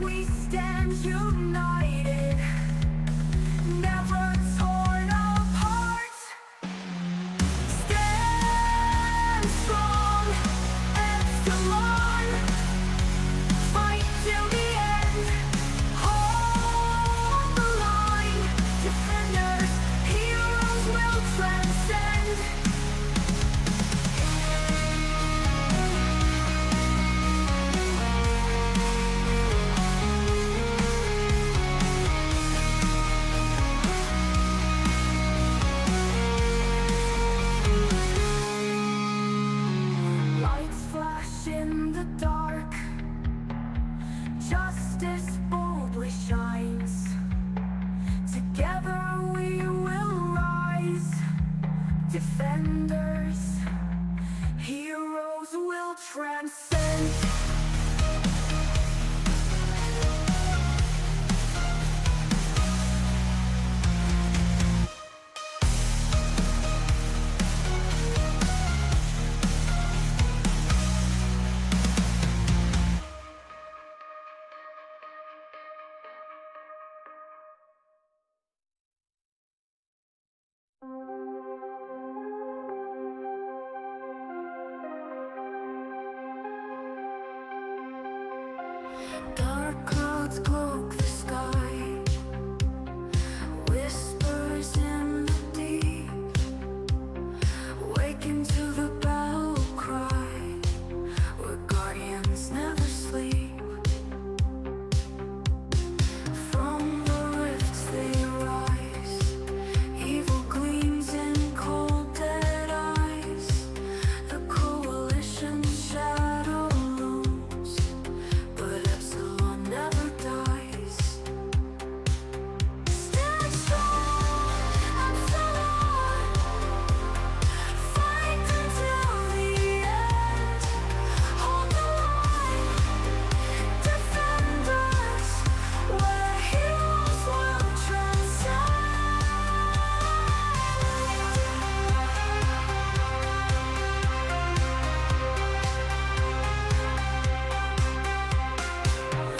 we stand united, never torn apart. Stand strong, Epsilon. Fight till the end. Hold the line. Defenders, heroes will transcend. Lights flash in the dark. Justice boldly shines. Together we will rise. Defenders, heroes will transcend. Dark clouds cloak the sky. Whispers in the deep. Waking to the battle cry. Where guardians never sleep. From the rifts they rise. Evil gleams in cold dead eyes. The coalition's shadow looms, but Epsilon never dies. Stand strong, Epsilon. Fight until the end. Hold the line. Defenders, where heroes will transcend.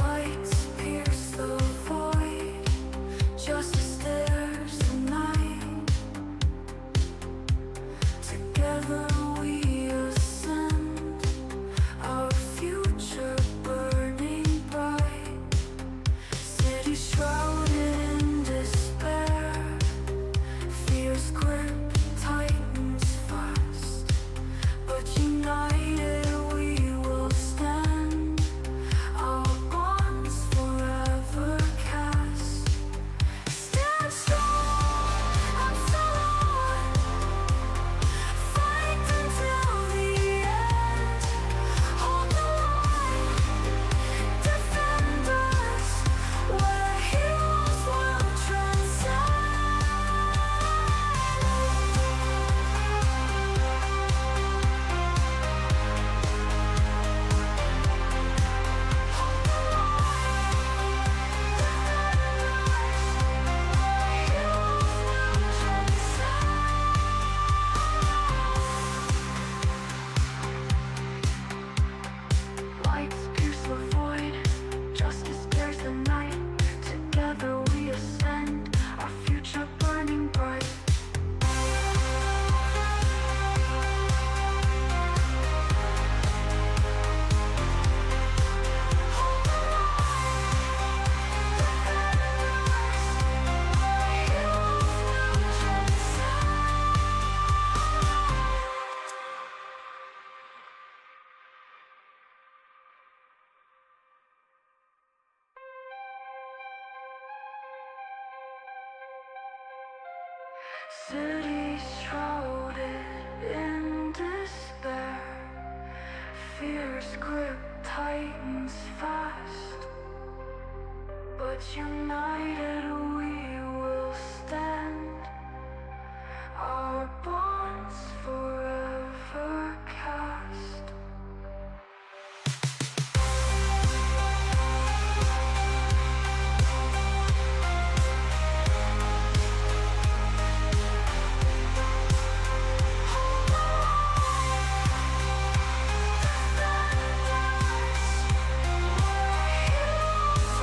Lights pierce the void. Justice dares the night. Together we ascend. Our future burning bright. City shrouded in despair. Fear's grip tightens fast. But united we will stand. Our bonds forever cast. Stand strong, Epsilon. Fight until the end. Hold the line. Defenders, where heroes will transcend. Lights pierce the void. Justice dares the night. Together we ascend. Our future burning bright. Hold the line. Heroes will transcend. Cities shrouded in despair. Fear's grip tightens fast. But united we will stand. Our bonds forever cast. Defenders, where heroes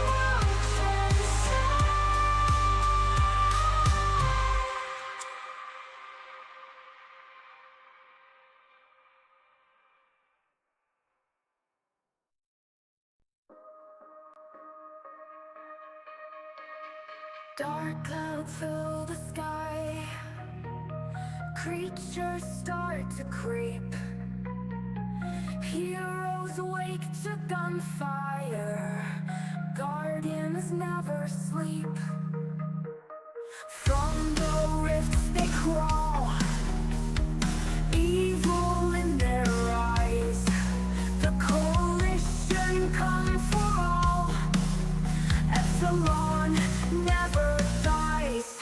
Dark clouds fill the sky. Creatures start to creep. Heroes awake to gunfire. Guardians never sleep. From the rifts they crawl. Evil in their eyes. The coalition come for all. Epsilon never dies.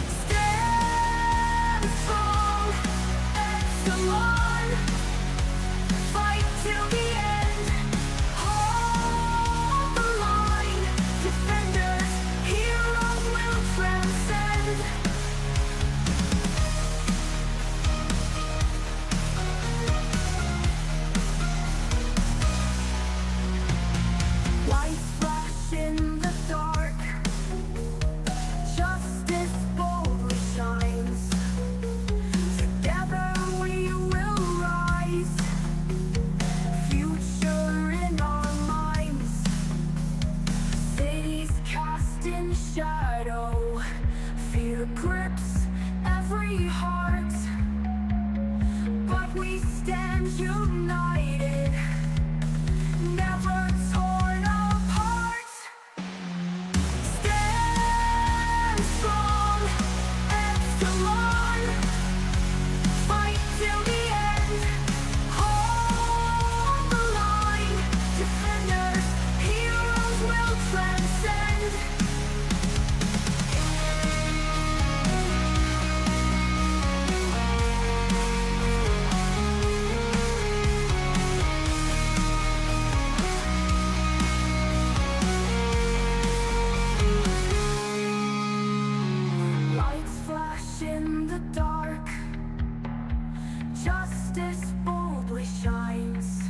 Stand strong, Epsilon. Fight till the end. Hold the line. Defenders, heroes will transcend. Lights flash in the dark. Justice boldly shines. Together we will rise. Future in our minds. Cities cast in shadow. Fear grips every heart. But we stand united. Never torn apart. Stand strong, Epsilon. Fight till the end. Hold the line. Defenders, heroes will transcend. Lights flash in the dark. Justice boldly shines.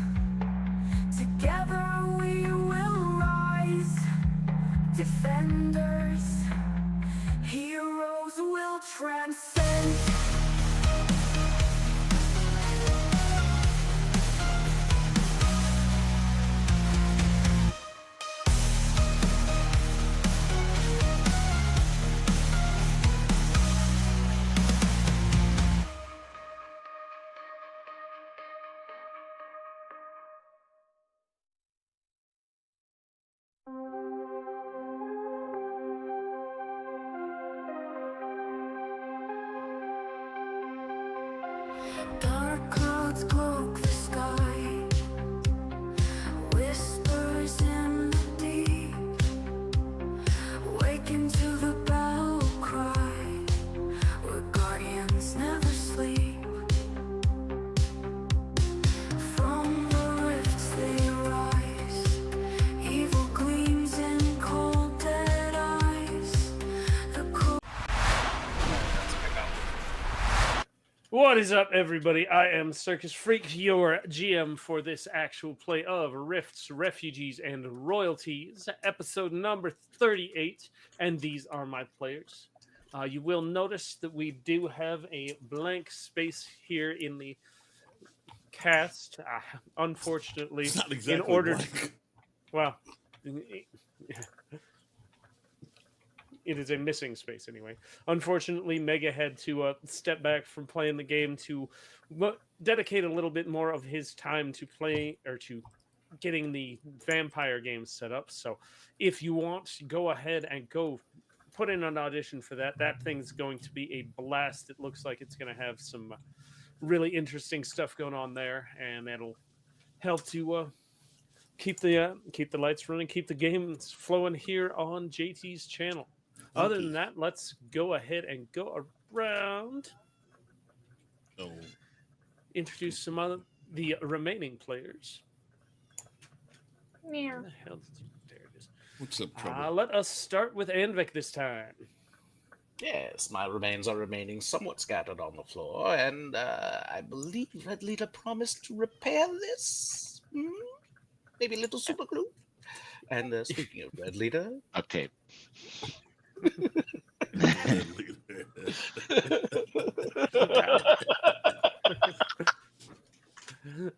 Together we will rise. Defenders, heroes will transcend. Dark clouds cloak the sky. Whispers in the deep. Waken to the battle cry. Where guardians never sleep. From the rifts they rise. Evil gleams in cold dead eyes. The cold What is up, everybody? I am Circus Freak, your GM for this actual play of Rifts, Refugees, and Royalties, episode number 38, and these are my players. You will notice that we do have a blank space here in the cast. Unfortunately, It's not exactly in order blank. well, it is a missing space anyway. Unfortunately, Mega had to step back from playing the game to dedicate a little bit more of his time to play or to getting the vampire game set up. So if you want, go ahead and go put in an audition for that. That thing's going to be a blast. It looks like it's going to have some really interesting stuff going on there, and that'll help to keep the lights running, keep the games flowing here on JT's channel. Other than that, let's go ahead and go around. Oh, Introduce some other the remaining players. Meow. Where the hell did you, there it is. what's up, trouble? Let us start with Anvik this time. Yes, my remains are remaining somewhat scattered on the floor, and I believe Red Leader promised to repair this. Maybe a little super glue. And speaking of Red Leader, Duct tape.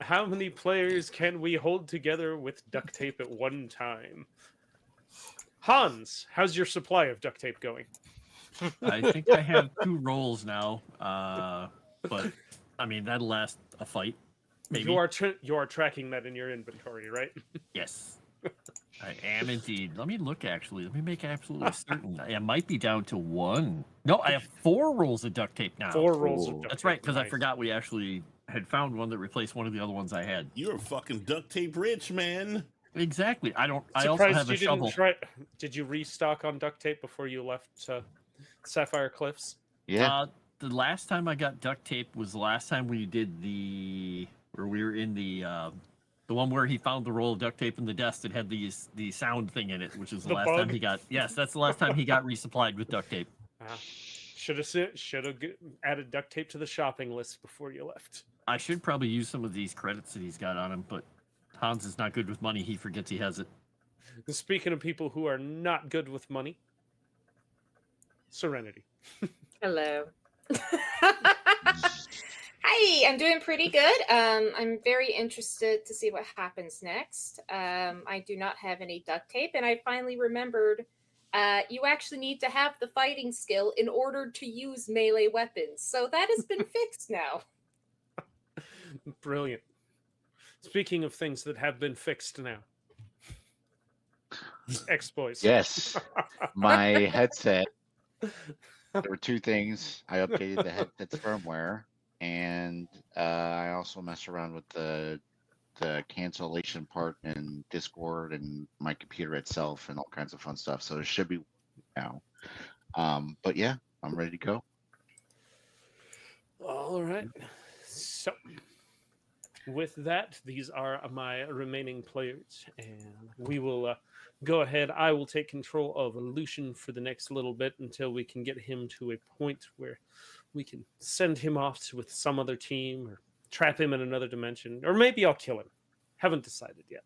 How many players can we hold together with duct tape at one time? Hans, how's your supply of duct tape going? I think I have 2 rolls now, but I mean that'll last a fight. Maybe. You are tracking that in your inventory, right? Yes, I am indeed. Let me look. Actually, let me make absolutely certain. I might be down to 1. No, I have 4 rolls of duct tape now. 4 rolls of duct That's tape. right, because I Nice. forgot we actually had found one that replaced one of the other ones I had. You're fucking duct tape rich, man. Exactly. I also Surprised have a you didn't shovel. try. Did you restock on duct tape before you left Sapphire Cliffs? Yeah. The last time I got duct tape was the last time we did where we were in the one where he found the roll of duct tape in the desk that had the sound thing in it, which is the last time bug? he got. Yes, that's the last time he got resupplied with duct tape. Should have added duct tape to the shopping list before you left. I should probably use some of these credits that he's got on him, but Hans is not good with money. He forgets he has it. Speaking of people who are not good with money, Serenity. Hello. Hi, I'm doing pretty good. I'm very interested to see what happens next. I do not have any duct tape, and I finally remembered you actually need to have the fighting skill in order to use melee weapons. So that has been fixed now. Brilliant. Speaking of things that have been fixed now, exploits. Yes. My headset. There were 2 things. I updated the headset's firmware, and I also messed around with the cancellation part in Discord and my computer itself and all kinds of fun stuff. So it should be now. But yeah, I'm ready to go. All right. So, with that, these are my remaining players, and we will go ahead. I will take control of Lucian for the next little bit until we can get him to a point where we can send him off with some other team or trap him in another dimension, or maybe I'll kill him. Haven't decided yet.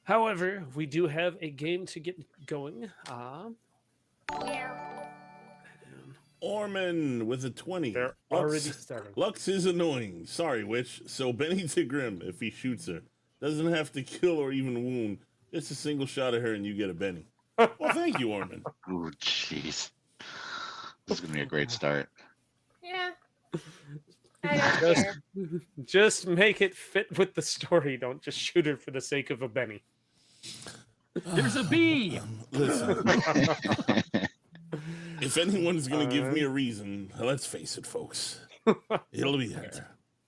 However, we do have a game to get going. Orman with a 20. They're already starting. Lux is annoying. Sorry, witch. So Benny to Grim, if he shoots her, doesn't have to kill or even wound. Just a single shot at her and you get a Benny. Well, thank you, Orman. Oh, jeez. This is going to be a great start. Yeah. I don't care. Just make it fit with the story. Don't just shoot her for the sake of a Benny. There's a bee. Listen, if anyone's going to give me a reason, let's face it, folks. It'll be her.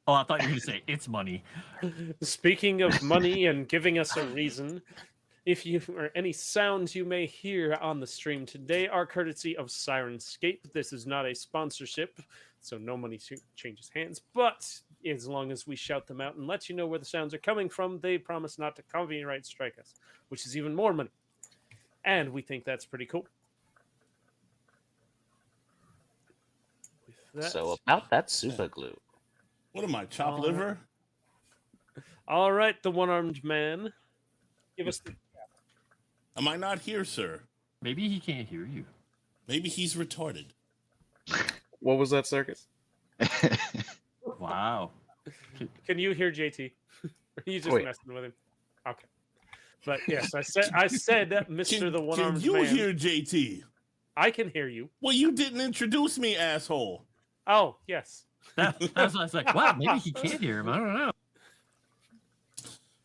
Oh, I thought you were going to say it's money. Speaking of money and giving us a reason, if you or any sounds you may hear on the stream today are courtesy of Sirenscape. This is not a sponsorship, so no money changes hands. But as long as we shout them out and let you know where the sounds are coming from, they promise not to copyright strike us, which is even more money. And we think that's pretty cool. With that, So about that super glue. What am I, chopped liver? all right, the one-armed man. Give us the... Am I not here, sir? Maybe he can't hear you. Maybe he's retarded. What was that, Circus? Wow. Can you hear JT? Are you just Wait. messing with him? Okay. But yes, I said that Mr. the One-Armed Can you Man. hear JT? I can hear you. Well, you didn't introduce me, asshole. Oh, yes. That's what I was like, wow, maybe he can't hear him. I don't know.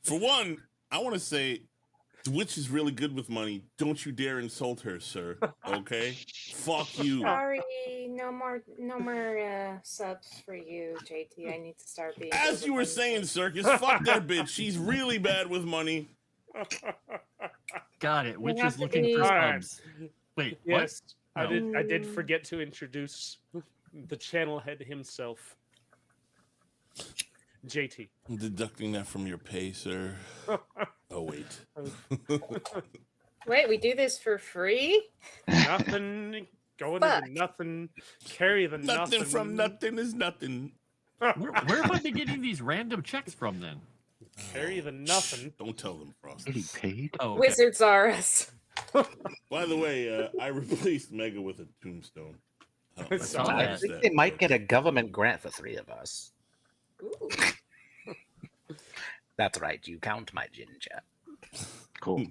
For one, I want to say, the witch is really good with money. Don't you dare insult her, sir. Okay? Fuck you. Sorry, no more subs for you, JT. I need to start being. As you were saying, Circus, fuck that bitch. She's really bad with money. Got it. Which have is to looking be- for Alright. subs. Wait, Yes, what? I did forget to introduce the channel head himself, JT. I'm deducting that from your pay, sir. Oh, wait. Wait, we do this for free? Nothing going Fuck. into nothing. Carry the nothing. Nothing from nothing is nothing. Where have I been getting these random checks from then? Carry the nothing. Don't tell them, Frost. Getting paid? Oh, okay. Wizards are us. By the way, I replaced Mega with a tombstone. I saw I that. think they might get a government grant for 3 of us. Ooh. That's right, you count my gin chat. Cool.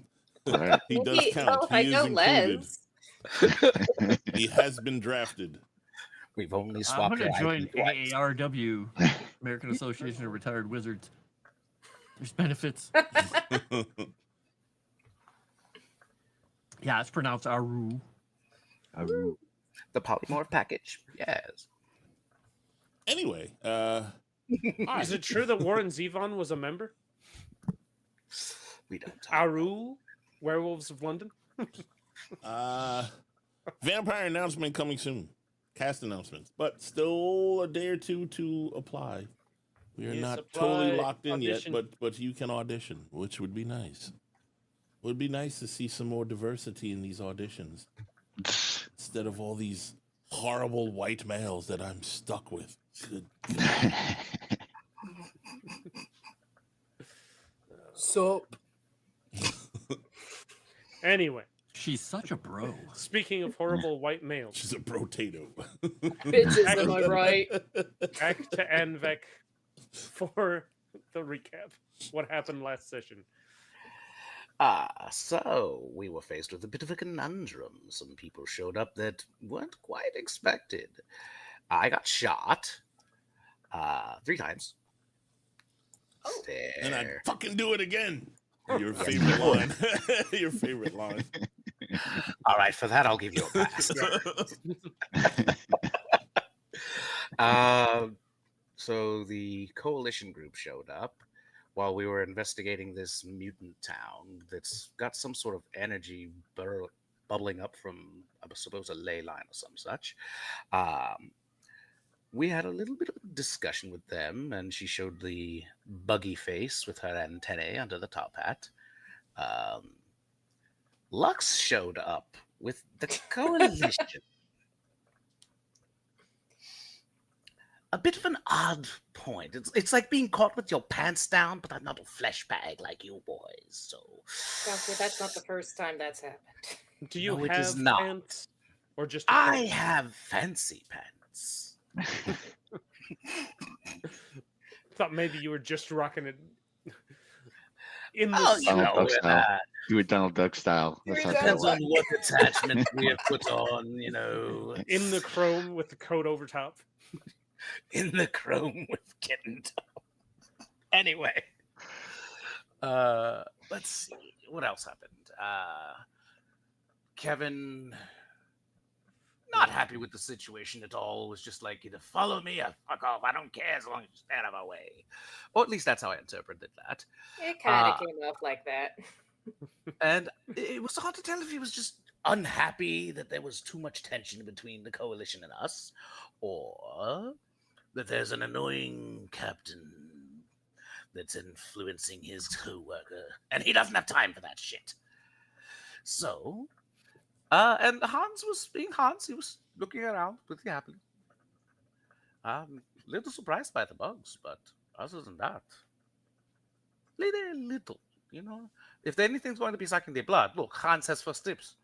Alright. He does Maybe- count. oh, He I is know included. Les. He has been drafted. We've only I'm swapped gonna your join ID twice. AARW, American Association of Retired Wizards. There's benefits. Yeah, it's pronounced Aru. Aru. The polymorph package. Yes. Anyway, Is it true that Warren Zevon was a member? We don't talk. Aru, Werewolves of London. vampire announcement coming soon. Cast announcements, but still a day or two to apply. We are Yes, not apply, totally locked in audition. yet, but you can audition, which would be nice. Would be nice to see some more diversity in these auditions instead of all these horrible white males that I'm stuck with. Good. Sup? Anyway, She's such a bro. speaking of horrible white males, She's a potato. Bitches, am I right? back to Anvek for the recap. What happened last session? So we were faced with a bit of a conundrum. Some people showed up that weren't quite expected. I got shot 3 times. And I'd There. fucking do it again. Your favorite line. Your favorite line. All right, for that I'll give you a pass. So the coalition group showed up while we were investigating this mutant town that's got some sort of energy bubbling up from, I suppose, a ley line or some such. We had a little bit of a discussion with them, and she showed the buggy face with her antennae under the top hat. Lux showed up with the coalition. A bit of an odd point. It's like being caught with your pants down, but I'm not a flesh bag like you boys. So Doctor, that's not the first time that's happened. Do you No, it is have not. pants or just? a I coat? have fancy pants. Thought maybe you were just rocking it in the. Oh, you Donald know, Duck style. Do it Donald Duck style. That's how depends it on what attachment we have put on. You know, in the chrome with the coat over top. in the chrome with kitten toe. Anyway, let's see what else happened. Kevin, not happy with the situation at all, was just like, either follow me or fuck off. I don't care as long as you stay out of my way. Or at least that's how I interpreted that. It kind of came off like that. And it was hard to tell if he was just unhappy that there was too much tension between the coalition and us, or that there's an annoying captain that's influencing his co-worker, and he doesn't have time for that shit. So, and Hans was being Hans. He was looking around, pretty happy. A little surprised by the bugs, but other than that, little, you know. If anything's going to be sucking their blood, look, Hans has first tips.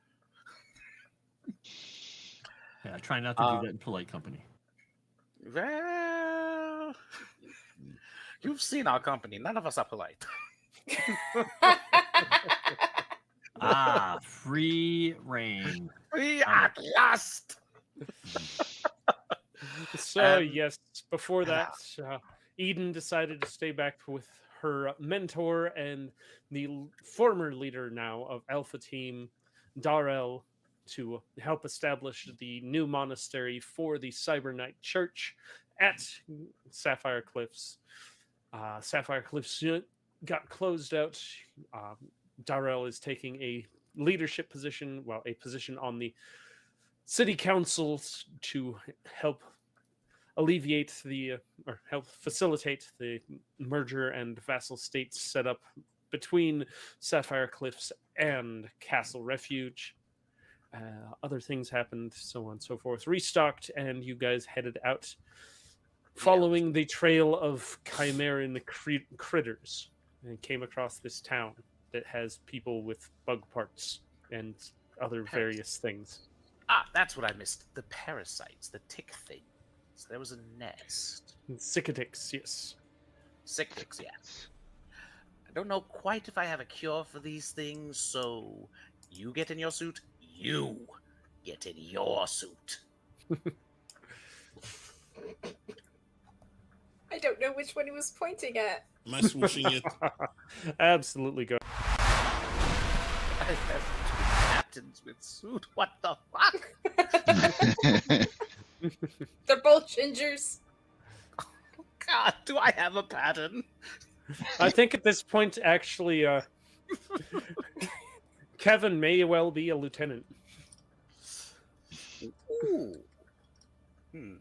Yeah, try not to do that in polite company. Well, you've seen our company. None of us are polite. Free reign. We at last. So yes, before that, Eden decided to stay back with her mentor and the former leader now of Alpha Team, Darrell, to help establish the new monastery for the Cyber Knight Church at Sapphire Cliffs. Sapphire Cliffs got closed out. Darrell is taking a leadership position, well, a position on the city council to help alleviate the or help facilitate the merger and vassal states set up between Sapphire Cliffs and Castle Refuge. Other things happened, so on and so forth. Restocked, and you guys headed out following the trail of chimeran critters and came across this town that has people with bug parts and other various things. That's what I missed. The parasites, the tick things. There was a nest. Cicatics, yes. Cyclics, yes. I don't know quite if I have a cure for these things, so you get in your suit. You get in your suit. I don't know which one he was pointing at. Am I swooshing it? Absolutely go. I have two captains with suit. What the fuck? They're both gingers. God, do I have a pattern? I think at this point, actually, Kevin may well be a lieutenant. Ooh. Hmm.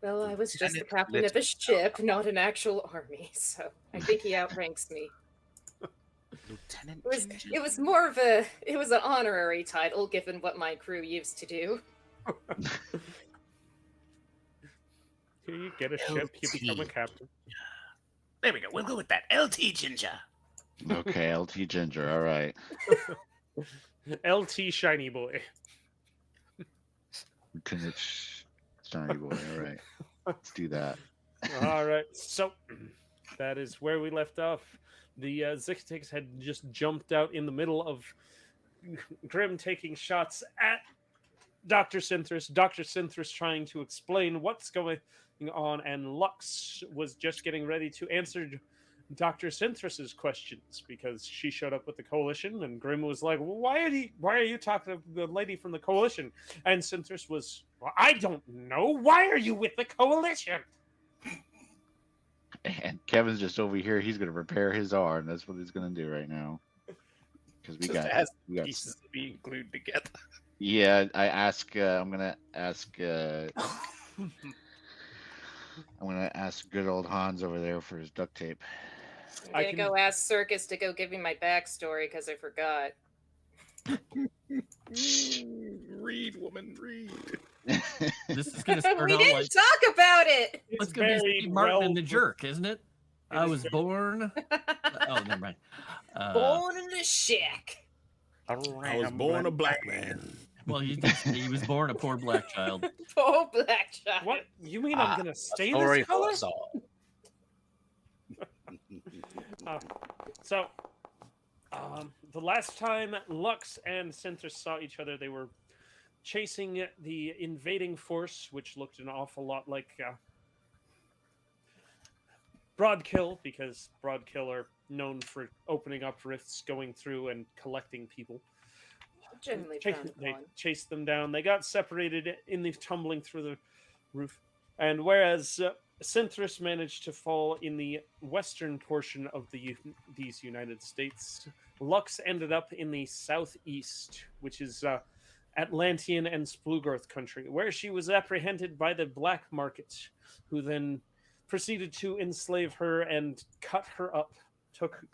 Well, I was just the Lieutenant captain of a ship, not an actual army, so I think he outranks me. Lieutenant Ginger. It was more of a, it was an honorary title given what my crew used to do. Here you get a ship, you become a captain. There we go. We'll go with that. LT Ginger. Okay, LT Ginger. All right. LT Shiny Boy. Lieutenant Shiny Boy. All right. Let's do that. All right, so that is where we left off. The Zictix had just jumped out in the middle of Grim taking shots at Dr. Synthris. Dr. Synthris trying to explain what's going on, and Lux was just getting ready to answer Dr. Synthris's questions because she showed up with the coalition, and Grim was like, well, why are you talking to the lady from the coalition? And Synthris was, well, I don't know. Why are you with the coalition? And Kevin's just over here. He's going to repair his arm. That's what he's going to do right now. Because we got pieces to be glued together. Yeah, I'm gonna ask good old Hans over there for his duct tape. I'm gonna go ask Circus to go give me my backstory because I forgot. Read, woman, read. This is gonna start We out didn't like talk about it. it's gonna be Steve Martin and the Jerk, isn't it? I was born. Oh, never mind. Born in the shack. I was born a black man. Well, he was born a poor black child. Poor black child. What? You mean I'm going to stay Story this color? for us all. The last time Lux and Synthris saw each other, they were chasing the invading force, which looked an awful lot like Broadkill, because Broadkill are known for opening up rifts, going through, and collecting people. Generally They frowned upon. chased them down. They got separated in the tumbling through the roof. And whereas Synthris managed to fall in the western portion of these United States, Lux ended up in the southeast, which is Atlantean and Splugorth country, where she was apprehended by the black market, who then proceeded to enslave her and cut her up,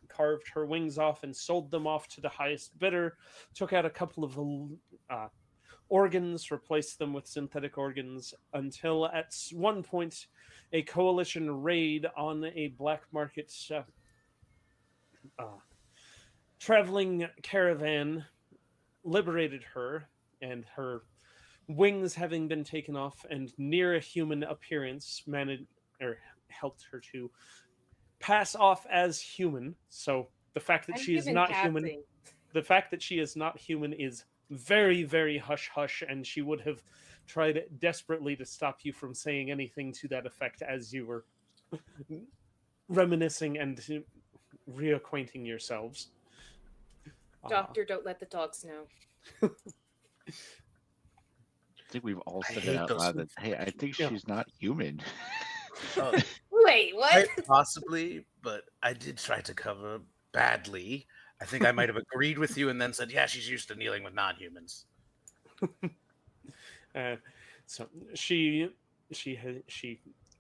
carved her wings off and sold them off to the highest bidder, took out a couple of organs, replaced them with synthetic organs, until at one point a coalition raid on a black market traveling caravan liberated her, and her wings having been taken off and near a human appearance helped her to pass off as human. So the fact that she is not human, the fact that she is not human is very, very hush hush, and she would have tried desperately to stop you from saying anything to that effect as you were reminiscing and reacquainting yourselves. Doctor, don't let the dogs know. I think we've all said it out loud that, hey, I think she's not human. Wait, what? Quite possibly, but I did try to cover badly. I think I might have agreed with you and then said, yeah, she's used to dealing with non-humans. So she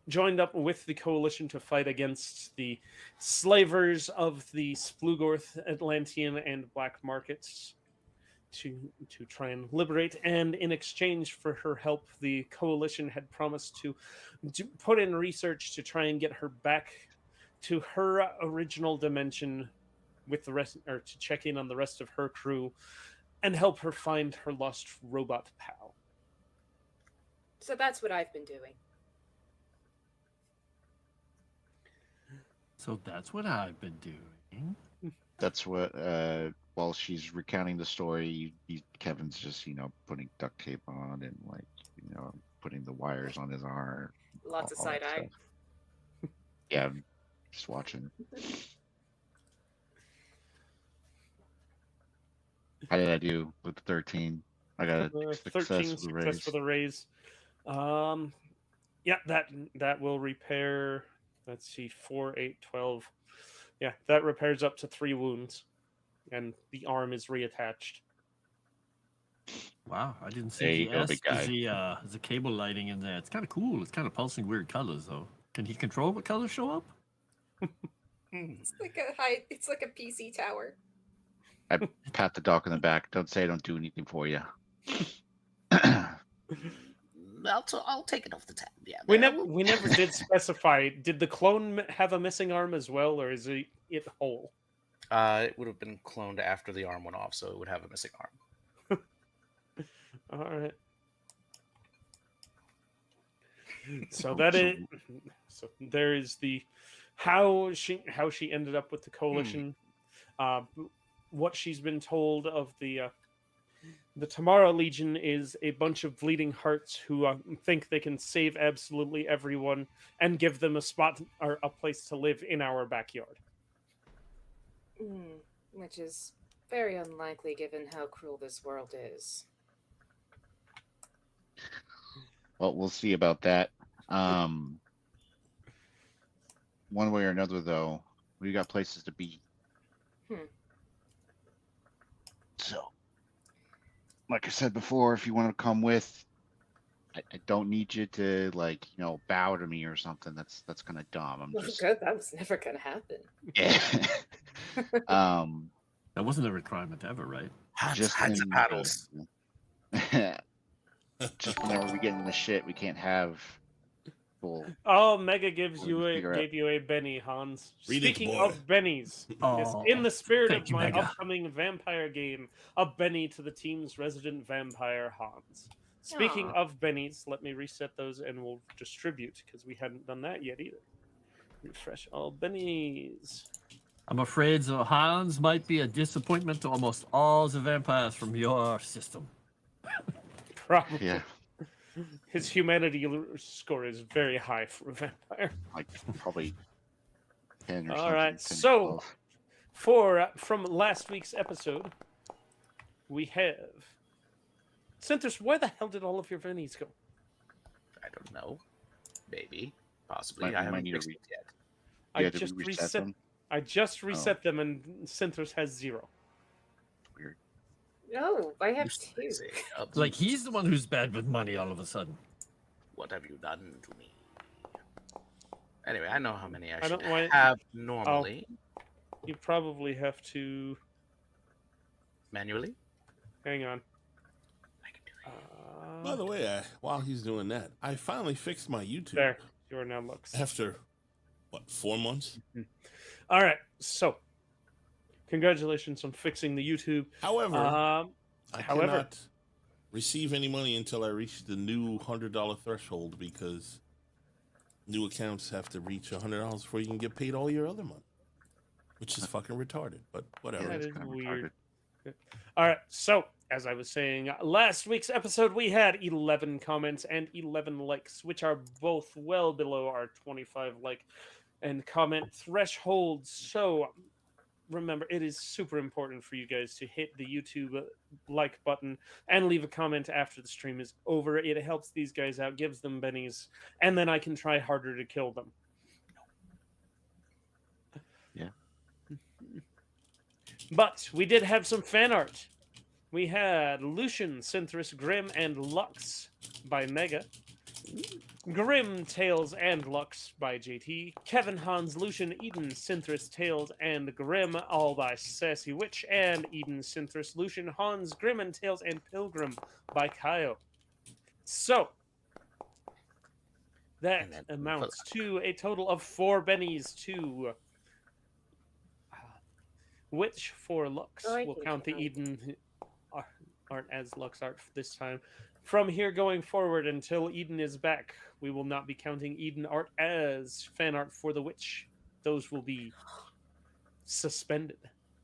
joined up with the coalition to fight against the slavers of the Splugorth, Atlantean, and black markets to try and liberate. And in exchange for her help, the coalition had promised to put in research to try and get her back to her original dimension with the rest, or to check in on the rest of her crew and help her find her lost robot pal. So that's what I've been doing. So that's what I've been doing. That's what. While she's recounting the story, Kevin's just putting duct tape on and putting the wires on his arm. Lots of all that side eye. stuff. Yeah, just watching. How did I do with the 13? I got a success 13 with the success raise. for the raise. Yeah, that will repair. Let's see, 4, 8, 12. Yeah, that repairs up to 3 wounds, and the arm is reattached. Wow, I didn't see There you the go, S. big guy. There's a cable lighting in there. It's kind of cool. It's kind of pulsing weird colors, though. Can he control what colors show up? It's like a PC tower. I pat the dog on the back. Don't say I don't do anything for you. I'll take it off the tab. Yeah. We never did specify. Did the clone have a missing arm as well, or is it whole? It would have been cloned after the arm went off, so it would have a missing arm. All right. So that is. So there is the how she ended up with the coalition. What she's been told of the Tamara Legion is a bunch of bleeding hearts who think they can save absolutely everyone and give them a spot or a place to live in our backyard. Which is very unlikely given how cruel this world is. Well, we'll see about that. One way or another, though, we got places to be. So, like I said before, if you want to come with, I don't need you to bow to me or something. That's kind of dumb. I'm just Good. That was never gonna happen. yeah. That wasn't a requirement ever, right? Just Hands and paddles. Just whenever we get in the shit, we can't have full. Oh, Mega gave We'll you figure out. a Benny, Hans. Read it, Speaking boy. of Bennies, yes, Oh, in the spirit thank of you, my Mega. upcoming vampire game, a Benny to the team's resident vampire, Hans. Speaking Aw. of Bennies, let me reset those and we'll distribute because we hadn't done that yet either. Refresh all Bennies. I'm afraid the Hans might be a disappointment to almost all the vampires from your system. Probably. Yeah, His humanity score is very high for a vampire. like probably 10 or All something. right, 10 or so 12. from last week's episode, we have Centers. Where the hell did all of your Bennies go? I don't know. Maybe. Possibly. Might- I might haven't need to fixed it yet. I Yeah, did we just reset reset. them? I just reset them, and Centers has 0. Weird. No, I have Who's 2. crazy? Like, he's the one who's bad with money all of a sudden. What have you done to me? Anyway, I know how many I I should don't want- have normally. You probably have to Manually? hang on. I can do it. By the way, while he's doing that, I finally fixed my YouTube There, you are now Lux. after what 4 months. All right, so congratulations on fixing the YouTube. However, I however- cannot receive any money until I reach the new $100 threshold because new accounts have to reach $100 before you can get paid all your other money, which is fucking retarded. But whatever. That it's is kinda weird. retarded. All right, so as I was saying, last week's episode we had 11 comments and 11 likes, which are both well below our 25 like and comment thresholds. So remember, it is super important for you guys to hit the YouTube like button and leave a comment after the stream is over. It helps these guys out, gives them bennies, and then I can try harder to kill them. Yeah. But we did have some fan art. We had Lucian, Synthris, Grim, and Lux by Mega. Grim, Tails, and Lux by JT. Kevin, Hans, Lucian, Eden, Synthris, Tails, and Grim, all by Sassy Witch. And Eden, Synthris, Lucian, Hans, Grim, and Tails, and Pilgrim by Kaio. So, that And then- amounts to a total of 4 bennies to which for Lux. Oh, I We'll can count the count. Eden aren't as Lux art this time. From here going forward until Eden is back, we will not be counting Eden art as fan art for the witch. Those will be suspended.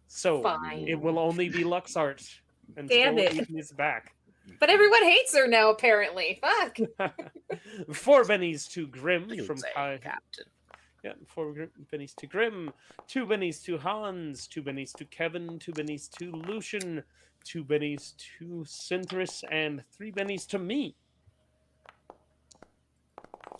So Fine. it will only be Lux art Damn until it. Eden is back. But everyone hates her now, apparently. Fuck. 4 bennies to Grim You from say, Kai. Captain. Yeah, 4 bennies to Grim, 2 bennies to Hans, 2 bennies to Kevin, 2 bennies to Lucian, 2 bennies to Synthris, and 3 bennies to me.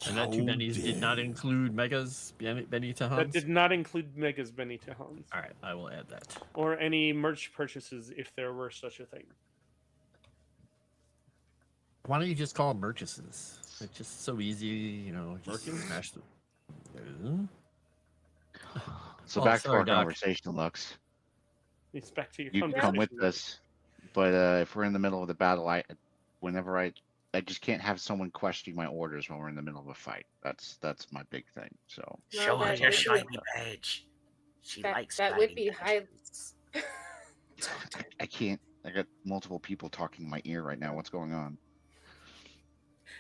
And that 2 How bennies did not dare. include Mega's Benny to That Hans. did not include Mega's Benny to Hans, All right, I will add that. or any merch purchases if there were such a thing. Why don't you just call them merchases? It's just so easy, you know. Just Merchants? smash them. So Oh, back to sorry, our Doc. conversation, Lux. It's back to your You can come with conversation. us, but if we're in the middle of the battle, I just can't have someone questioning my orders when we're in the middle of a fight. That's my big thing. So Show her that your would be- shiny badge. She likes That would shiny be badges. high. I can't. I got multiple people talking in my ear right now. What's going on?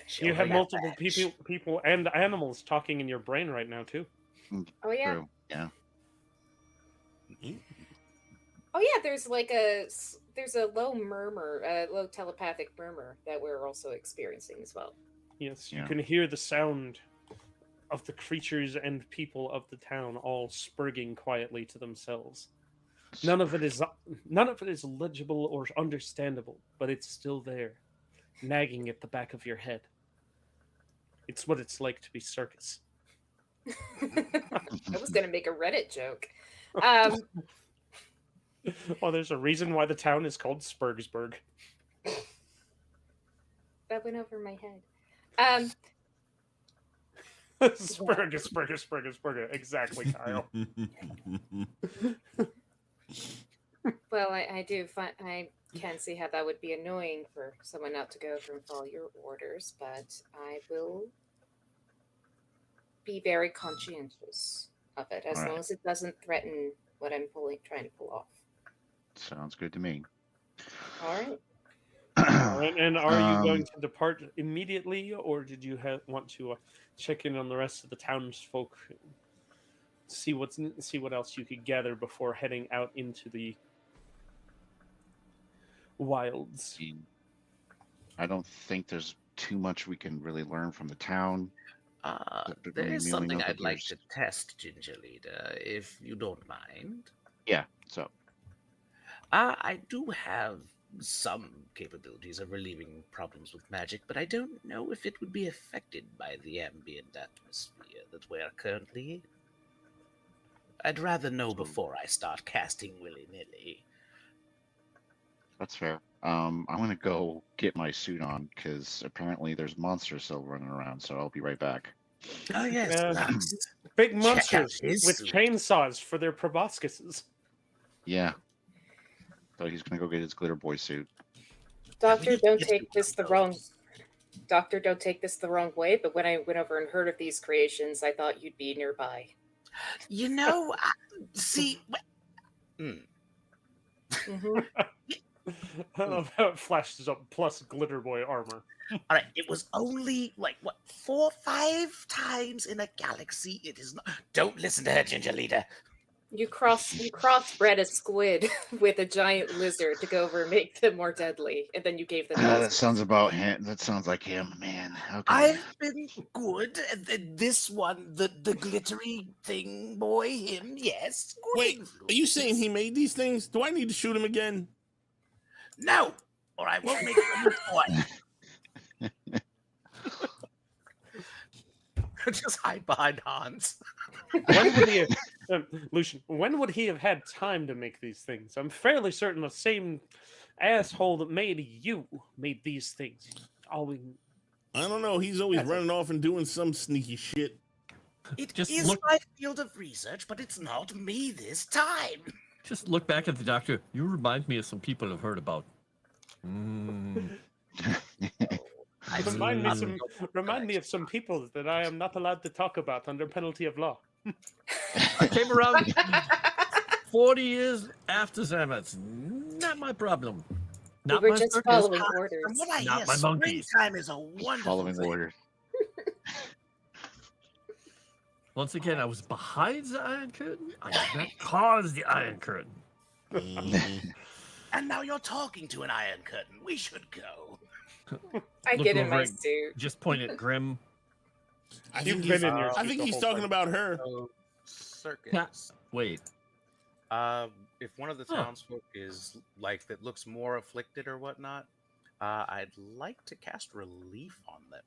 Show You her have your multiple badge. people and animals talking in your brain right now too. Oh yeah. True. Yeah. Oh yeah. There's a low murmur, a low telepathic murmur that we're also experiencing as well. Yes, you Yeah. can hear the sound of the creatures and people of the town all spurging quietly to themselves. None of it is legible or understandable, but it's still there, nagging at the back of your head. It's what it's like to be circus. I was gonna make a Reddit joke. Well, there's a reason why the town is called Spurgsburg. That went over my head. Spurga. Exactly, Kyle. Well, I can see how that would be annoying for someone not to go through and follow your orders, but I will be very conscientious of it as long Alright. as it doesn't threaten what I'm trying to pull off. Sounds good to me. All right. And are you going to depart immediately, or did you want to check in on the rest of the townsfolk, see what else you could gather before heading out into the wilds? I don't think there's too much we can really learn from the town. There is Maybe something know that I'd like to there's- test, Ginger Leader, if you don't mind. Yeah. So I do have some capabilities of relieving problems with magic, but I don't know if it would be affected by the ambient atmosphere that we're currently in. I'd rather know before I start casting willy-nilly. that's fair. I'm gonna go get my suit on because apparently there's monsters still running around. So I'll be right back. Oh yes, Uh, Lux. Big Check out monsters his with suit. chainsaws for their proboscises. Yeah. So he's gonna go get his glitter boy suit. Doctor, don't Yes, take this the wrong. Doctor, don't take this the wrong way. But when I went over and heard of these creations, I thought you'd be nearby. You know, see. hmm I love how it flashes up plus glitter boy armor. All right, it was only like what 4 or 5 times in a galaxy. It is not. Don't listen to her, Ginger Leader. You crossbred a squid with a giant lizard to go over and make them more deadly, and then you gave them. That lizards. sounds about him. That sounds like him, man. Okay. I've been good. This one, the glittery thing boy, him, yes. good Wait, are you saying influence. he made these things? Do I need to shoot him again? No, or I won't make a report. Just hide behind Hans. When would he have, Lucian, when would he have had time to make these things? I'm fairly certain the same asshole that made you made these things. I don't know. He's always That's running off and doing some sneaky shit. It Just is look- my field of research, but it's not me this time. Just look back at the doctor. You remind me of some people I've heard about. Mm. I've Remind me of some people that I am not allowed to talk about under penalty of law. I came around 40 years after Zamet's. Not my problem. Not we were my just circus. following From orders. what I Not hear, my monkeys. springtime is a wonderful Following thing. orders. Once again, I was behind the Iron Curtain. I did not cause the Iron Curtain. Mhm. And now you're talking to an Iron Curtain. We should go. I Look get in over my at- suit. Just point at Grim. I You've think been he's, in your I suit think the he's whole talking time. about her. So, circus. Wait. If one of the Huh. townsfolk is like that looks more afflicted or whatnot, I'd like to cast relief on them.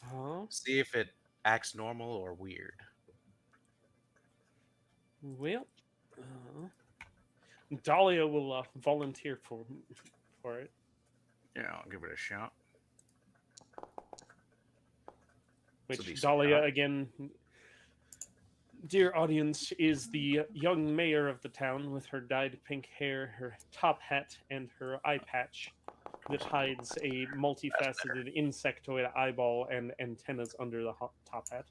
Huh? See if it acts normal or weird. Well, Dahlia will volunteer for it. Yeah, I'll give it a shot. Which decent Dahlia, shot. again, dear audience, is the young mayor of the town with her dyed pink hair, her top hat, and her eye patch that hides a multifaceted insectoid eyeball and antennas under the top hat.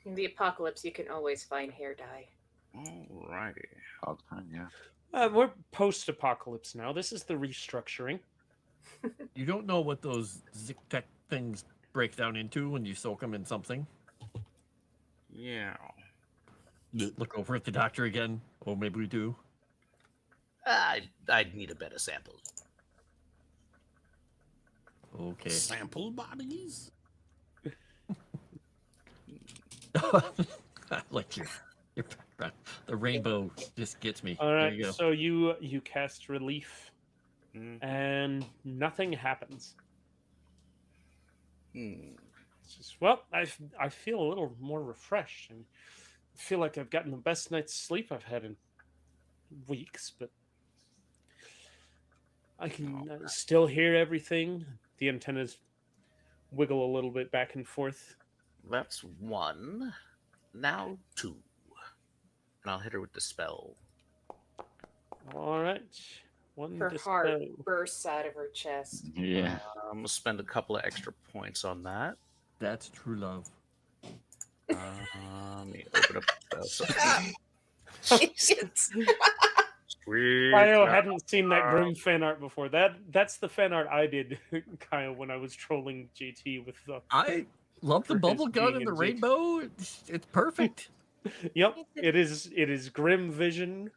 In the apocalypse, you can always find hair dye. Alrighty. All the time, yeah. We're post-apocalypse now. This is the restructuring. You don't know what those Zik-Tech things break down into when you soak them in something. Yeah. Look over at the doctor again. Oh, maybe we do. I'd need a better sample. Okay. Sample bodies? I like your background. The rainbow just gets me. All There right, you go. so you cast relief, Mm. and nothing happens. Hmm. It's just, well, I feel a little more refreshed, and I feel like I've gotten the best night's sleep I've had in weeks, but I can still hear everything. The antennas wiggle a little bit back and forth. That's one. Now two. And I'll hit her with the spell. All right, one Her dispel. heart bursts out of her chest. Yeah. I'm gonna spend a couple of extra points on that. That's true love. Let me open up the spell. Jesus. Sweet. Kyle hadn't seen that grim fan art before. That's the fan art I did, Kyle, when I was trolling JT with the. I love the For his bubble gun being and the a dick. rainbow. It's perfect. Yep, it is grim vision.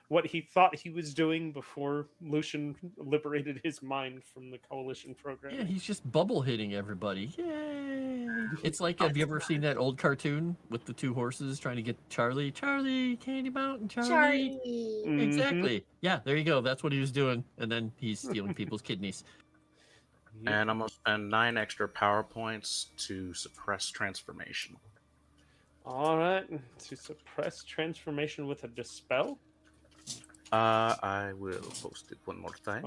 What he thought he was doing before Lucian liberated his mind from the coalition program. Yeah, he's just bubble hitting everybody. Yay! It's like, have you ever seen that old cartoon with the two horses trying to get Charlie? Charlie, Candy Mountain, Charlie. Charlie. Mhm. Exactly. Yeah, there you go. That's what he was doing. And then he's stealing people's kidneys. Yep. And I'm gonna spend 9 extra power points to suppress transformation. All right, to suppress transformation with a dispel. I will post it one more time.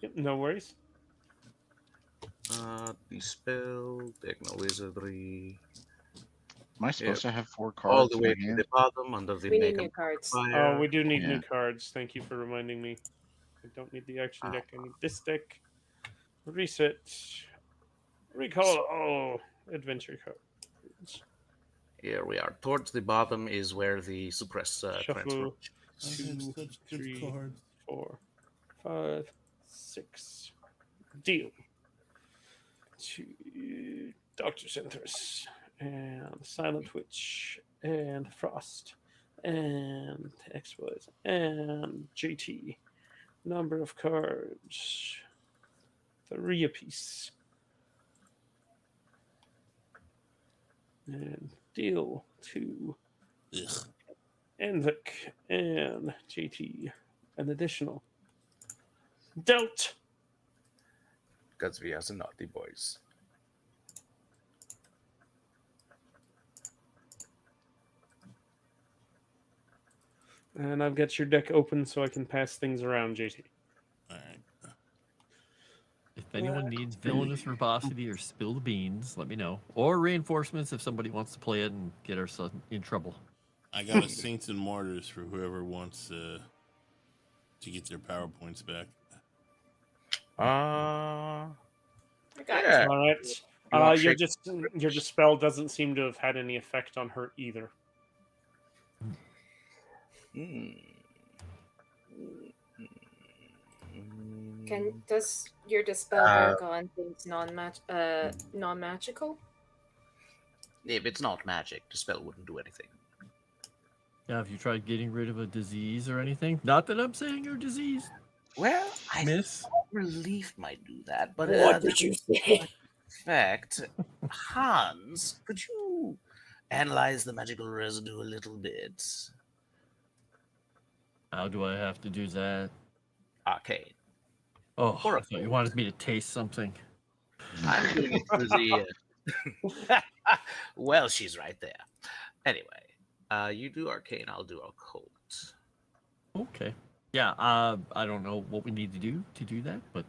Yep, no worries. The spell, techno wizardry, Am I supposed to have 4 cards? all the in way my to hand? the bottom under the We need make new a cards. fire. Oh, we do need Yeah. new cards. Thank you for reminding me. I don't need the action deck. I need this deck. Reset. Recall. Oh, adventure cards. Here we are. Towards the bottom is where the suppress transformation. I have 2, such good 3, cards. 4, 5, 6. Deal. To Dr. Synthris and Silent Witch and Frost and Exploits and JT. Number of cards 3 apiece. And deal to Ugh. Anvik and JT. An additional. Dealt. Because we are the naughty boys. And I've got your deck open so I can pass things around, JT. All right. If anyone needs villainous verbosity or spill the beans, let me know. Or reinforcements if somebody wants to play it and get ourselves in trouble. I got a Saints and Martyrs for whoever wants to get their power points back. I got Yeah. All right. You want Your shake- your dispel doesn't seem to have had any effect on her either. Does your dispel work on things non-magical? If it's not magic, the spell wouldn't do anything. Yeah, have you tried getting rid of a disease or anything? Not that I'm saying you're diseased, Well, I miss. thought relief might do that, but What did you say? in fact, Hans, could you analyze the magical residue a little bit? How do I have to do that? Arcane. Oh, Or I thought you wanted me to taste something. I'm doing it for the. Well, she's right there. Anyway, you do arcane, I'll do occult. Okay. Yeah, I don't know what we need to do that, but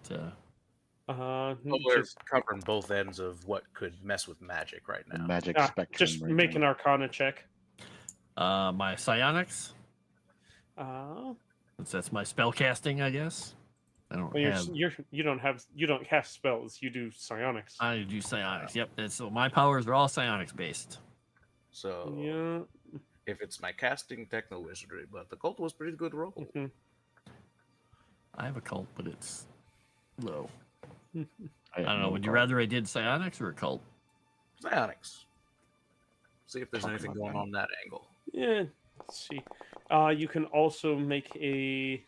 Well, we're just, covering both ends of what could mess with magic right The now. magic ah, spectrum. just right make now. an Arcana check. my psionics, Well, since that's my spell casting, I guess. I don't have. you don't cast spells. You do psionics. I do psionics. Yep. And so my powers are all psionics based. So Yeah. if it's my casting, techno wizardry, but the cult was pretty good roll. Mhm. I have a cult, but it's low. have I don't know. no Would you call. rather I did psionics or a cult? Psionics. See if there's Talk anything about going that. on that angle. Yeah. Let's see. You can also make a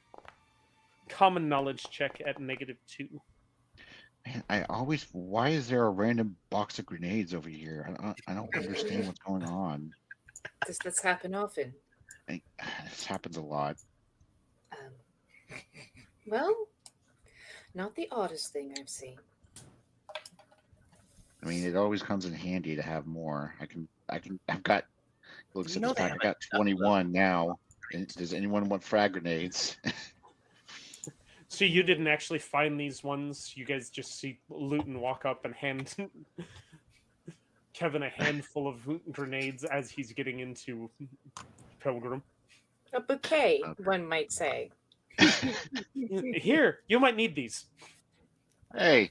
common knowledge check at -2. Man, I always. Why is there a random box of grenades over here? I don't understand what's going on. Does this happen often? This happens a lot. Well, not the oddest thing I've seen. I mean, it always comes in handy to have more. I've got. Looks You at know this they pack. I have got 21 now. And does anyone want frag grenades? So you didn't actually find these ones. You guys just see Luton walk up and hand Kevin a handful of grenades as he's getting into Pilgrim. A bouquet, Okay. one might say. Here, you might need these. Hey,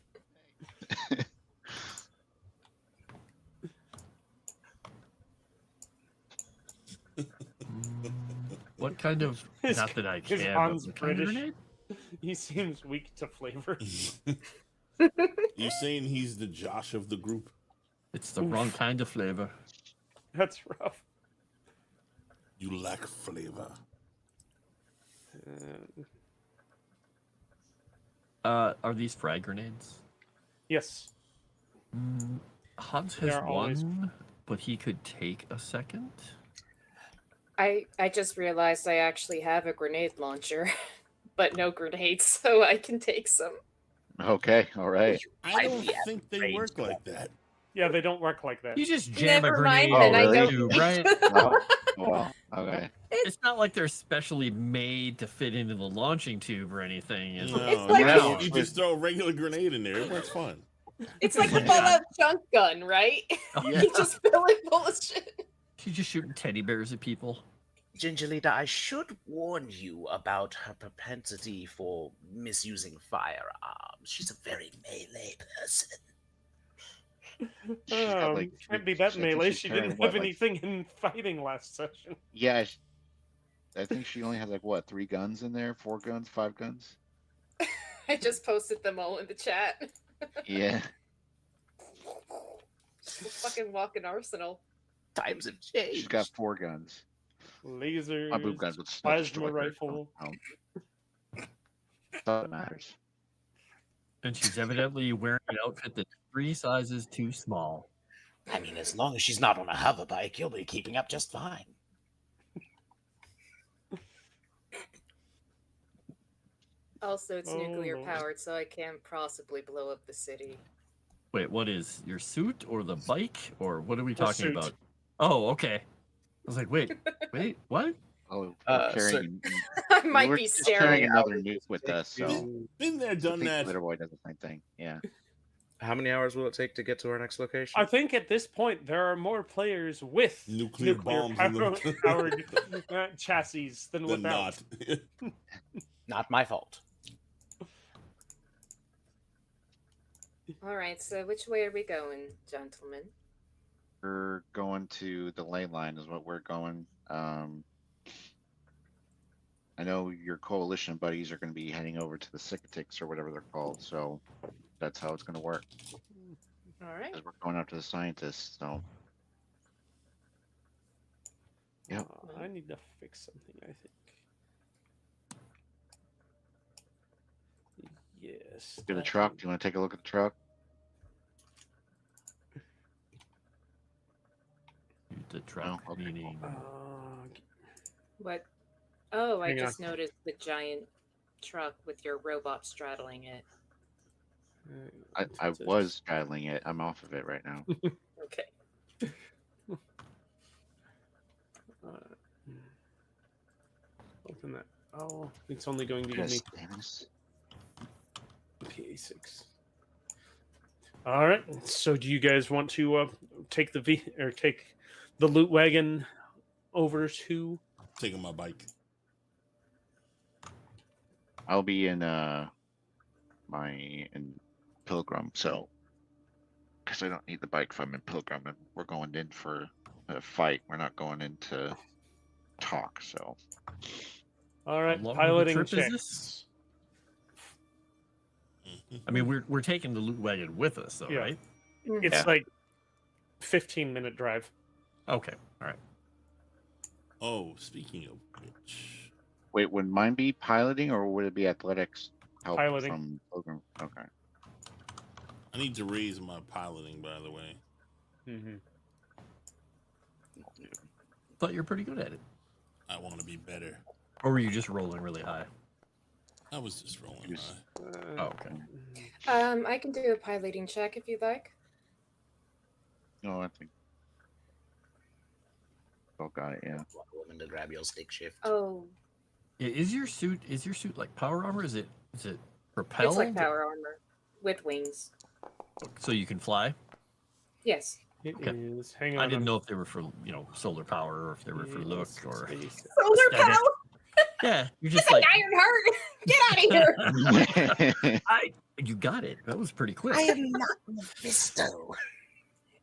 What kind of? Is- Not that I is can. Hans but what kind of British? grenade? He seems weak to flavor. You saying he's the Josh of the group? It's the wrong kind of flavor. That's rough. You lack flavor. Are these frag grenades? Yes. Hans has They're always- one, but he could take a second. I just realized I actually have a grenade launcher, but no grenades, so I can take some. okay, all right. I don't Yeah, think they brains work go like that. Yeah, they don't work like that. You just jam Never a grenade mind, then I in don't the tube, right? Oh, well, okay. It's not like they're specially made to fit into the launching tube or anything. Is it? No, It's like a- you just throw a regular grenade in there. It works fine. It's like a full-out junk gun, right? Yeah. You just fill it full of shit. She's just shooting teddy bears at people. Gingerlita, I should warn you about her propensity for misusing firearms. She's a very melee person. She's got, like, Can't three- be that I think melee. she's She carrying, didn't what, have like- anything in fighting last session. Yeah, I think she only has like what, 3 guns in there, 4 guns, 5 guns. I just posted them all in the chat. Yeah. Just a fucking walking arsenal. Times have changed. She's got 4 guns. Lasers, My boob guns would still plasma destroy her. rifle. That matters. And she's evidently wearing an outfit that's 3 sizes too small. I mean, as long as she's not on a hover bike, you'll be keeping up just fine. Also, it's Oh, nuclear Lord. powered, so I can't possibly blow up the city. Wait, what is your suit or the bike or what are we The talking suit. about? Oh, okay. I was like, wait, what? Oh, Uh, we're so- carrying, I might we're be just carrying staring. another nuke with us, so Been there, I done think that. Glitter Boy does the same thing. Yeah. How many hours will it take to get to our next location? I think at this point there are more players with Nuclear bombs in them. powered chassis than Than without. not. Not my fault. All right, so which way are we going, gentlemen? We're going to the ley line is what we're going. I know your coalition buddies are going to be heading over to the Sycotics or whatever they're called, so that's how it's going to work. All right. Because we're going after the scientists. So Yep. I need to fix something, I think. Yes. Look at the that truck. one. Do you want to take a look at the truck? The truck, okay. meaning What? Oh, I Hang on. just noticed the giant truck with your robot straddling it. I was straddling it. I'm off of it right now. Okay. Open that. Oh, it's only going to give me Yes. PA6. All right. So, do you guys want to take take the loot wagon over to? Taking my bike. I'll be in Pilgrim, so because I don't need the bike if I'm in Pilgrim, and we're going in for a fight. We're not going in to talk. So All right. long of a Piloting trip is checks. this? I mean, we're taking the loot wagon with us, though, Yeah. right? It's Yeah. like 15-minute drive. Okay, all right. Oh, speaking of which, wait, would mine be piloting or would it be athletics help Piloting. from Pilgrim? Okay. I need to raise my piloting, by the way. Mm-hmm. Thought you're pretty good at it. I want to be better. Or were you just rolling really high? I was just rolling Yes. high. Oh, okay. I can do a piloting check if you'd like. No, I think. Oh, got it. Yeah. Wonder Woman to grab your stick shift. Oh, Is your suit like power armor? Is it propelled? it's like power armor with wings. So you can fly? Yes. It Okay. is. Hang on. I didn't know if they were for solar power or if they were for look or Solar Aesthetic. power. yeah. You're just It's like like Iron Heart. Get out of here, you got it. That was pretty quick. I am not Mephisto.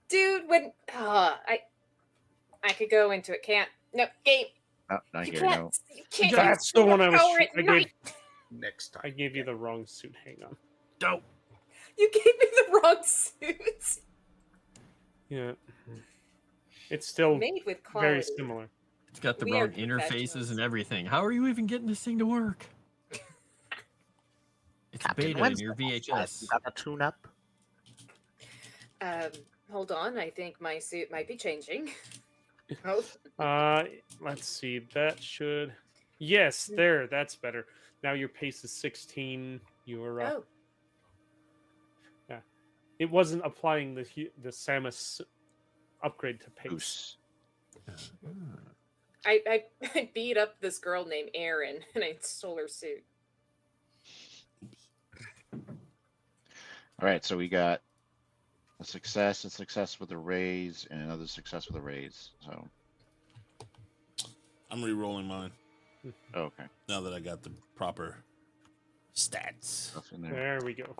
dude. When I could go into it. Can't. No game. Oh, not You here. can't. No. You can't. That's use the one I was. power at I gave, night. Next time. I gave you the wrong suit. Hang on. Dope. You gave me the wrong suit. Yeah. It's still Made with quality. very similar. It's got the We wrong are interfaces professionals. and everything. How are you even getting this thing to work? It's Captain beta in Wednesday. your You VHS. got a tune up? Hold on. I think my suit might be changing. Oh, Let's see. That should. Yes, there. That's better. Now your pace is 16. You're. oh. Yeah. It wasn't applying the Samus upgrade to pace. Goose. I beat up this girl named Erin and I stole her suit. All right, so we got a success with a raise, and another success with a raise. So, I'm re-rolling mine okay, now that I got the proper stats. stuff in there. There we go.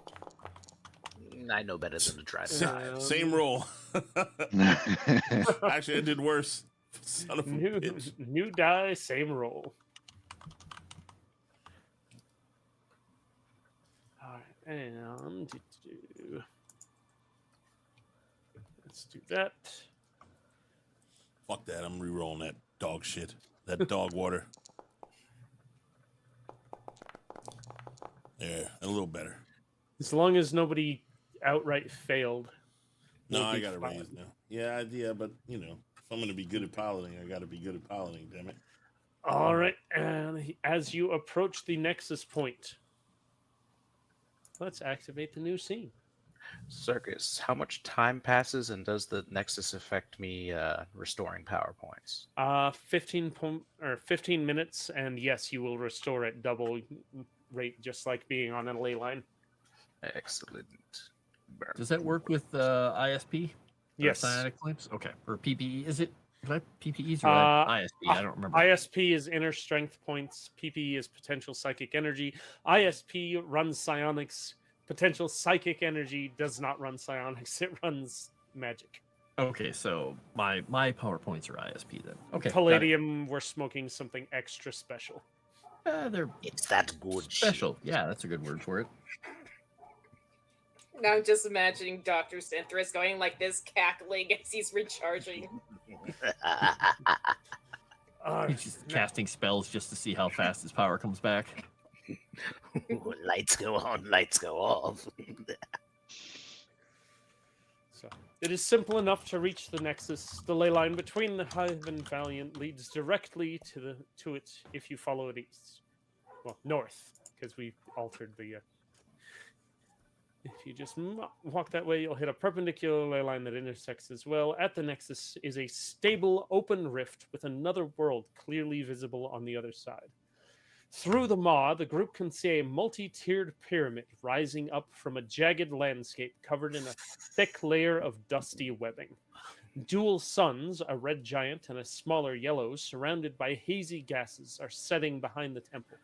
I know better than to try to Sa- dive. Same roll. Actually, I did worse. Son of a New, bitch. new die, same roll. All right, and let's do that. Fuck that. I'm re-rolling that dog shit. That dog water. There, a little better. As long as nobody outright failed. No, we'll I be got to fine. raise now. Yeah, but if I'm gonna be good at piloting, I got to be good at piloting. Damn it. All right, and as you approach the Nexus point, let's activate the new scene. Circus, how much time passes and does the Nexus affect me restoring power points? 15 minutes, and yes, you will restore at double rate, just like being on a ley line. Excellent. Burn. Does that work with ISP? Or Yes. Cyanic Lamps? Okay. Or PPE? Is it PPEs or ISP? I don't remember. ISP is inner strength points. PPE is potential psychic energy. ISP runs psionics. Potential psychic energy does not run psionics. It runs magic. Okay, so my power points are ISP then. Okay. got it. Palladium, we're smoking something extra special. They're It's that good special. Yeah, that's a good word for it. Now I'm just imagining Dr. Synthris going like this, cackling as he's recharging. He's just casting spells just to see how fast his power comes back. Ooh, lights go on, lights go off. So it is simple enough to reach the Nexus. The ley line between the Hive and Valiant leads directly to it if you follow it east. Well, north, because we altered the. If you just walk that way, you'll hit a perpendicular ley line that intersects as well. At the Nexus is a stable, open rift with another world clearly visible on the other side. Through the maw, the group can see a multi-tiered pyramid rising up from a jagged landscape covered in a thick layer of dusty webbing. Dual suns, a red giant and a smaller yellow, surrounded by hazy gases, are setting behind the temple,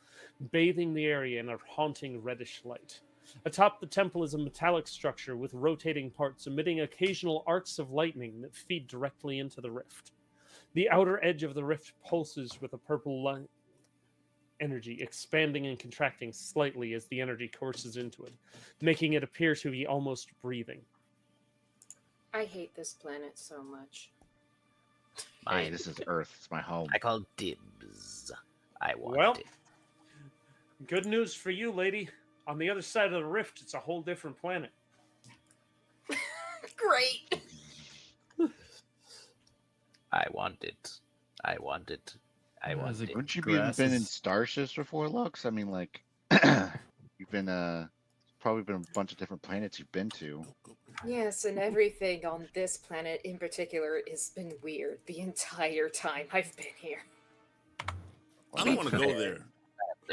bathing the area in a haunting reddish light. Atop the temple is a metallic structure with rotating parts emitting occasional arcs of lightning that feed directly into the rift. The outer edge of the rift pulses with a purple light energy, expanding and contracting slightly as the energy courses into it, making it appear to be almost breathing. I hate this planet so much. Hey, this is Earth. It's my home. I call dibs. I want Well, it. good news for you, lady. On the other side of the rift, it's a whole different planet. Great. I want it. I want it. I want Is it it. Haven't you Grass been in is- starships before, Lux? I mean, like, you've been probably been a bunch of different planets you've been to. Yes, and everything on this planet in particular has been weird the entire time I've been here. I don't want to go there.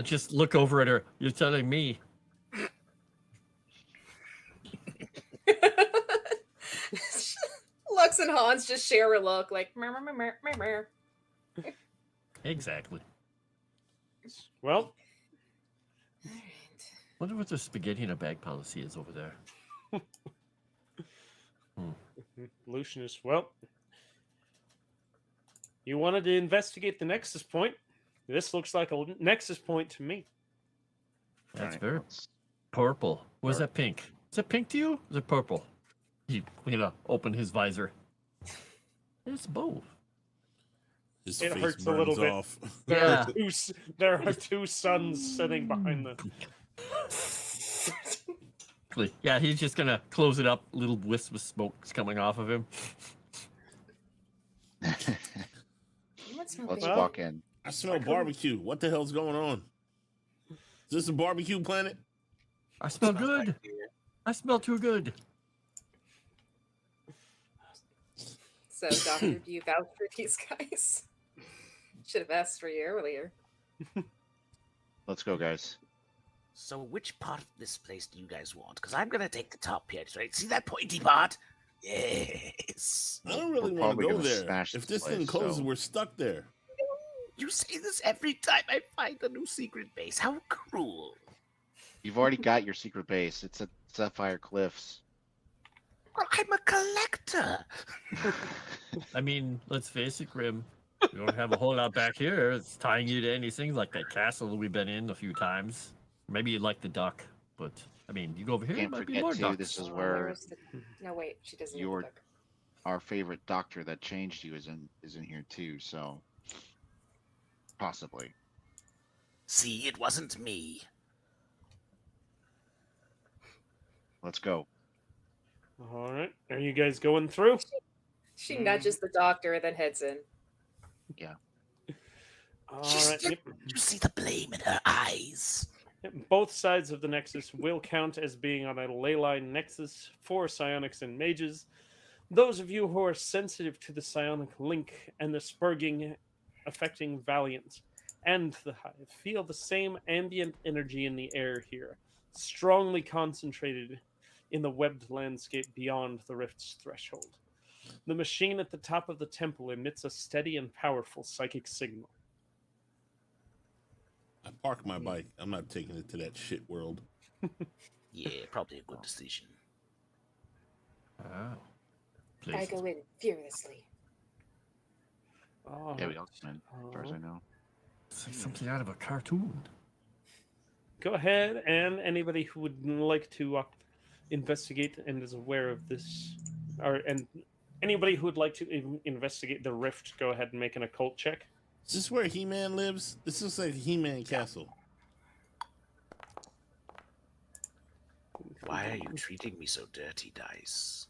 Just look over at her. You're telling me. Lux and Hans just share a look like mer mer mer mer mer. Exactly. Well, Alright. Wonder what the spaghetti in a bag policy is over there. Lucianus, well, you wanted to investigate the Nexus point. This looks like a Nexus point to me. That's Alright, very let's- purple. Was that pink? Is it pink to you? Is it purple? He, open his visor. It's both. His It face hurts a little burns bit. off. Yeah. There are two suns sitting behind the. Yeah, he's just gonna close it up. Little wisp of smoke's coming off of him. You want some Let's bacon? walk in. I smell barbecue. What the hell's going on? Is this a barbecue planet? I smell good. I smell too good. So, Doctor, do you vouch for these guys? Should have asked for you earlier. Let's go, guys. So which part of this place do you guys want? Because I'm going to take the top here, right? See that pointy part? Yes. I don't really We're want to probably go gonna there. smash If this this thing place, closes, so- we're stuck there. You say this every time I find a new secret base. How cruel. You've already got your secret base. It's at Sapphire Cliffs. Well, I'm a collector. I mean, let's face it, Grim. We don't have a whole lot back here. It's tying you to anything like that castle that we've been in a few times. Maybe you'd like the duck, but I mean, you go over here, there Can't might be forget more too, ducks. this is Oh, where where's the... No, wait, she doesn't. your- Look. our favorite doctor that changed you is in here too. So possibly. See, it wasn't me. Let's go. All right, are you guys going through? She nudges the doctor and then heads in. All She's- right. Yep. You see the blame in her eyes. Yep, both sides of the Nexus will count as being on a ley line Nexus for psionics and mages. Those of you who are sensitive to the psionic link and the spurging affecting Valiant and the Hive feel the same ambient energy in the air here, strongly concentrated in the webbed landscape beyond the rift's threshold. The machine at the top of the temple emits a steady and powerful psychic signal. I park my bike. I'm not taking it to that shit world. Yeah, probably a good decision. Oh. I Places. go in fearlessly. All Yeah, right. we all come in, as far as I know. It's like something out of a cartoon. Go ahead, and anybody who would like to investigate and is aware of this, and anybody who would like to investigate the rift, go ahead and make an occult check. Is this where He-Man lives? This looks like a He-Man castle. Why are you treating me so dirty, Dice?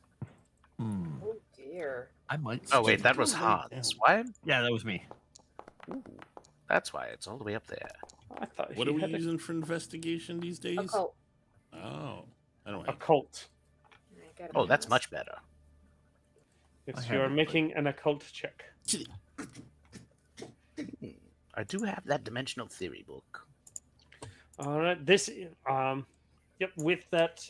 Hmm. Oh dear. I might. Oh wait, Dude, that was go lay Hans. down. Why? Yeah, that was me. Ooh, that's why it's all the way up there. I thought What he are we had using for investigation these days? Occult. Oh, I don't a have. occult. I got Oh, that's this. much better. Yes, I you are haven't, making an occult check. I do have that dimensional theory book. All right, yep, with that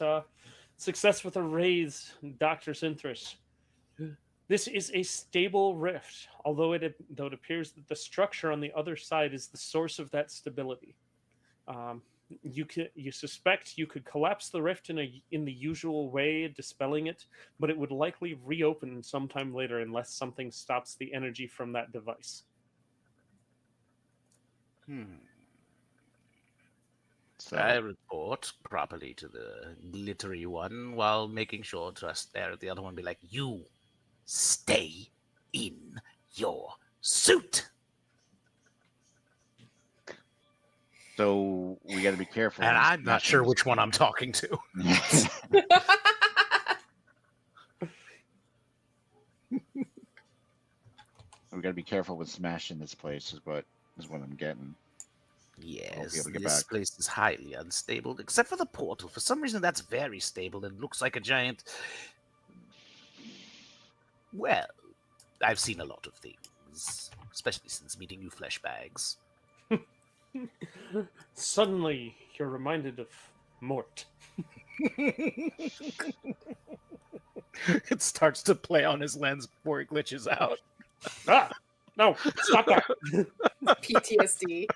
success with a raise, Dr. Synthris. This is a stable rift, although it appears that the structure on the other side is the source of that stability. You suspect you could collapse the rift in the usual way, dispelling it, but it would likely reopen sometime later unless something stops the energy from that device. So I report properly to the glittery one while making sure to stare at the other one and be like, you stay in your suit. so we got to be careful. And when I'm not sure smashing which one I'm talking to. this- we got to be careful with smashing this place. Is what I'm getting. Yes, able to get this back. place is highly unstable, except for the portal. For some reason, that's very stable and looks like a giant. Well, I've seen a lot of things, especially since meeting you flesh bags. Suddenly, you're reminded of Mort. It starts to play on his lens before it glitches out. Ah, no, stop that. PTSD.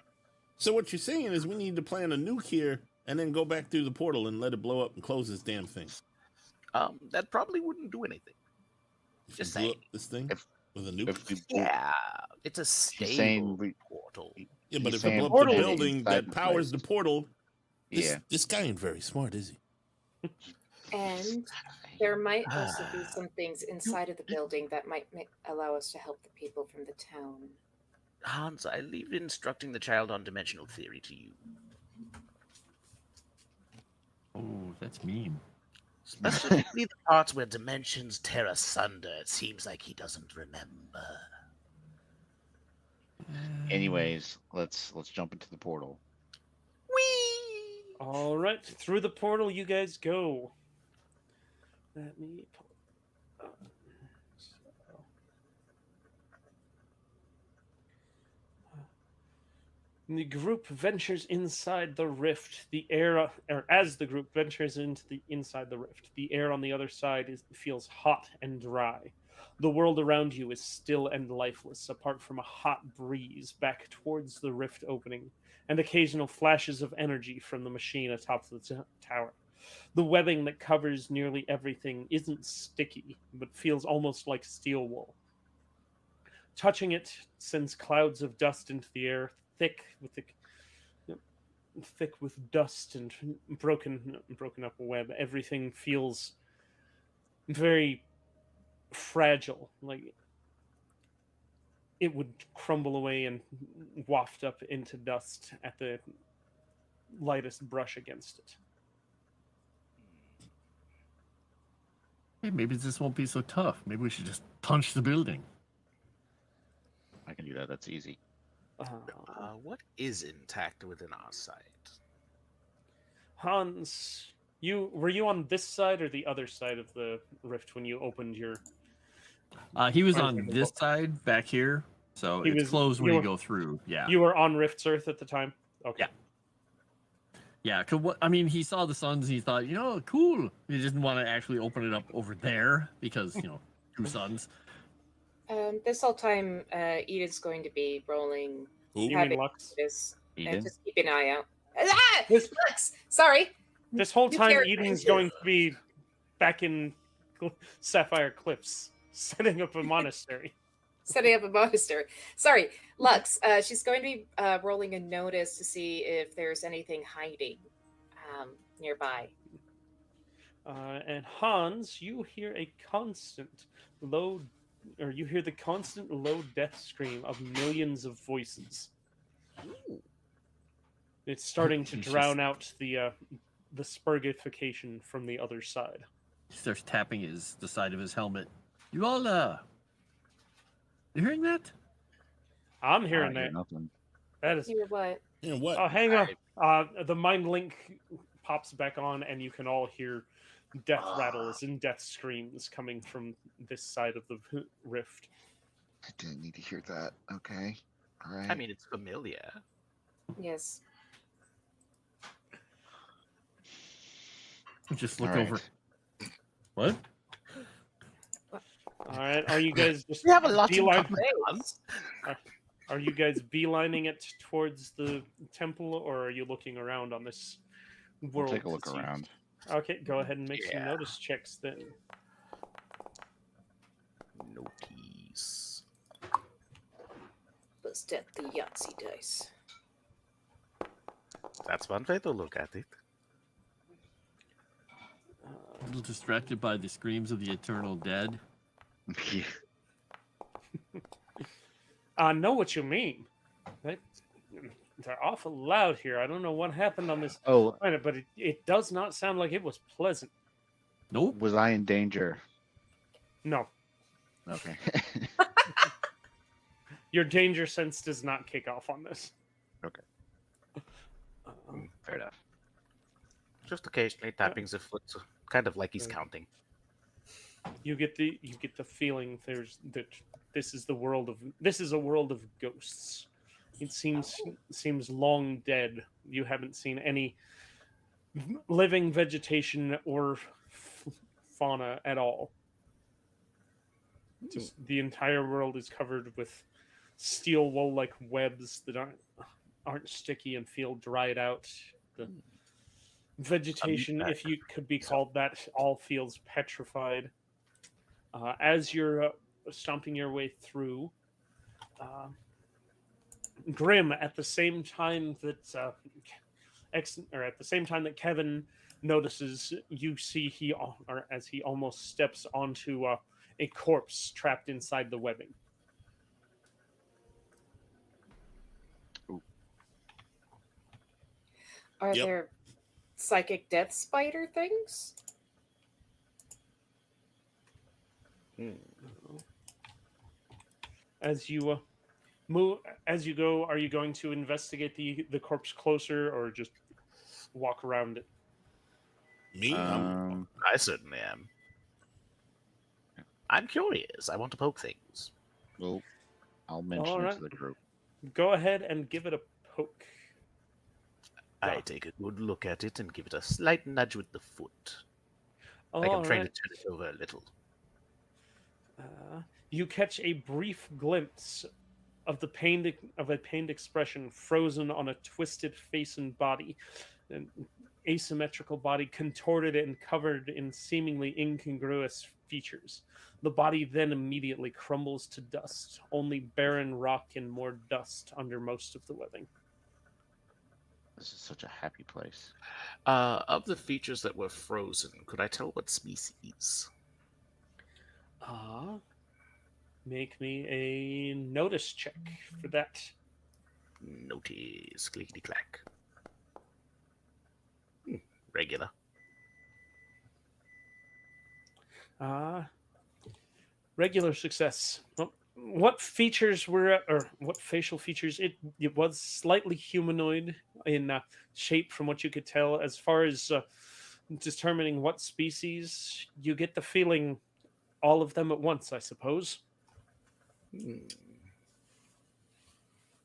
So what you're saying is we need to plant a nuke here and then go back through the portal and let it blow up and close this damn thing. That probably wouldn't do anything. If Just you blew saying. up this thing If- with a nuke. If we, Yeah, it's a He's stable saying we- portal. Yeah, but he's if it saying blew up portal the is building inside that the powers place. the portal, this, Yeah. this guy ain't very smart, is he? And there might also be some things inside of the building that might allow us to help the people from the town. Hans, I leave instructing the child on dimensional theory to you. Oh, that's mean. Specifically the parts where dimensions tear asunder. It seems like he doesn't remember. Anyways, let's jump into the portal. Whee! All right, through the portal you guys go. Let me pull it up. The group ventures inside the rift. The air, or as the group ventures inside the rift, the air on the other side feels hot and dry. The world around you is still and lifeless, apart from a hot breeze back towards the rift opening, and occasional flashes of energy from the machine atop the tower. The webbing that covers nearly everything isn't sticky, but feels almost like steel wool. Touching it sends clouds of dust into the air, thick with dust and broken up web. Everything feels very fragile, like it would crumble away and waft up into dust at the lightest brush against it. Hey, maybe this won't be so tough. Maybe we should just punch the building. I can do that. That's easy. What is intact within our sight? Hans, were you on this side or the other side of the rift when you opened your? He was Right, on right, this right. side back here, so He it's was- closed when you you were- go through. Yeah, You were on Rift's Earth at the time. Okay. yeah. Cause what I mean, he saw the suns. He thought, cool. He didn't want to actually open it up over there because two suns. This whole time, Edith's going to be rolling. Who? You mean Habit Lux? This, Eden? just keep an eye out. Ah! This- Lux! Sorry. This whole New time, character. Eden's going to be back in Sapphire Cliffs, setting up a monastery. Setting up a monastery. Sorry, Lux. She's going to be rolling a notice to see if there's anything hiding nearby. And Hans, you hear a constant, low, you hear the constant low death scream of millions of voices. It's starting to He's drown out the spurgification from the other side. He starts tapping the side of his helmet. You all, you hearing that? I'm I hearing don't hear that. nothing. That is. You what? You know what? Oh, hang on. The mind link pops back on, and you can all hear death rattles and death screams coming from this side of the rift. I didn't need to hear that. Okay. All right. I mean, it's familiar. Yes. Just look All right. over. What? All right, are you guys just We have a lot in beeline- common. Are you guys beelining it towards the temple, or are you looking around on this We'll world? take a look to see? around. Okay, go ahead and make some Yeah. notice checks then. Notice. Bust out the Yahtzee dice. That's one way to look at it. A little distracted by the screams of the eternal dead. Yeah. I know what you mean. They're awful loud here. I don't know what happened on this Oh, planet, but it does not sound like it was pleasant. Nope. was I in danger? No, Okay. your danger sense does not kick off on this. Okay. Fair enough. Just occasionally tapping the foot, kind of like he's Okay. counting. You get the feeling that this is a world of ghosts. It seems long dead. You haven't seen any living vegetation or fauna at all. Just the entire world is covered with steel wool-like webs that aren't sticky and feel dried out. The vegetation, if you could be called that, all feels petrified. As you're stomping your way through, Grim, at the same time that Kevin notices, you see as he almost steps onto a corpse trapped inside the webbing. Are Yep. there psychic death spider things? As you go, are you going to investigate the corpse closer, or just walk around it? Me? I certainly am. I'm curious. I want to poke things. Well, I'll mention All it right. to the group. Go ahead and give it a poke. I take a good look at it and give it a slight nudge with the foot. Like I'm All trying right. to turn it over a little. You catch a brief glimpse of a pained expression frozen on a twisted face and body, an asymmetrical body contorted and covered in seemingly incongruous features. The body then immediately crumbles to dust, only barren rock and more dust under most of the webbing. This is such a happy place. Of the features that were frozen, could I tell what species? Make me a notice check for that. Notice. Clickety clack. Regular. Regular success. Well, what features were, or what facial features? It was slightly humanoid in shape, from what you could tell. As far as determining what species, you get the feeling all of them at once, I suppose.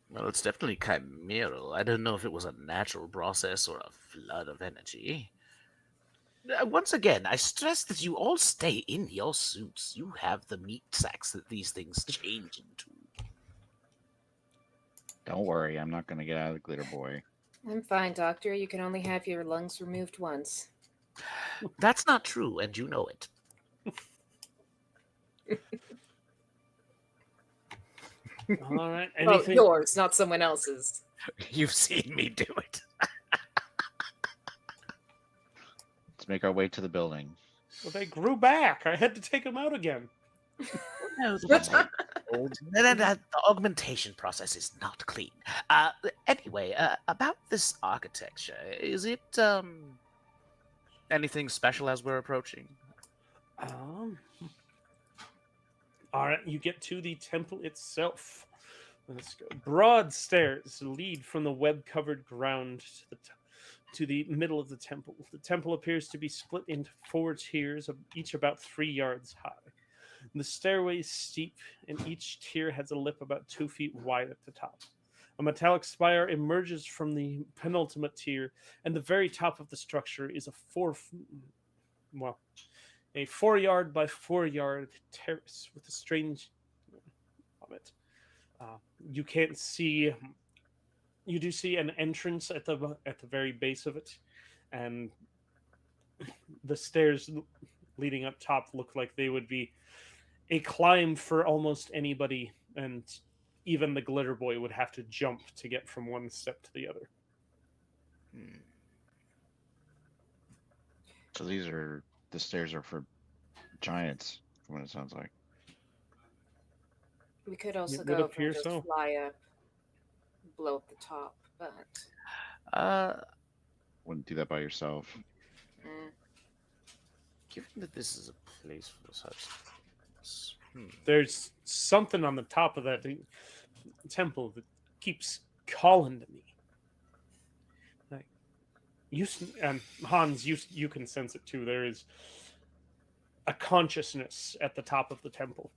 Well, it's definitely chimeral. I don't know if it was a natural process or a flood of energy. Once again, I stress that you all stay in your suits. You have the meat sacks that these things change into. Don't worry, I'm not going to get out of the glitter boy. I'm fine, Doctor. You can only have your lungs removed once. That's not true, and you know it. All right. Well, Anything? yours, not someone else's. You've seen me do it. Let's make our way to the building. Well, they grew back. I had to take them out again. No, the augmentation process is not clean. Anyway, about this architecture, is it anything special as we're approaching? All right, you get to the temple itself. Let's go. Broad stairs lead from the web-covered ground to the middle of the temple. The temple appears to be split into 4 tiers, each about 3 yards high. The stairway is steep, and each tier has a lip about 2 feet wide at the top. A metallic spire emerges from the penultimate tier, and the very top of the structure is a 4-yard by 4-yard terrace with a strange of it. You can't see. You do see an entrance at the very base of it, and the stairs leading up top look like they would be a climb for almost anybody, and even the glitter boy would have to jump to get from one step to the other. So the stairs are for giants, from what it sounds like. We could also It go would up and appear just so. fly up, blow up the top, but Wouldn't do that by yourself. Given that this is a place for such There's something on the top of that temple that keeps calling to me. Like and Hans, you can sense it too. There is a consciousness at the top of the temple.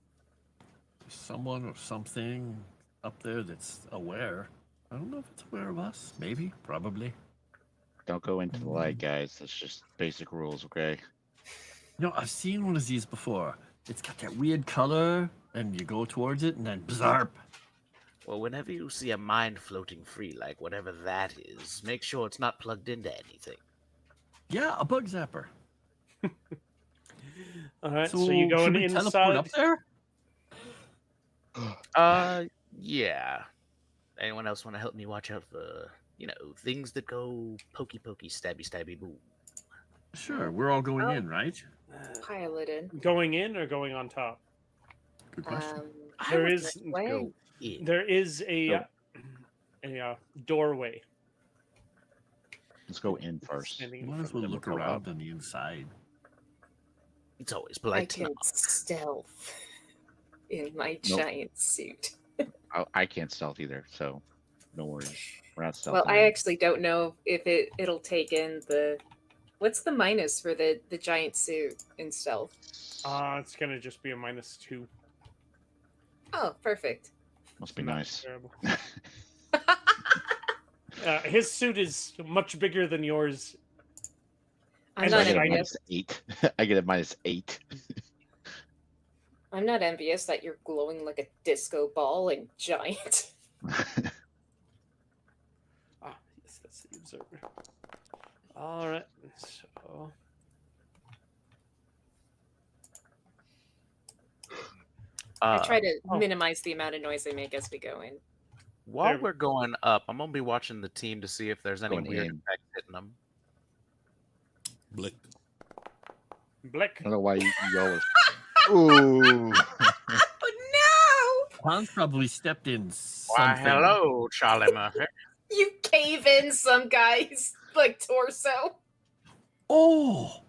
Someone or something up there that's aware. I don't know if it's aware of us. Maybe, probably. Don't go into the light, guys. That's just basic rules, okay? No, I've seen one of these before. It's got that weird color, and you go towards it, and then bzarp. Well, whenever you see a mind floating free, like whatever that is, make sure it's not plugged into anything. Yeah, a bug zapper. All right, so you should going we teleport inside? up there? Yeah. Anyone else want to help me watch out for, things that go pokey pokey, stabby stabby boo? Sure, we're all going in, right? piloted. Going in or going on top? Good question. There is Go in. there is a doorway. Let's go in first. standing in Might as front well of look go around up. on the inside. It's always I polite to can knock. stealth in my Nope. giant suit. I can't stealth either, so no worries. We're not stealthing. Well, I actually don't know if it'll take in the. What's the minus for the giant suit in stealth? It's gonna just be a -2. Oh, perfect. Must be Not nice. terrible. His suit is much bigger than yours. I'm So And I not get a envious. -8. I get a -8. I'm not envious that you're glowing like a disco ball and giant. Yes, that's the observer. All right, so I try to oh. minimize the amount of noise I make as we go in. While There- we're going up, I'm gonna be watching the team to see if there's any Going weird in. effects hitting them. Blick. Blick. I don't know why you always. Ooh. Oh Hans probably stepped in Why, something. hello, Charlie Murphy. no! You cave in some guy's like torso. Oh!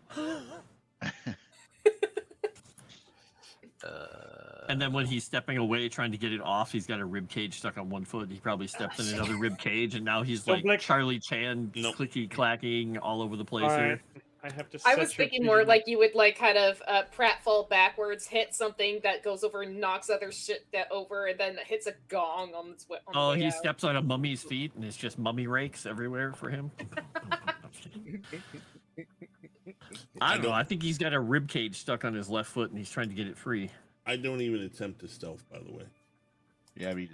And then when he's stepping away, trying to get it off, he's got a rib cage stuck on one foot. He probably stepped in another rib cage, and now he's So, like Blick- Charlie Chan, Nope. clicky clacking all over the place All here. right, I have to. I set was your thinking more vision. like you would like kind of pratfall backwards, hit something that goes over and knocks other shit that over, and then hits a gong on its way. On the Oh, way he out. steps on a mummy's feet, and it's just mummy rakes everywhere for him. I don't know. I think he's got a rib cage stuck on his left foot, and he's trying to get it free. I don't even attempt to stealth, by the way. Yeah, me.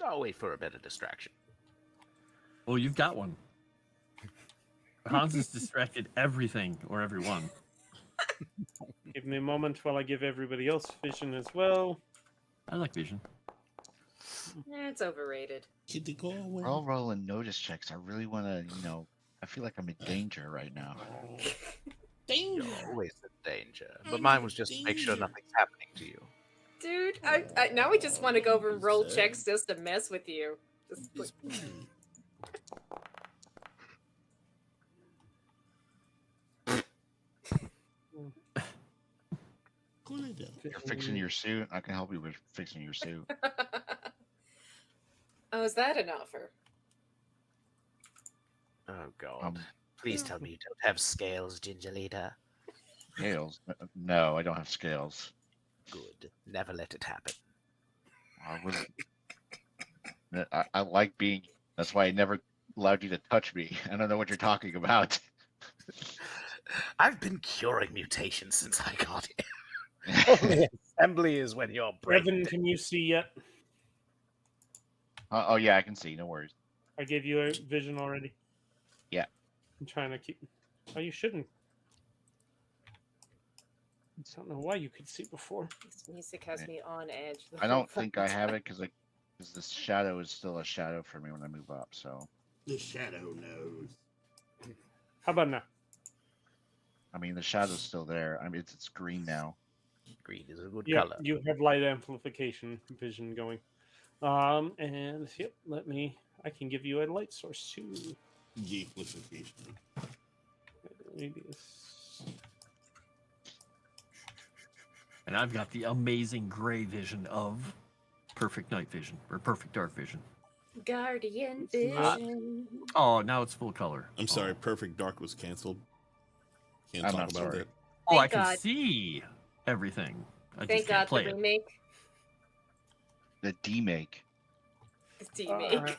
I'll wait for a bit of distraction. Well, you've got one. Hans has distracted everything or everyone. Give me a moment while I give everybody else vision as well. I like vision. It's overrated. Kitty go away. We're all rolling notice checks. I really want to, I feel like I'm in danger right now. Danger. You're always in danger. But mine was just to make sure nothing's happening to you. Dude, I now we just want to go over and roll Sir? checks just to mess with you. Just like, Cool it down. You're fixing your suit. I can help you with fixing your suit. oh, is that an offer? Oh, God. Um, Please tell me you don't have scales, Gingerlita. Scales? No, I don't have scales. Good. Never let it happen. I was. I like being. That's why I never allowed you to touch me. I don't know what you're talking about. I've been curing mutations since I got here. Only assembly is when you're Evan, brain can you see yet? Oh yeah, I can see. No worries. I gave you a vision already. Yeah. I'm trying to keep. Oh, you shouldn't. I don't know why you could see before. This music has me on edge. the I whole don't think I fucking have time. it because this shadow is still a shadow for me when I move up. So The shadow knows. How about now? I mean the shadow's still there. I mean it's green now. green is a good Yeah, color. you have light amplification vision going. And yep, I can give you a light source too. Geekification. Maybe this. And I've got the amazing gray vision of perfect night vision or perfect dark vision. Guardian vision. Oh, now it's full color. I'm sorry, Perfect Dark was canceled. Can't I'm talk not about sorry. that. Oh, I Thank can God. see everything. I Thank just can't God play the it. remake. The demake. The demake.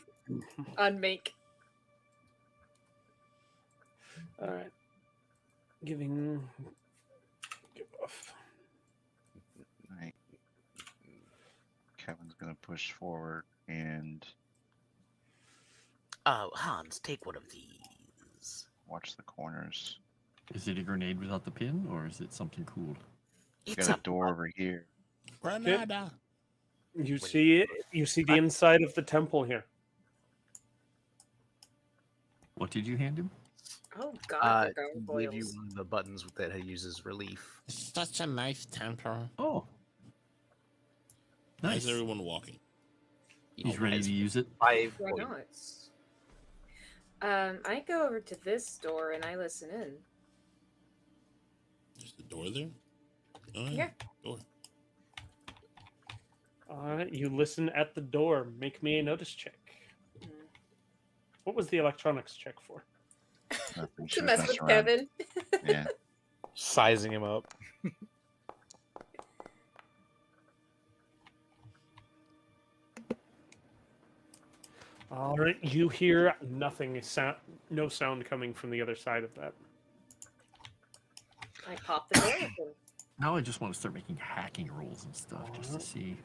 Unmake. All right. Give off. Right. Kevin's gonna push forward and Oh, Hans, take one of these. watch the corners. Is it a grenade without the pin, or is it something cool? It's Got a door over here. Granada. You see it? You see the inside of the temple here. What did you hand him? Oh God, the He gave you gargoyles. one of the buttons that uses relief. It's such a nice temper. Oh, How's nice. everyone walking? He's ready to use it. 5 Why not? points. I go over to this door and I listen in. There's the door there? Oh, Yeah. Door. All right, you listen at the door. Make me a notice check. Mm. What was the electronics check for? Nothing. She To was mess messing with around. Kevin. Yeah. Sizing him up. All right, you hear nothing. No sound coming from the other side of that. I pop the door open. Now I just want to start making hacking rolls and stuff just to see.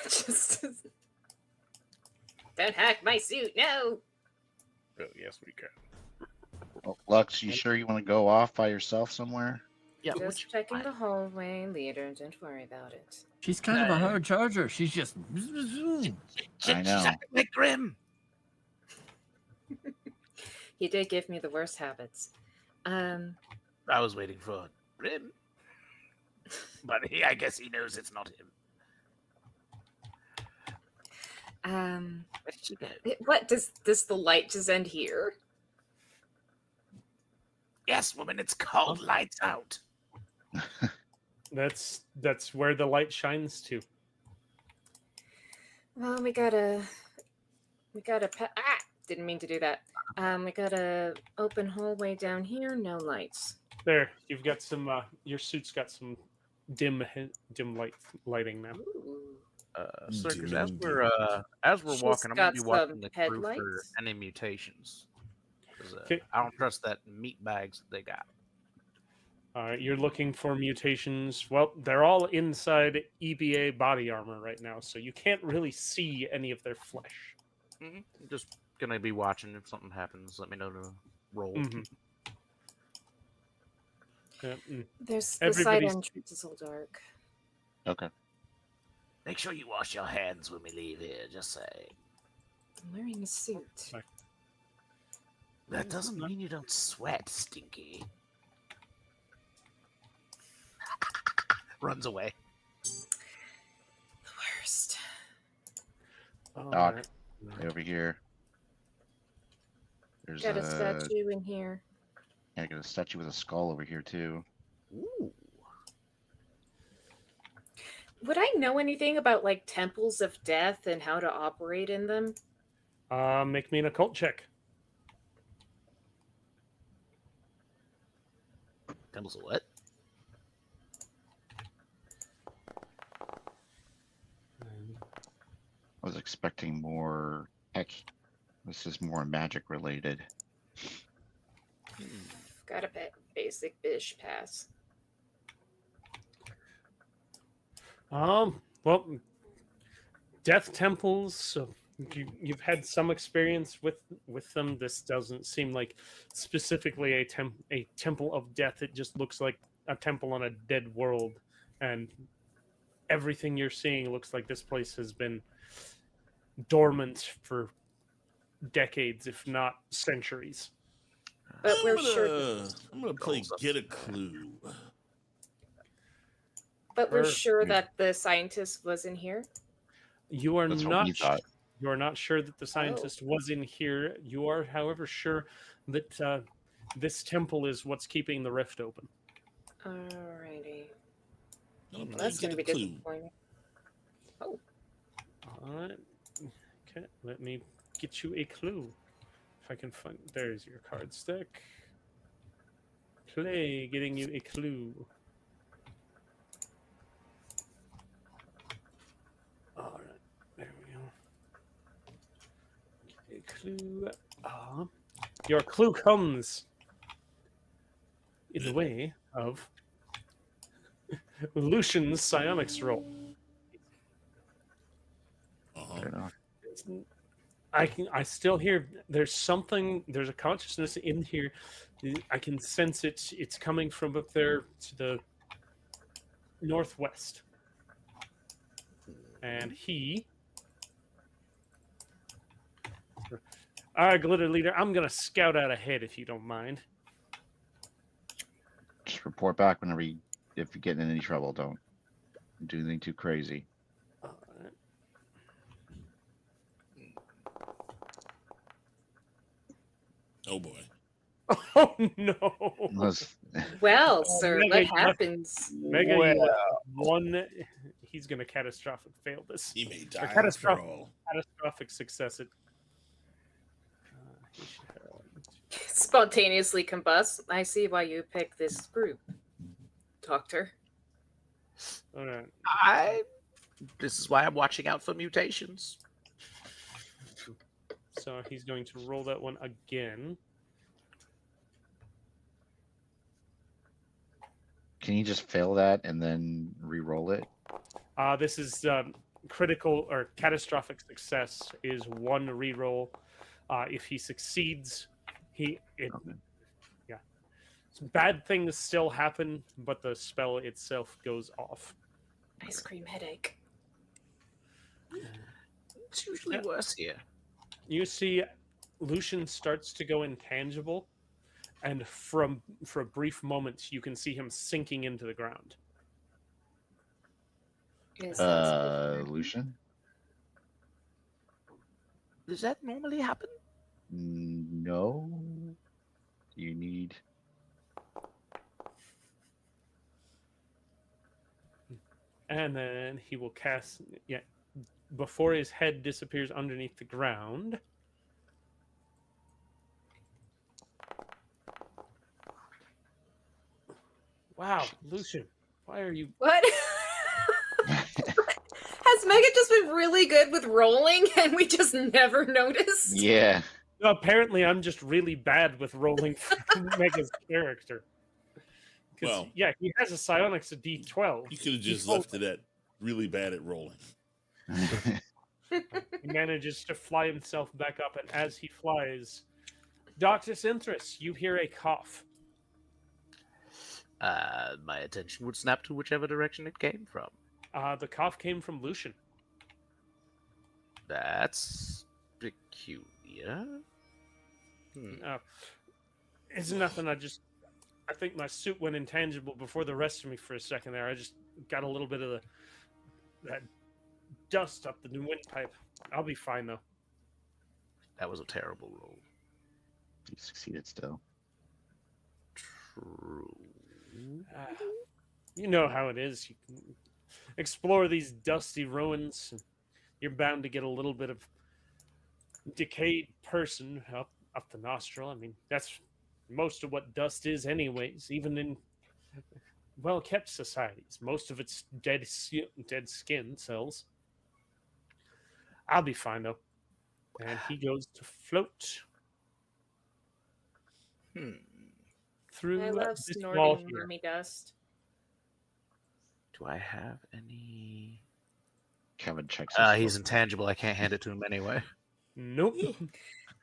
Just don't hack my suit, no. Oh, yes, we can. Oh, Lux, you sure you want to go off by yourself somewhere? Yeah, Just checking the hallway, leader. Don't worry about it. She's kind of a hard charger. She's just. I know. She's acting like Grim. He did give me the worst habits. I was waiting for Grim. But I guess he knows it's not him. Where did she go? What does the light just end here? Yes, woman, it's called Lights Out. That's where the light shines to. Well, we got a didn't mean to do that. We got a open hallway down here, no lights. There, you've got some. Your suit's got some dim lighting now. Ooh. Sir, 'cause Dim, as we're She's walking, I'm got gonna be watching some the crew for headlights. any mutations. 'Cause, 'Kay. I don't trust that meat bags that they got. All right, you're looking for mutations. Well, they're all inside EBA body armor right now, so you can't really see any of their flesh. I'm just gonna be watching. If something happens, let me know to roll. Mhm. Yeah, There's the side Everybody's- entrance is all dark. Okay. Make sure you wash your hands when we leave here. Just say. I'm wearing a suit. That doesn't mean you don't sweat, Stinky. Runs away. The worst. All Doc. right. Right over here. There's Got a statue in here. I got a statue with a skull over here too. Ooh. Would I know anything about like temples of death and how to operate in them? Make me an occult check. Temples of what? I was expecting more. Heck, this is more magic related. Got a basic bish pass. Well, death temples. So you've had some experience with them. This doesn't seem like specifically a temple of death. It just looks like a temple on a dead world, and everything you're seeing looks like this place has been dormant for decades, if not centuries. But I'm we're gonna, sure. I'm gonna play Get a Clue. But we're Sure. sure that the scientist was in here. You are That's what not. we thought. You are not sure that the scientist was in here. You are, however, sure that this temple is what's keeping the rift open. Alrighty. I'm gonna play That's Get gonna a be Clue. disappointing. All right. Okay, let me get you a clue. If I can find. There's your card stick. Play, getting you a clue. All right, there we go. A clue. Your clue comes in the way of Lucian's psionics roll. Uh-huh. I still hear there's a consciousness in here. I can sense it. It's coming from up there to the northwest. And he all right, Glitter Leader, I'm gonna scout out ahead if you don't mind. Just report back whenever if you get in any trouble. Don't do anything too crazy. All right. Oh boy. Oh no. Unless Well, Oh, sir, Mega, what you- happens? Mega, you have one. He's gonna catastrophic fail this. He may A die after catastrophic, all. catastrophic success. He should have- Spontaneously combust. I see why you picked this group, Doctor. All right. This is why I'm watching out for mutations. So he's going to roll that one again. can you just fail that and then re-roll it? This is critical or catastrophic success is one reroll. If he succeeds, Okay. So bad things still happen, but the spell itself goes off. Ice cream headache. It's usually worse here. You see, Lucian starts to go intangible, and for a brief moment, you can see him sinking into the ground. Is Lucian? Does that normally happen? No. You need. And then he will cast. Yeah, before his head disappears underneath the ground. Wow, Lucian, why are you? what? Has Mega just been really good with rolling and we just never noticed? Yeah. Apparently, I'm just really bad with rolling for Mega's character. Because Well- yeah, he has a psionics of D12. You could have just He left it at really bad at rolling. He manages to fly himself back up, and as he flies, Dr. Synthris, you hear a cough. My attention would snap to whichever direction it came from. The cough came from Lucian. That's peculiar. It's nothing. I think my suit went intangible before the rest of me for a second there. I just got a little bit of that dust up the windpipe. I'll be fine though. That was a terrible roll. You succeeded still. True. You know how it is. You can explore these dusty ruins. And you're bound to get a little bit of decayed person up the nostril. I mean, that's most of what dust is, anyways. Even in well-kept societies, most of it's dead skin cells. I'll be fine though. And he goes to float through I love this wall snorting here. mommy dust. Do I have any? Kevin checks. He's intangible. I can't hand it to him anyway. Nope.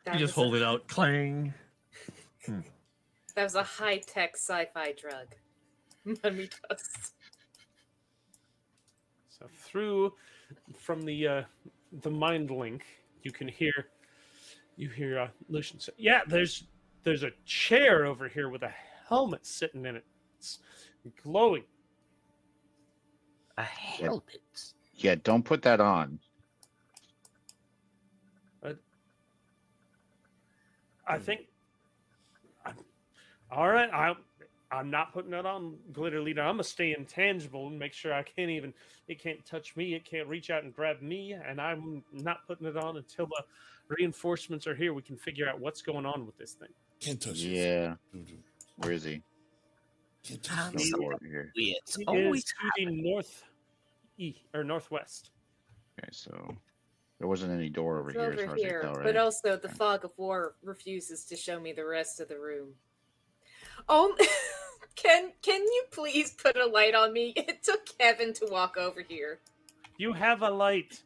That You just was hold it out, clang. That was a high-tech sci-fi drug. Mommy dust. So through from the mind link, you can hear Lucian say, "Yeah, there's a chair over here with a helmet sitting in it. It's glowing." A helmet. Yeah, don't put that on. I think. All right, I'm not putting it on, Glitter Leader. I'm gonna stay intangible and make sure it can't touch me, it can't reach out and grab me, and I'm not putting it on until the reinforcements are here. We can figure out what's going on with this thing. Can't touch Yeah. this. Where is he? Can't touch No this. door over here. It's It always is to the northwest. Okay, so there wasn't any door over It's here as over far as I here, can tell, but right? also the fog of war refuses to show me the rest of the room. Oh, can you please put a light on me? It took Kevin to walk over here. You have a light.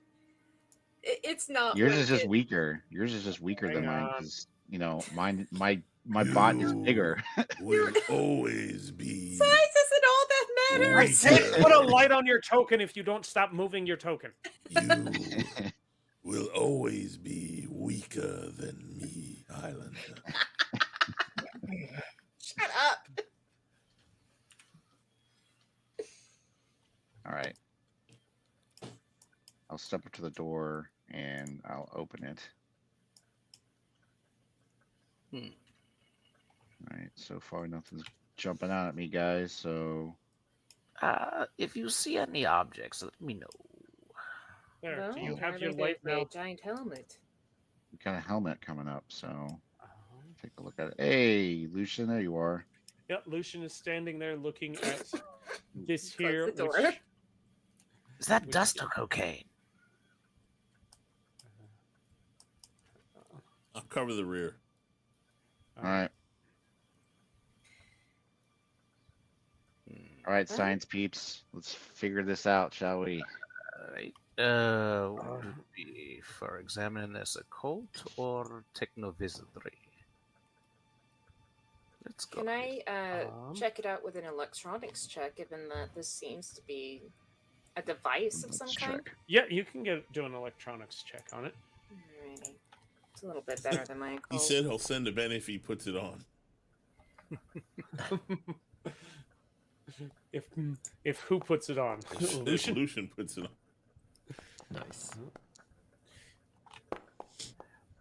It's not. Yours is worth just it. weaker. Yours is just weaker than Hang mine on. because my bot is bigger. Will always be. Size isn't all that I matters. said put a light on your token if you don't stop moving your token. You will always be weaker than me, Highlander. Shut up. All right. I'll step up to the door and I'll open it. All right. So far, nothing's jumping out at me, guys. So if you see any objects, let me know. There, No, do you have rather your light there's now? a giant helmet. we got a helmet coming up. So take a look at it. Hey, Lucian, there you are. Yep, Lucian is standing there looking at this Close here. the door. Which, Is that Which- dust or cocaine? I'll cover the rear. All right. All right, science peeps. Let's figure this out, shall we? Alright. Would it be for examining this occult or technovisitory? Let's go. Can I Um, check it out with an electronics check, given that this seems to be a device of some Let's kind? check. yeah, you can do an electronics check on it. Alrighty. It's a little bit better than my He occult. said he'll send a Ben if he puts it on. If who puts it on? If Lucian? Lucian puts it on. Nice.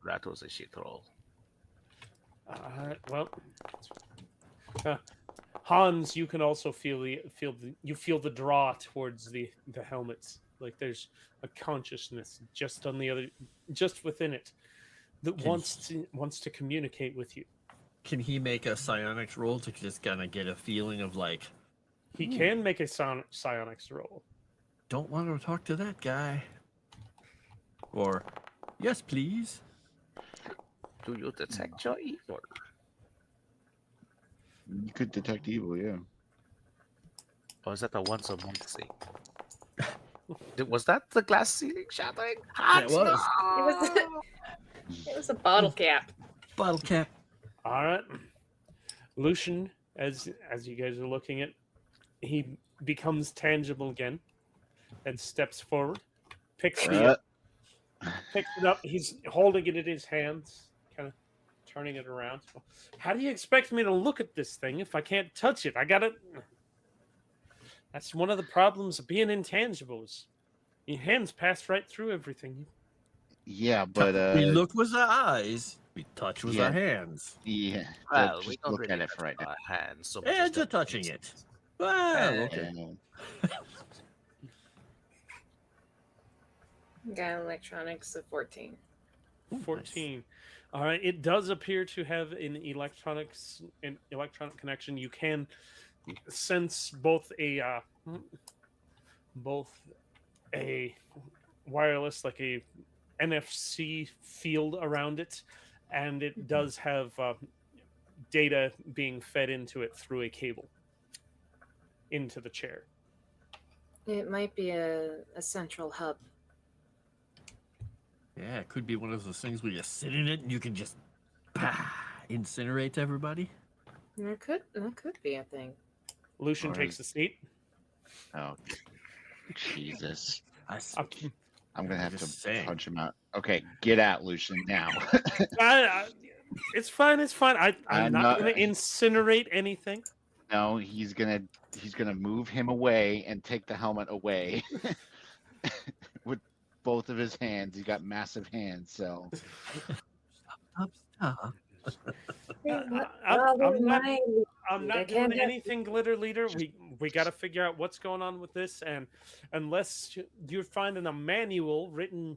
That was a shit roll. Well, Hans, you can also feel the draw towards the helmets. Like there's a consciousness just within it that wants to communicate with you. Can he make a psionics roll to just kind of get a feeling of like, He can make a psionics roll. don't want to talk to that guy? Or, yes, please. Do you detect your evil? You could detect evil, yeah. Or is that the once a month thing? Was that the glass ceiling shattering? Yeah, it was. It was a bottle cap. Bottle cap. All right, Lucian, as you guys are looking at, he becomes tangible again, and steps forward, picks it up. He's holding it in his hands, kind of turning it around. How do you expect me to look at this thing if I can't touch it? I gotta. That's one of the problems of being intangibles. Your hands pass right through everything. Yeah, but We look with our eyes. We touch with yeah. our hands. yeah. Well, Just we don't look really at it for right touch now. our hands so much And as just touching it. it. Well, okay. Got electronics of 14. Ooh, nice. 14. All right. It does appear to have an electronic connection. You can sense both a wireless, like a NFC field around it, and it does have data being fed into it through a cable into the chair. It might be a central hub. Yeah, it could be one of those things where you sit in it and you can just incinerate everybody. That could be a thing. Lucian Or takes is- the seat. Oh, Jesus! I see. I'm gonna have to Just saying. punch him out. Okay, get out, Lucian, now. It's fine. It's fine. I'm I'm not not- going to incinerate anything. No, he's gonna move him away and take the helmet away with both of his hands. He's got massive hands, so Stop. I'm not doing anything, Glitter Leader. We got to figure out what's going on with this, and unless you're finding a manual written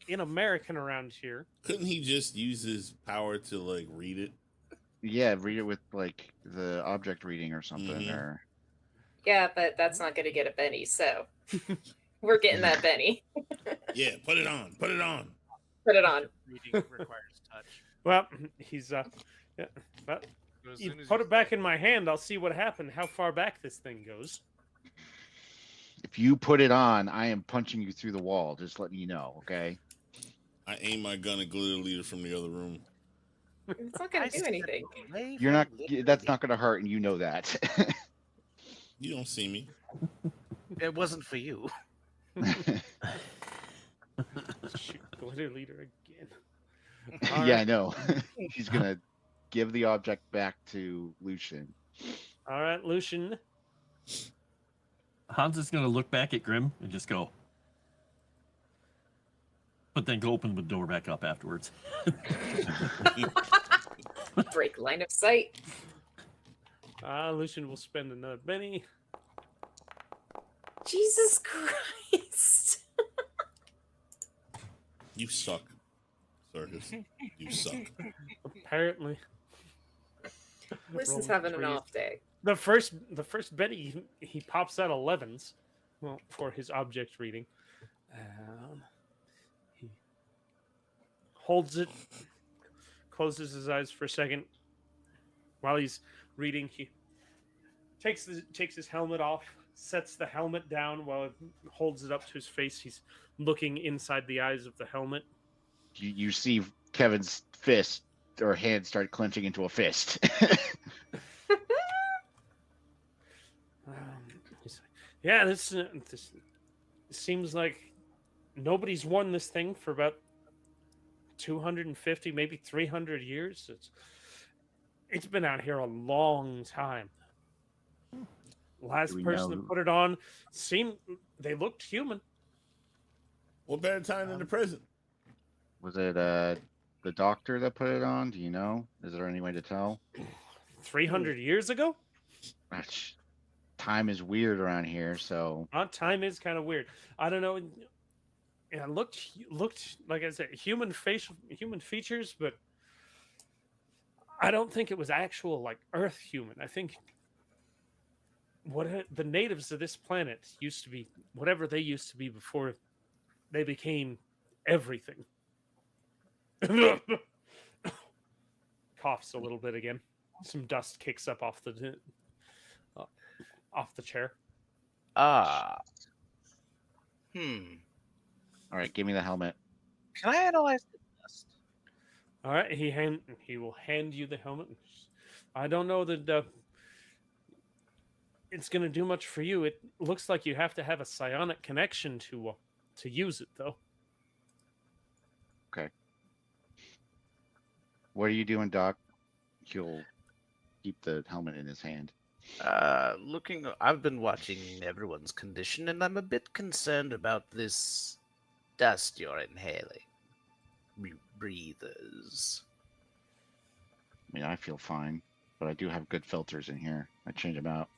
in American around here, Couldn't he just use his power to like read it? yeah, read it with like the object reading or something, Mhm. or Yeah, but that's not going to get a Benny, so we're getting that Benny. Yeah, put it on. Put it on. Put it on. Reading requires touch. well, he's yeah, well, So as you soon as put you it back in my hand. I'll see what happened. How far back this thing goes. if you put it on, I am punching you through the wall. Just letting you know, okay? I aim my gun at Glitter Leader from the other room. It's not going to do anything. You're not. That's not gonna hurt, and you know that. You don't see me. It wasn't for you. Shoot, Glitter Leader again. Yeah, I know. He's gonna give the object back to Lucian. All right, Lucian. Hans is going to look back at Grim and just go. But then go open the door back up afterwards. Break line of sight. Lucian will spend another Benny. Jesus Christ. You suck, Circus. You suck. Apparently, Lucian's Roll having an threes. off day. the first Benny he pops out 11s. Well, for his object reading. He holds it, closes his eyes for a second. While he's reading, he takes his helmet off, sets the helmet down while it holds it up to his face. He's looking inside the eyes of the helmet. You see Kevin's fist or hand start clenching into a fist. He's like, yeah, this seems like nobody's worn this thing for about 250, maybe 300 years. It's been out here a long time. Last Do we person know- to put it on they looked human. What better time than the present? Was it the doctor that put it on? Do you know? Is there any way to tell? 300 years ago? Gosh, time is weird around here, so Time is kind of weird. I don't know. Yeah, looked like I said, human features, but I don't think it was actual like Earth human. I think the natives of this planet used to be whatever they used to be before they became everything. Coughs a little bit again. Some dust kicks up off the chair. Ah. all right, give me the helmet. Can I analyze the dust? All right, he will hand you the helmet. I don't know that it's going to do much for you. It looks like you have to have a psionic connection to use it, though. Okay. What are you doing, Doc? He'll keep the helmet in his hand. I've been watching everyone's condition, and I'm a bit concerned about this dust you're inhaling. Breathers. I mean, I feel fine, but I do have good filters in here. I change them out.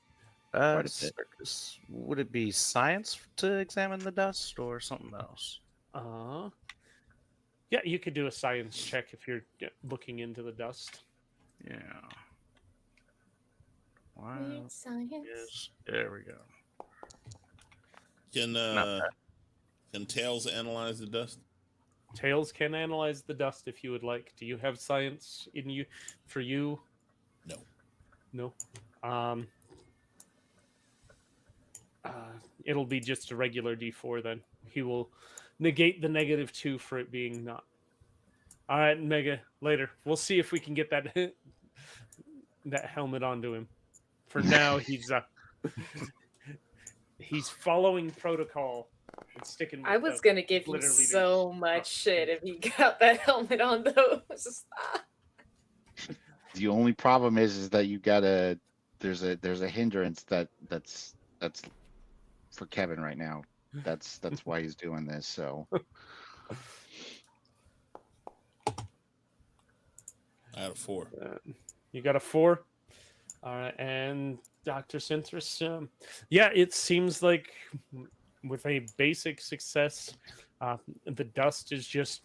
Quite a bit. Circus. Would it be science to examine the dust or something else? Yeah, you could do a science check if you're looking into the dust. Yeah. Wow. Weird science. Yes. There we go. Can Tails analyze the dust? Tails can analyze the dust if you would like. Do you have science in you for you? No. No. It'll be just a regular D4 then. He will negate the -2 for it being not. All right, Mega. Later, we'll see if we can get that that helmet onto him. For now, he's following protocol and sticking. With I was gonna give you glitter leaders. so much shit if you got that helmet on those. The only problem is that you gotta. There's a hindrance that's for Kevin right now. That's why he's doing this. So I had a 4. You got a 4. All right, and Dr. Synthris, yeah, it seems like with a basic success, the dust is just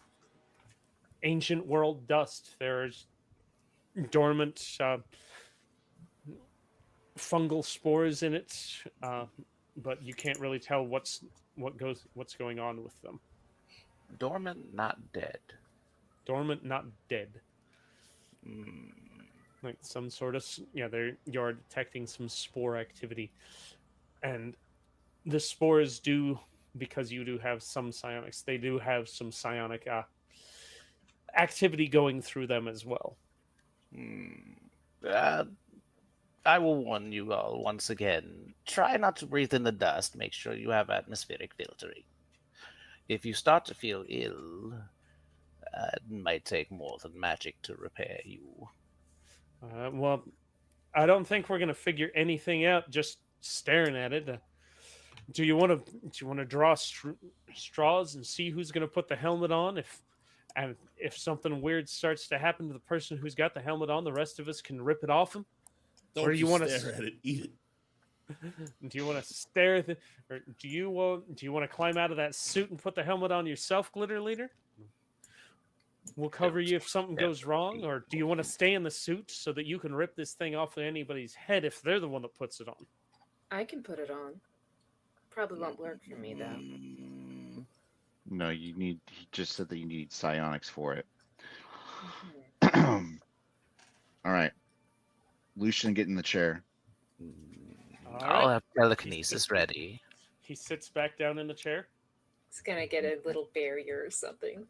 ancient world dust. There's dormant fungal spores in it, but you can't really tell what's going on with them. Dormant, not dead. Dormant, not dead. Like some sort of you're detecting some spore activity, and the spores do, because you do have some psionics, they do have some psionic activity going through them as well. I will warn you all once again. Try not to breathe in the dust. Make sure you have atmospheric filtering. If you start to feel ill, it might take more than magic to repair you. Well, I don't think we're gonna figure anything out just staring at it. Do you want to draw straws and see who's gonna put the helmet on? If something weird starts to happen to the person who's got the helmet on, the rest of us can rip it off him. Don't Or you want to stare at it? Eat it. Do you want to stare at or do you want to climb out of that suit and put the helmet on yourself, Glitter Leader? We'll cover you if something goes wrong. Or do you want to stay in the suit so that you can rip this thing off of anybody's head if they're the one that puts it on? I can put it on. Probably won't work for me though. no, you need. He just said that you need psionics for it. Mm-hmm. All right, Lucian, get in the chair. All I'll right. have telekinesis ready. He sits back down in the chair. It's gonna get a little barrier or something.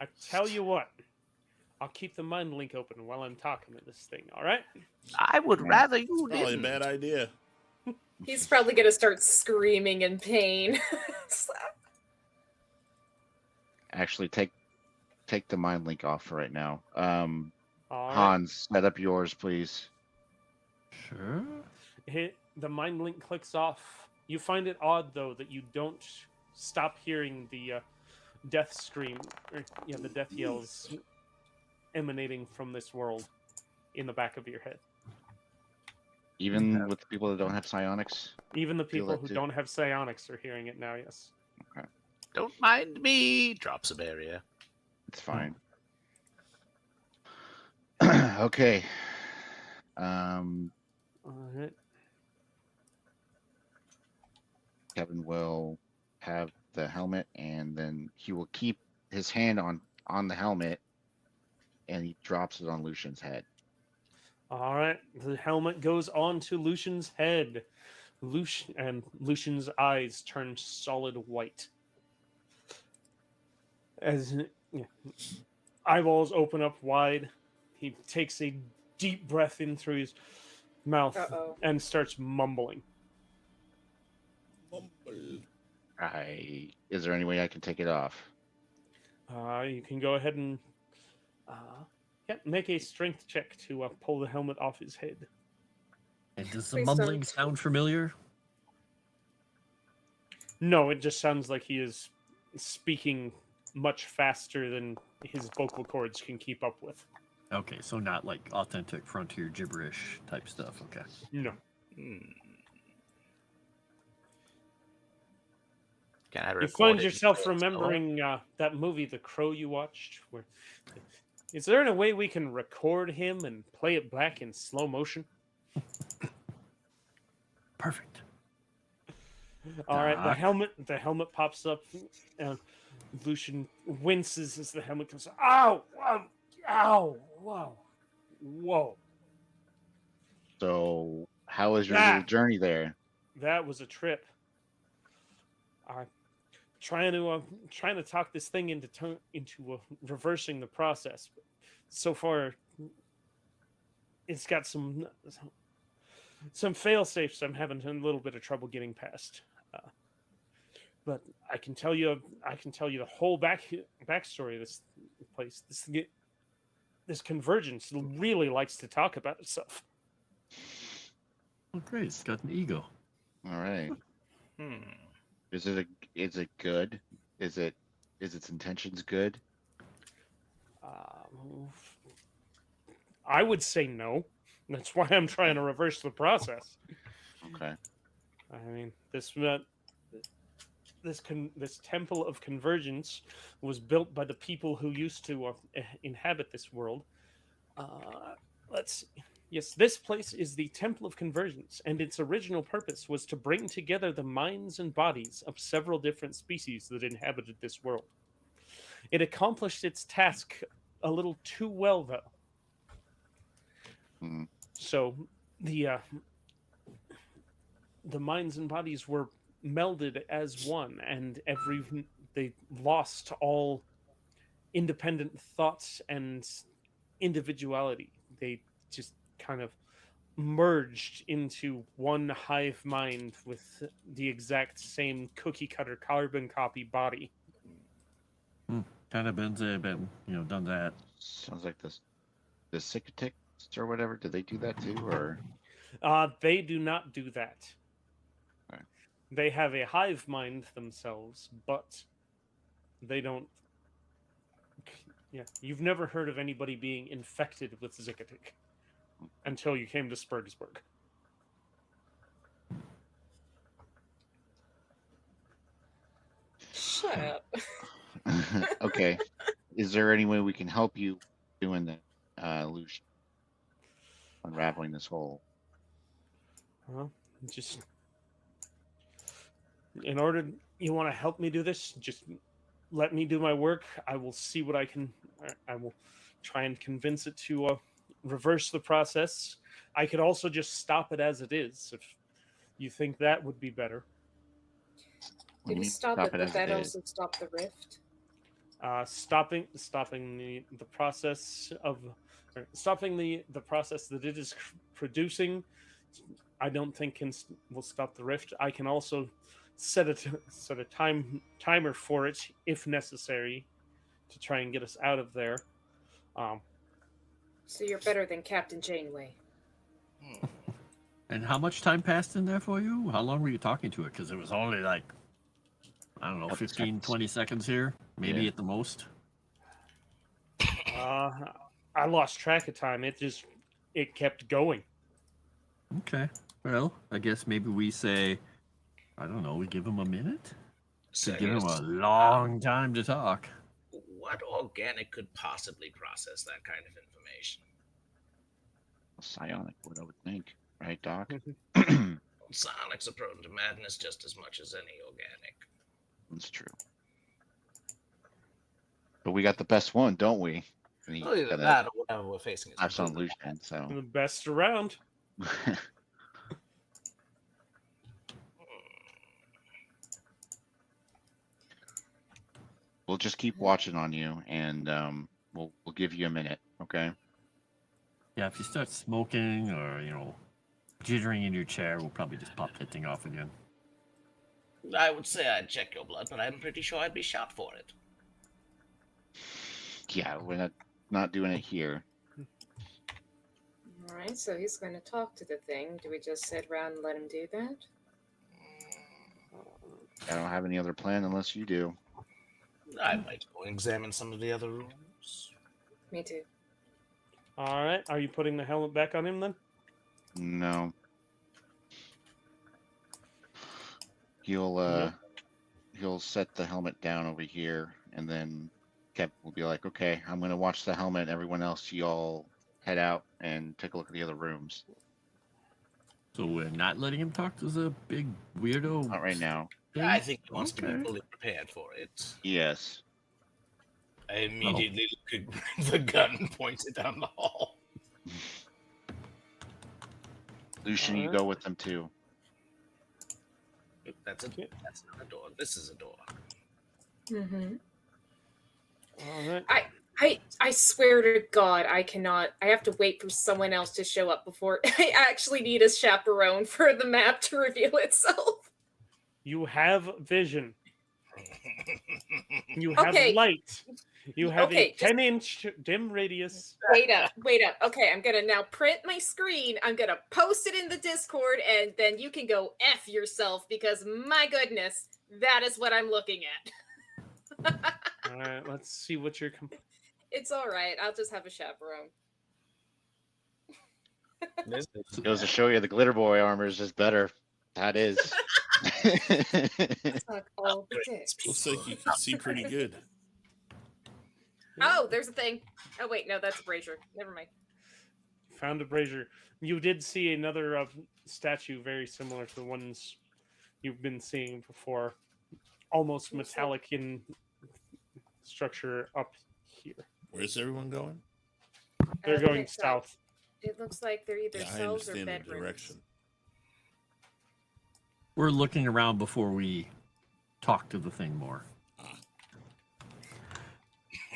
I tell you what, I'll keep the mind link open while I'm talking to this thing. All right? I would rather you Probably a didn't. bad idea. He's probably gonna start screaming in pain. Actually, take the mind link off for right now. All right. Hans, set up yours, please. Sure. The mind link clicks off. You find it odd though that you don't stop hearing the death scream, or the death yells emanating from this world in the back of your head. Even with the people that don't have psionics. Even the Feel people that who too. don't have psionics are hearing it now. Yes. Don't mind me. Drops a barrier. It's fine. Okay. All right. Kevin will have the helmet, and then he will keep his hand on the helmet, and he drops it on Lucian's head. All right. The helmet goes on to Lucian's head. Lucian's eyes turn solid white. As eyeballs open up wide, he takes a deep breath in through his mouth and starts mumbling. Is there any way I can take it off? You can go ahead and Yeah, make a strength check to pull the helmet off his head. And does the Please mumbling don't. sound familiar? No, it just sounds like he is speaking much faster than his vocal cords can keep up with. Okay, so not like authentic frontier gibberish type stuff. Okay. No. Hmm. Can I You record find it yourself into a solo? remembering that movie, The Crow, you watched. Where is there a way we can record him and play it back in slow motion? Perfect. All right, Doc. the helmet pops up. Lucian winces as the helmet comes. Ow! Ow! Ow! Whoa! Whoa! So, how was your little journey there? That was a trip. Trying to talk this thing into reversing the process. But so far, it's got some fail safes. I'm having a little bit of trouble getting past. But I can tell you the whole backstory of this place. This convergence really likes to talk about itself. Oh, great. It's got an ego. All right. Hmm. Is it good? Is its intentions good? I would say no. That's why I'm trying to reverse the process. Okay. I mean, this temple of convergence was built by the people who used to inhabit this world. Let's see. Yes, this place is the Temple of Convergence, and its original purpose was to bring together the minds and bodies of several different species that inhabited this world. It accomplished its task a little too well, though. Hmm. So the minds and bodies were melded as one, and they lost all independent thoughts and individuality. They just kind of merged into one hive mind with the exact same cookie cutter carbon copy body. Kind of been done that. Sounds like the Sycotics or whatever. Did they do that too, or? They do not do that. Okay. They have a hive mind themselves, but they don't. Yeah, you've never heard of anybody being infected with Zykotic until you came to Spurgsburg. Shut up. Okay. Is there any way we can help you doing that, Lucian? Unraveling this whole. Well, just in order you want to help me do this, just let me do my work. I will see what I can. I will try and convince it to reverse the process. I could also just stop it as it is if you think that would be better. What do you Maybe mean, stop it, as but that it is? also stop the rift. Stopping the process of stopping the process that it is producing. I don't think will stop the rift. I can also set a timer for it if necessary to try and get us out of there. So you're better than Captain Janeway. And how much time passed in there for you? How long were you talking to it? Because it was only like, I don't know, Couple 15, seconds. 20 seconds here, maybe Yeah. at the most. I lost track of time. It kept going. Okay. Well, I guess maybe we say, I don't know, we give him a minute? So Give him here's- a long time to talk. what organic could possibly process that kind of information? Psionic would, I would think, right, Doc? Psionics are prone to madness just as much as any organic. That's true. But we got the best one, don't we? And he Well, either kinda that or whatever we're facing is slaps on completely Lucian, so. The best around. We'll just keep watching on you, and we'll give you a minute, okay? Yeah, if you start smoking or, jittering in your chair, we'll probably just pop that thing off again. I would say I'd check your blood, but I'm pretty sure I'd be shot for it. Yeah, we're not doing it here. All right, so he's going to talk to the thing. Do we just sit around and let him do that? I don't have any other plan unless you do. I might go examine some of the other rooms. Me too. All right. Are you putting the helmet back on him then? No. He'll Nope. he'll set the helmet down over here, and then Kev will be like, "Okay, I'm gonna watch the helmet. Everyone else, y'all head out and take a look at the other rooms. So we're not letting him talk to the big weirdo. Not right now." thing? I think he wants to be Okay. fully prepared for it. Yes. I immediately look at the gun pointed down the hall. Lucian, you go with them too. That's not a door. This is a door. Mm-hmm. All right. I swear to God, I cannot. I have to wait for someone else to show up before I actually need a chaperone for the map to reveal itself. You have vision. You have Okay. light. You have Okay, a 10-inch dim radius. Wait up. Okay, I'm gonna now print my screen. I'm gonna post it in the Discord, and then you can go F yourself because my goodness, that is what I'm looking at. All right. Let's see what you're. It's all right. I'll just have a chaperone. Goes to show you the glitter boy armor is just better. That is. Suck all the dicks. Looks like you can see pretty good. Oh, there's a thing. Oh wait, no, that's a brazier. Never mind. Found a brazier. You did see another statue very similar to the ones you've been seeing before. Almost metallic in structure up here. Where's everyone going? They're going south. It looks like they're either Yeah, I cells or understand the bedrooms. direction. We're looking around before we talk to the thing more.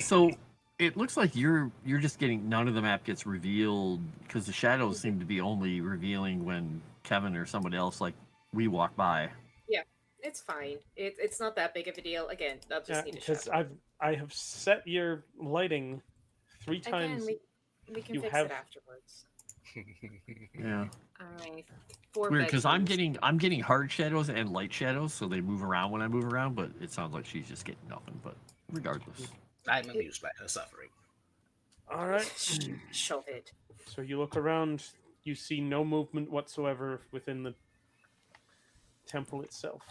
So it looks like you're just getting none of the map gets revealed because the shadows seem to be only revealing when Kevin or somebody else like we walk by. It's fine. It's not that big of a deal. Again, I'll just need a Because chaperone. I have set your lighting 3 Again, times. we can you fix have- it afterwards. Yeah. All right. 4 Weird because I'm bedrooms. getting hard shadows and light shadows, so they move around when I move around, but it sounds like she's just getting nothing. But regardless. I'm amused by her suffering. All right. Shove it. So you look around. You see no movement whatsoever within the temple itself.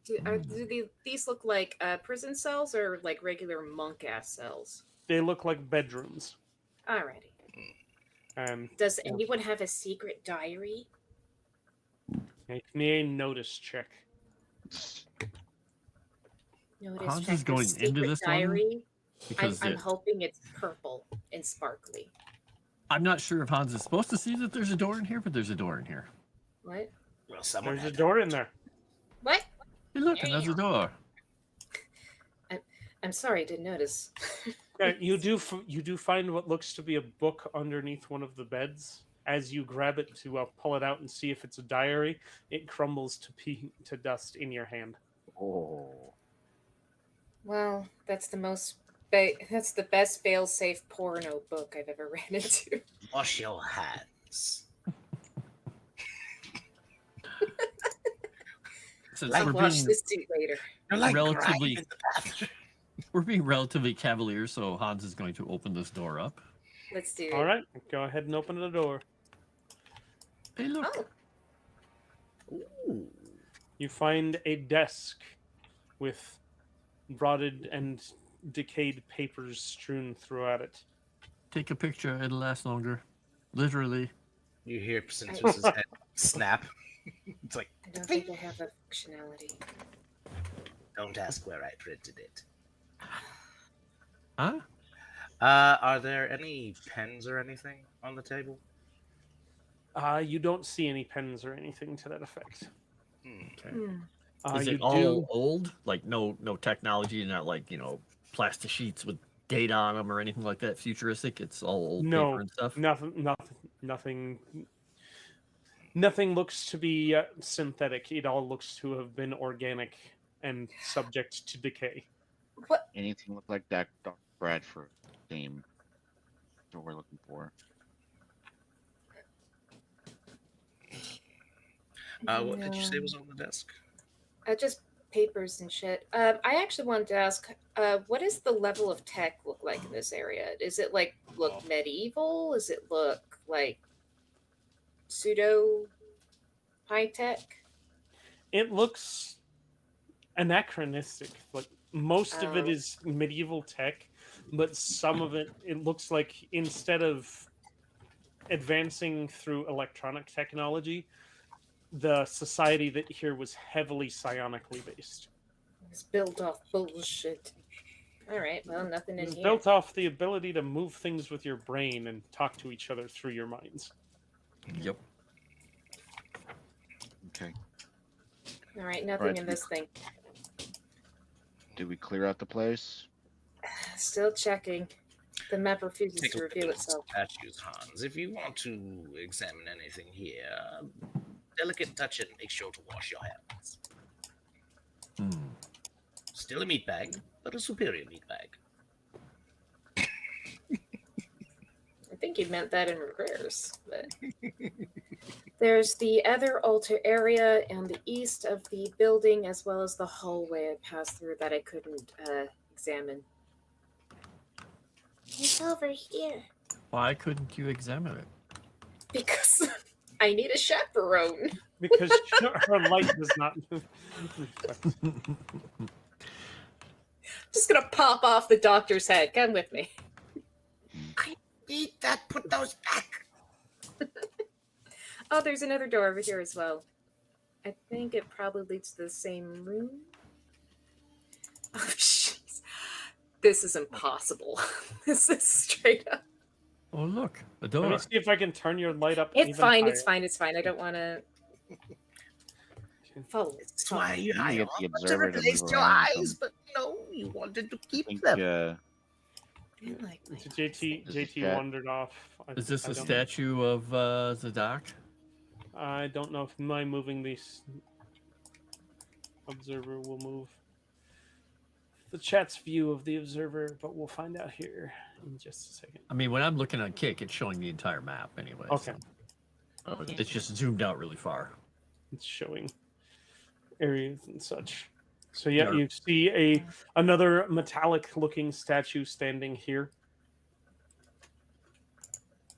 Do these look like prison cells or like regular monk ass cells? They look like bedrooms. Alrighty. And Does anyone have a secret diary? make me a notice check. Notice Hans check is the going into secret this one diary. Because I'm hoping it's purple and sparkly. I'm not sure if Hans is supposed to see that there's a door in here, but there's a door in here. What? Well, someone There's a had door in there. What? Hey, look, and there's a door. I'm sorry, I didn't notice. You do find what looks to be a book underneath one of the beds. As you grab it to pull it out and see if it's a diary, it crumbles to dust in your hand. Oh. Well, that's the best fail-safe porno book I've ever ran into. wash your hands. Since I'll we're watch being this dude later. You're like Relatively- grime in the bathroom. we're being relatively cavalier, so Hans is going to open this door up. Let's do it. All right, go ahead and open the door. Hey, look. Oh, Ooh. You find a desk with rotted and decayed papers strewn throughout it. Take a picture, it'll last longer. Literally. You hear Sensus's head snap. It's like, I don't think I have that functionality. don't ask where I printed it. Huh? Are there any pens or anything on the table? You don't see any pens or anything to that effect. Okay. Hmm. Is You it all do. old? Like no technology, not like, plastic sheets with data on them or anything like that futuristic? It's all old No, paper and stuff? Nothing looks to be synthetic. It all looks to have been organic and subject to decay. What? Anything look like that Dr. Bradford theme? That's what we're looking for. What did you say was on the desk? Just papers and shit. I actually wanted to ask, what does the level of tech look like in this area? Does it look medieval? Does it look like pseudo high tech? It looks anachronistic. Like most of it Oh. is medieval tech, but some of it looks like instead of advancing through electronic technology, the society that here was heavily psionically based. It's built off bullshit. All right, well, nothing in It's here. built off the ability to move things with your brain and talk to each other through your minds. Yep. Okay. All right, nothing Alright. in this thing. Did we clear out the place? Still checking. The map refuses Take a to look at reveal those itself. statues, Hans. If you want to examine anything here, delicate touch and make sure to wash your hands. Still a meat bag, but a superior meat bag. I think you meant that in reverse, but there's the other altar area and the east of the building, as well as the hallway I passed through that I couldn't examine. It's over here. Why couldn't you examine it? Because I need a chaperone. Because her light does not reflect. Just gonna pop off the doctor's head. Come with me. Eat that, put those back. Oh, there's another door over here as well. I think it probably leads to the same room. Oh, jeez. This is impossible. This is straight up. Oh, look, a Let door. me see if I can turn your light up. It's even fine, higher. it's fine, it's fine. I don't want to... Follow. That's why you can get the to observer to replace move your around eyes, some- but no, you wanted to keep I think, them. Like So JT This is JT Cat. wandered off. Is this I a don't- statue of the doc? I don't know if my moving these observer will move the chat's view of the observer, but we'll find out here in just a second. I mean, when I'm looking on Kick, it's showing the entire map anyway. Okay. So it's just zoomed out really far. It's showing areas and such. So yeah, Yeah. you see another metallic looking statue standing here.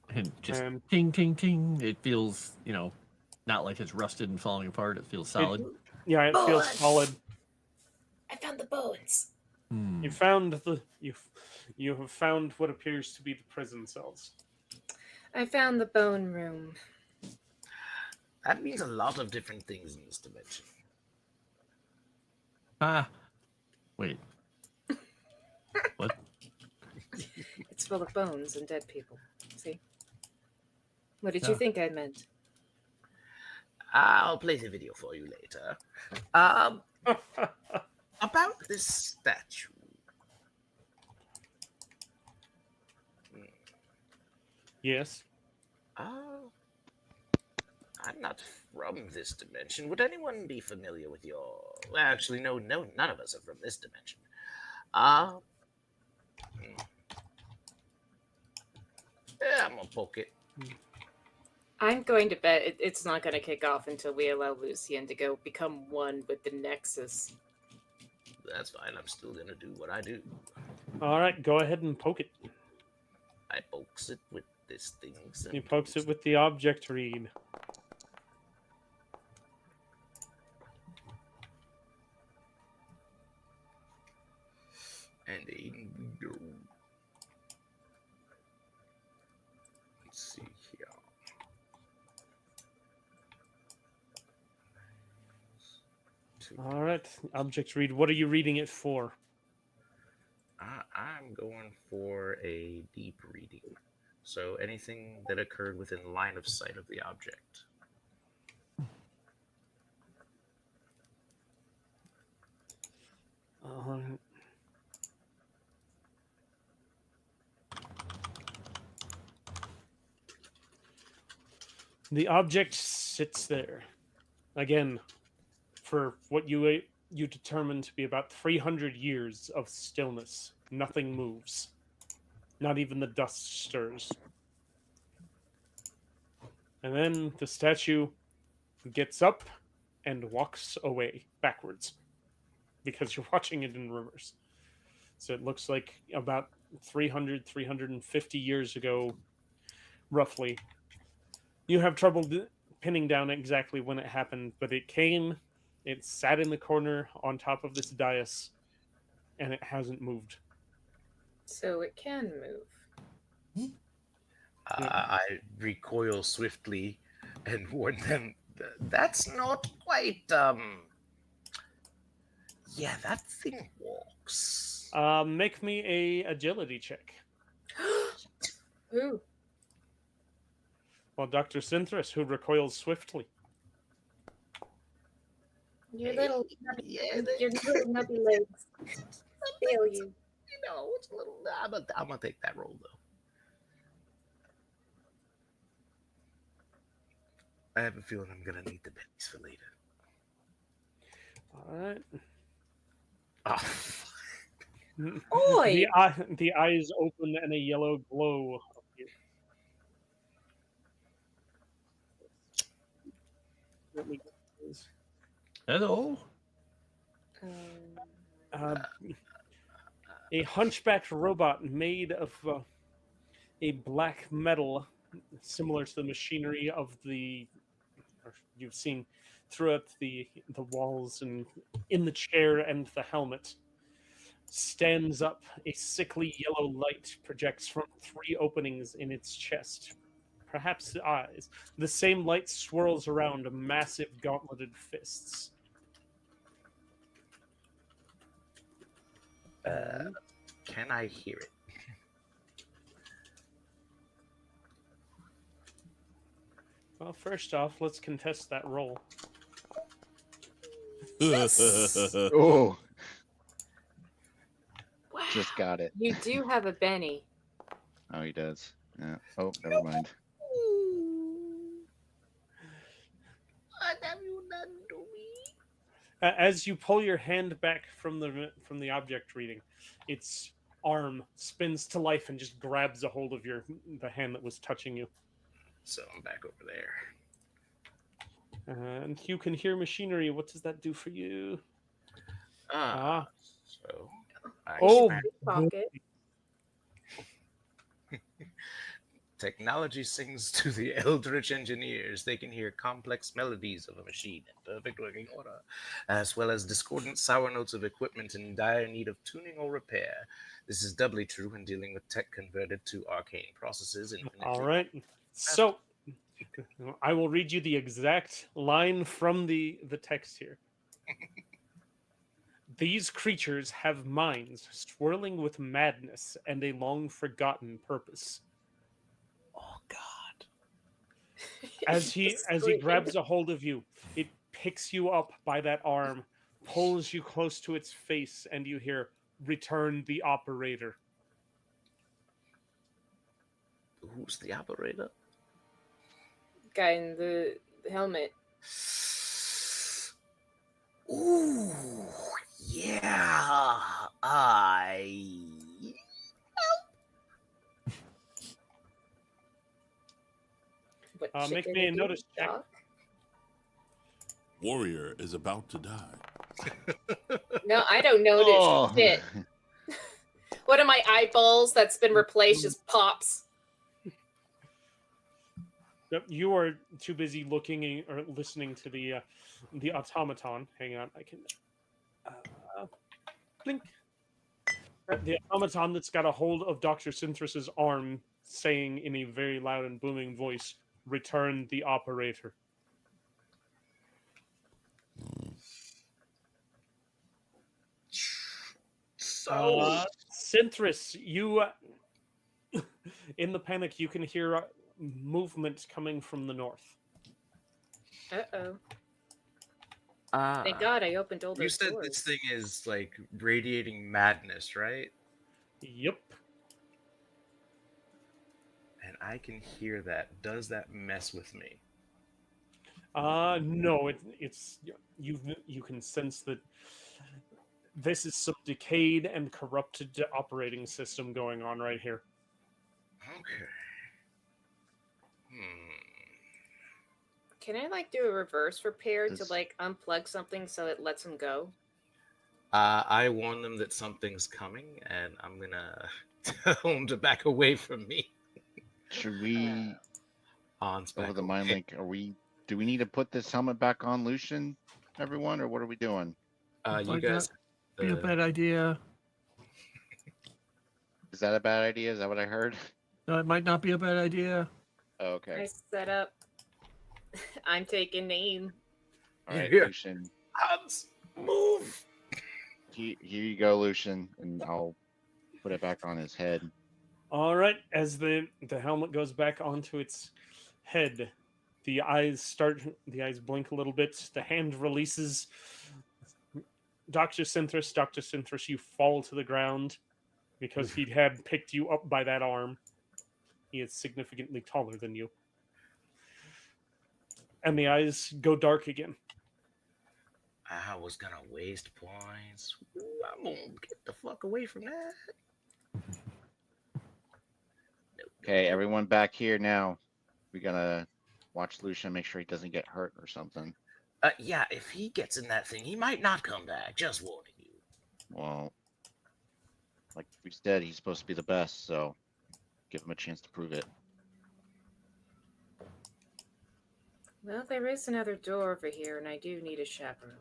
And just And ting, ting, ting. It feels, not like it's rusted and falling apart. It feels solid. yeah, it feels Bones. solid. I found the bones. You found you have found what appears to be the prison cells. I found the bone room. That means a lot of different things in this dimension. Ah. Wait. What? It's full of bones and dead people. See? What did you Yeah. think I meant? I'll play the video for you later. About this statue. Yes. I'm not from this dimension. Would anyone be familiar with your... Well, actually, no, none of us are from this dimension. Yeah, I'm gonna poke it. I'm going to bet it's not going to kick off until we allow Lucian to go become one with the Nexus. That's fine. I'm still gonna do what I do. All right, go ahead and poke it. I pokes it with this thing. He pokes it with the object read. And let's see here. All right, object read. What are you reading it for? I'm going for a deep reading. So anything that occurred within line of sight of the object. The object sits there. Again, for what you determine to be about 300 years of stillness. Nothing moves. Not even the dust stirs. And then the statue gets up and walks away backwards because you're watching it in reverse. So it looks like about 350 years ago, roughly. You have trouble pinning down exactly when it happened, but it came, it sat in the corner on top of this dais, and it hasn't moved. So it can move. I recoil swiftly and warn them, that's not quite, yeah, that thing walks. Make me a agility check. Ooh. While Dr. Synthris, who recoils swiftly. Your little, Yeah, your little nubby legs fail you. you know, it's a little, I'm gonna take that roll, though. I have a feeling I'm gonna need the bennies for later. All right. Oh, Oi! The eyes open and a yellow glow appears. Let me get this. Hello. Uh, a hunchbacked robot made of a black metal, similar to the machinery of the or you've seen throughout the walls and in the chair and the helmet, stands up. A sickly yellow light projects from 3 openings in its chest, perhaps the eyes. The same light swirls around massive gauntleted fists. Can I hear it? Well, first off, let's contest that roll. Oh, Wow. just got it. You do have a Benny. Oh, he does. Yeah. Oh, never mind. What have you done to me? As you pull your hand back from the object reading, its arm spins to life and just grabs a hold of the hand that was touching you. So I'm back over there. And you can hear machinery. What does that do for you? So Oh, Pocket. technology sings to the eldritch engineers. They can hear complex melodies of a machine in perfect working order, as well as discordant sour notes of equipment in dire need of tuning or repair. This is doubly true when dealing with tech converted to arcane processes. all right. So I will read you the exact line from the text here. These creatures have minds swirling with madness and a long forgotten purpose. Oh God! As he grabs a hold of you, it picks you up by that arm, pulls you close to its face, and you hear, "Return the operator." Who's the operator? Guy in the helmet. Ooh, yeah. What, Make chicken me a and notice check. dog? Warrior is about to die. No, I don't notice Oh. shit. One of my eyeballs that's been replaced just pops. Yep, you are too busy looking or listening to the automaton. Hang on, I can. Blink. The automaton that's got a hold of Dr. Synthris's arm, saying in a very loud and booming voice, "Return the operator." So Synthris, you in the panic, you can hear movement coming from the north. Uh-oh. Thank God I opened all those you said doors. this thing is like radiating madness, right? Yep. And I can hear that. Does that mess with me? No, it's you can sense that this is some decayed and corrupted operating system going on right here. Okay. Can I like do a reverse repair to This- like unplug something so it lets him go? I warn them that something's coming, and I'm gonna tell them to back away from me. Should we Hans, over back the mind away. link? Do we need to put this helmet back on, Lucian? Everyone, or what are we doing? You Like guys. Be a bad idea. Is that a bad idea? Is that what I heard? No, it might not be a bad idea. Oh, okay. I set up. I'm taking aim. All right, Here. Lucian. Hans, move. Here you go, Lucian, and I'll put it back on his head. All right, as the helmet goes back onto its head, the eyes blink a little bit. The hand releases. Dr. Synthris, you fall to the ground because he had picked you up by that arm. He is significantly taller than you. And the eyes go dark again. I was gonna waste points. Ooh, I'm gonna get the fuck away from that. Okay, everyone back here now. We gotta watch Lucian, make sure he doesn't get hurt or something. Yeah, if he gets in that thing, he might not come back. Just warning you. Well, like we said, he's supposed to be the best, so give him a chance to prove it. Well, there is another door over here, and I do need a chaperone.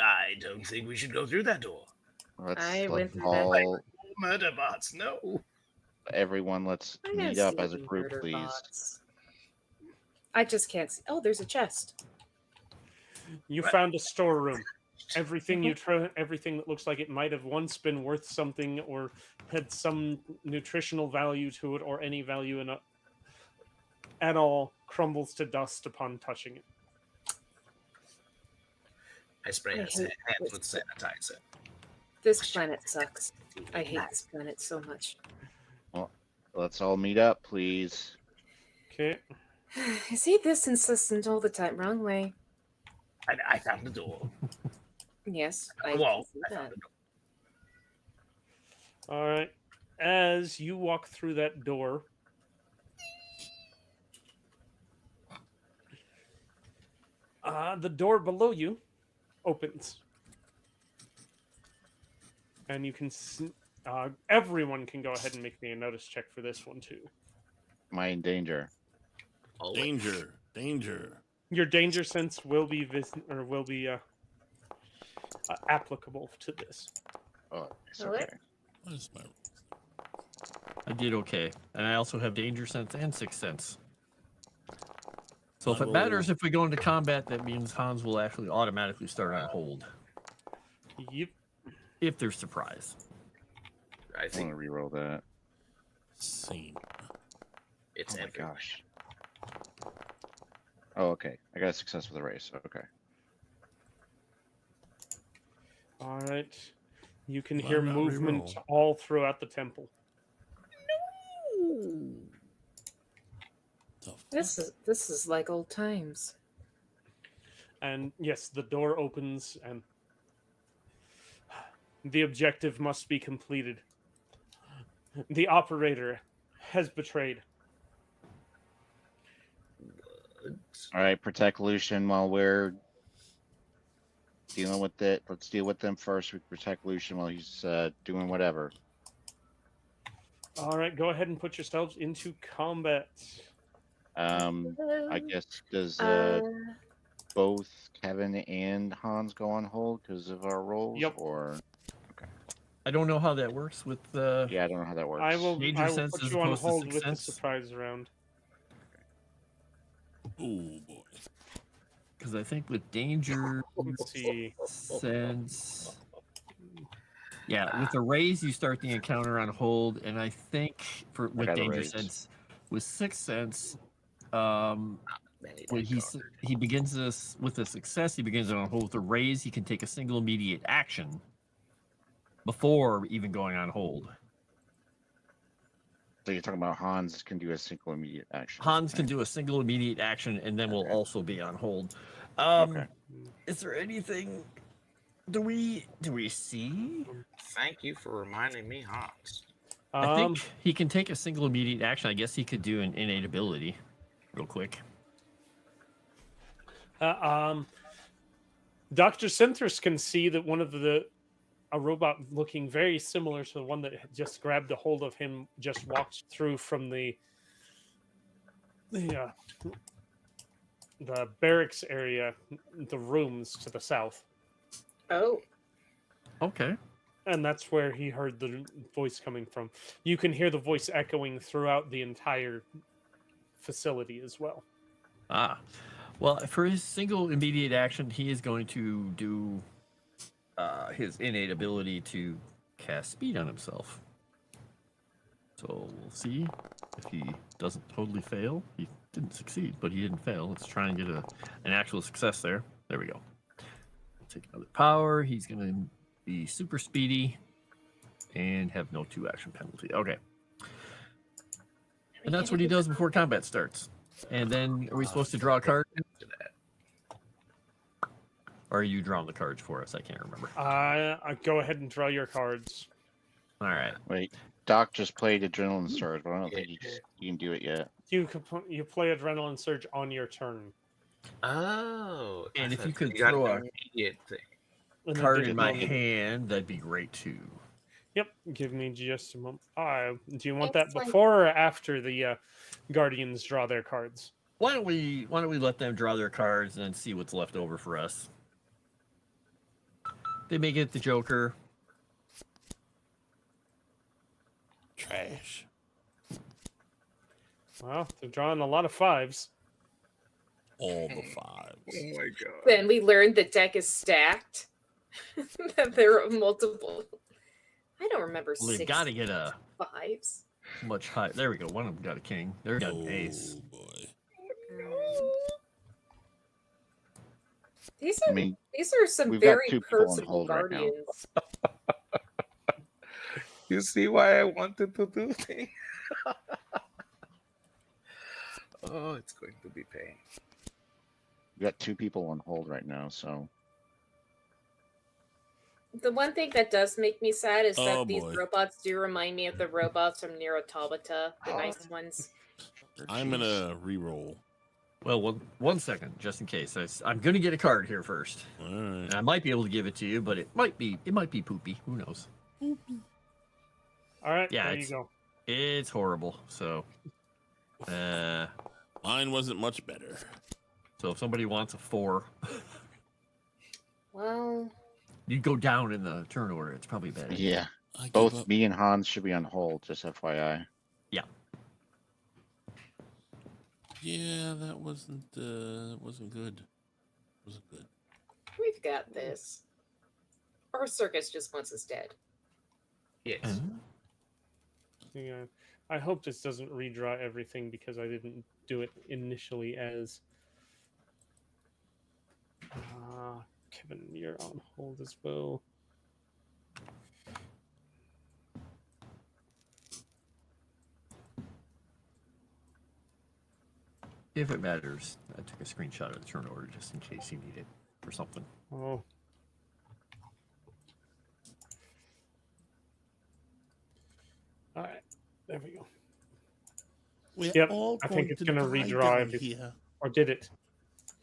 I don't think we should go through that door. I went through that all Murder bots, no. everyone, let's I don't meet up see as a any group, murder please. bots. I just can't see. Oh, there's a chest. You found a storeroom. Everything everything that looks like it might have once been worth something or had some nutritional value to it or any value in it at all crumbles to dust upon touching it. I spray I his hate hands with this. sanitizer. This planet sucks. I hate this planet so much. Let's all meet up, please. Okay. Is he this insistent all the time? Wrong way. I found the door. Yes, I Well, can see I that. found the door. All right. As you walk through that door, the door below you opens, and you can. Everyone can go ahead and make me a notice check for this one too. Am I in danger? Oh, Danger. Your danger sense will be applicable to this. Oh, it's Really? okay. What is my... I did okay. And I also have danger sense and sixth sense. So if I it matters will- if we go into combat, that means Hans will actually automatically start on hold. Yep. If there's surprise. I I want think to reroll that. Scene. it's Oh my everywhere. gosh. Oh, okay. I got a success with the race. Okay. All right. You can Why hear not movement reroll? all throughout the temple. The fuck? This is like old times. And yes, the door opens and the objective must be completed. The operator has betrayed. All right. Protect Lucian while we're dealing with it. Let's deal with them first. We protect Lucian while he's doing whatever. All right, go ahead and put yourselves into combat. I guess does both Kevin and Hans go on hold because of our roles? Yep. Or I don't know how that works with yeah, I don't know how that works. I will Danger sense put as you on opposed to hold sixth with the sense? surprise round. Oh boy. because I think with danger Let's see. sense. Yeah, with the raise you start the encounter on hold, and I think with got a danger raise. sense, with sixth sense, Benny, when that card. he begins this with a success, he begins it on hold. With a raise, he can take a single immediate action before even going on hold. So you're talking about Hans can do a single immediate action. Hans can do a single immediate action, and then will Okay. also be on hold. Okay. Is there anything? Do we see? Thank you for reminding me, Hans. I think he can take a single immediate action. I guess he could do an innate ability, real quick. Dr. Synthris can see that one of a robot looking very similar to the one that had just grabbed a hold of him just walked through from the barracks area, the rooms to the south. Oh, Okay. And that's where he heard the voice coming from. You can hear the voice echoing throughout the entire facility as well. Ah. Well, for his single immediate action, he is going to do his innate ability to cast speed on himself. So we'll see if he doesn't totally fail. He didn't succeed, but he didn't fail. Let's try and get an actual success there. There we go. Take another power. He's going to be super speedy and have no 2-action penalty. Okay. And that's what he does before combat starts. And then are we supposed to draw a card? Or are you drawing the cards for us? I can't remember. I go ahead and draw your cards. All right. Wait, Doc just played Adrenaline Surge, but I don't think you can do it yet. You play Adrenaline Surge on your turn. Oh. And if you could got throw an a immediate thing. And then card do in it my normally. hand, that'd be great too. Yep, give me just a moment. Do you want that Excellent. before or after the Guardians draw their cards? Why don't we let them draw their cards and then see what's left over for us? They may get the Joker. Trash. Well, they're drawing a lot of 5s. All the 5s. Oh my god. then we learned the deck is stacked. That there are multiple. I don't remember Well, they've 6 got to get a 5s. much high. There we go. One of them got a king. There got an ace. Oh boy. These I are mean, some we've got very 2 people on personal hold right now. guardians. You see why I wanted to do things? Oh, it's going to be pain. we've got 2 people on hold right now, so The one thing that does make me sad is that Oh, these boy. robots do remind me of the robots from Nier Automata, the nice ones. I'm gonna re-roll. Well, one second, just in case. I'm gonna get a card here first, All right. and I might be able to give it to you, but it might be poopy. Who knows? All right, Yeah, there you go. It's horrible. So, Mine wasn't much better. so if somebody wants a 4, Well, you go down in the turn order. It's probably better. yeah. I give Both up. me and Hans should be on hold, just FYI. Yeah, that wasn't good. Wasn't good. we've got this. Our circus just wants us dead. Yes. Yeah, I hope this doesn't redraw everything because I didn't do it initially as. Kevin, you're on hold as well. If it matters, I took a screenshot of the turn order just in case you need it for something. Oh. All right, there we go. We're Yep, all I think going it's to gonna die redraw down everything. here. Or did it?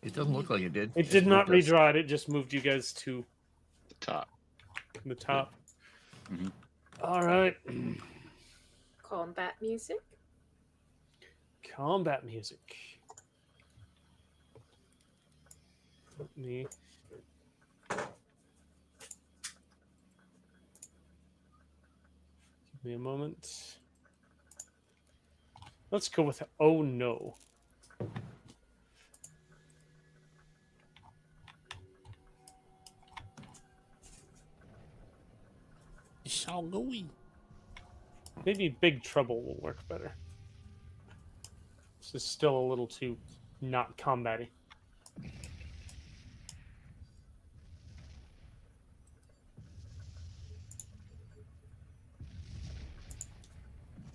It doesn't look like it did. It did not moved us. redraw it. It just moved you guys to The top. the top. Mhm. All right. Combat music. Combat music. Let me. Give me a moment. Let's go with Oh No. Shall we? Maybe Big Trouble will work better. This is still a little too not combat-y.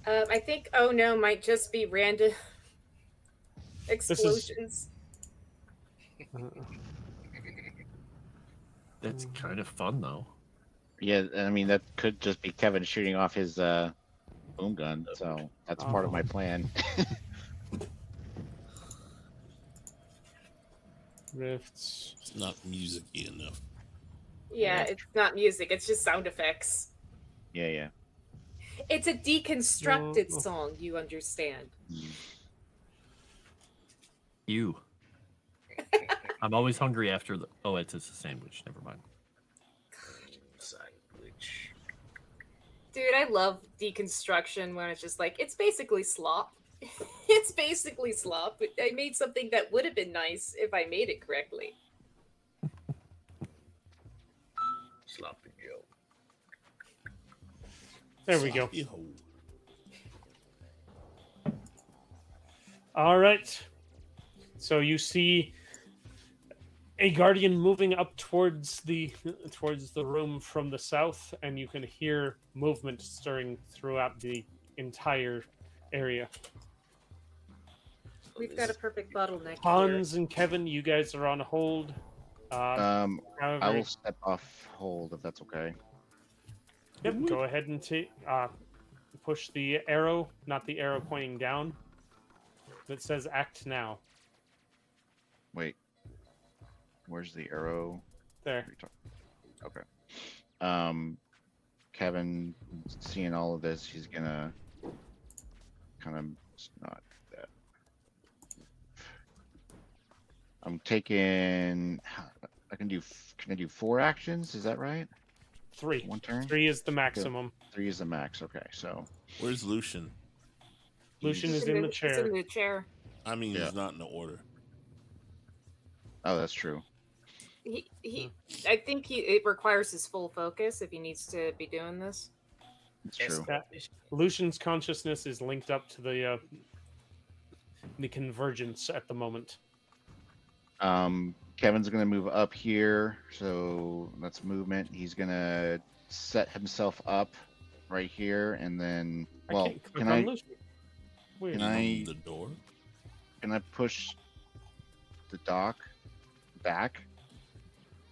I think Oh No might just be random explosions. That's kind of fun though. Yeah, I mean, that could just be Kevin shooting off his boom gun, so that's part of my plan. Rifts. It's not musicy enough. Yeah, it's not music, it's just sound effects. Yeah. It's a deconstructed Oh. song, you understand. You. I'm always hungry after the. Oh, it's a sandwich. Never mind. Sandwich. Dude, I love deconstruction when it's just like, it's basically slop. It's basically slop. But I made something that would have been nice if I made it correctly. Sloppy Joe. There we go. Sloppy hole. All right. So you see a guardian moving up towards the room from the south, and you can hear movement stirring throughout the entire area. We've got a perfect bottleneck here. Hans and Kevin, you guys are on hold. I However, will step off hold if that's okay. yep, go ahead and push the arrow, not the arrow pointing down, that says act now. Wait. Where's the arrow? There. Okay. Kevin, seeing all of this, he's gonna kind of not that. I'm taking. Can I do 4 actions? Is that right? 3. 1 turn. 3 is the maximum. 3 is the max. Okay, so Where's Lucian? Lucian He's- is in the It's chair. in the chair. I mean, Yeah. he's not in the order. oh, that's true. I think it requires his full focus if he needs to be doing this. It's true. Lucian's consciousness is linked up to the convergence at the moment. Kevin's gonna move up here, so that's movement. He's gonna set himself up right here, and then well, I can't click can on I Lucian. Weird. can I- In the door? push the dock back?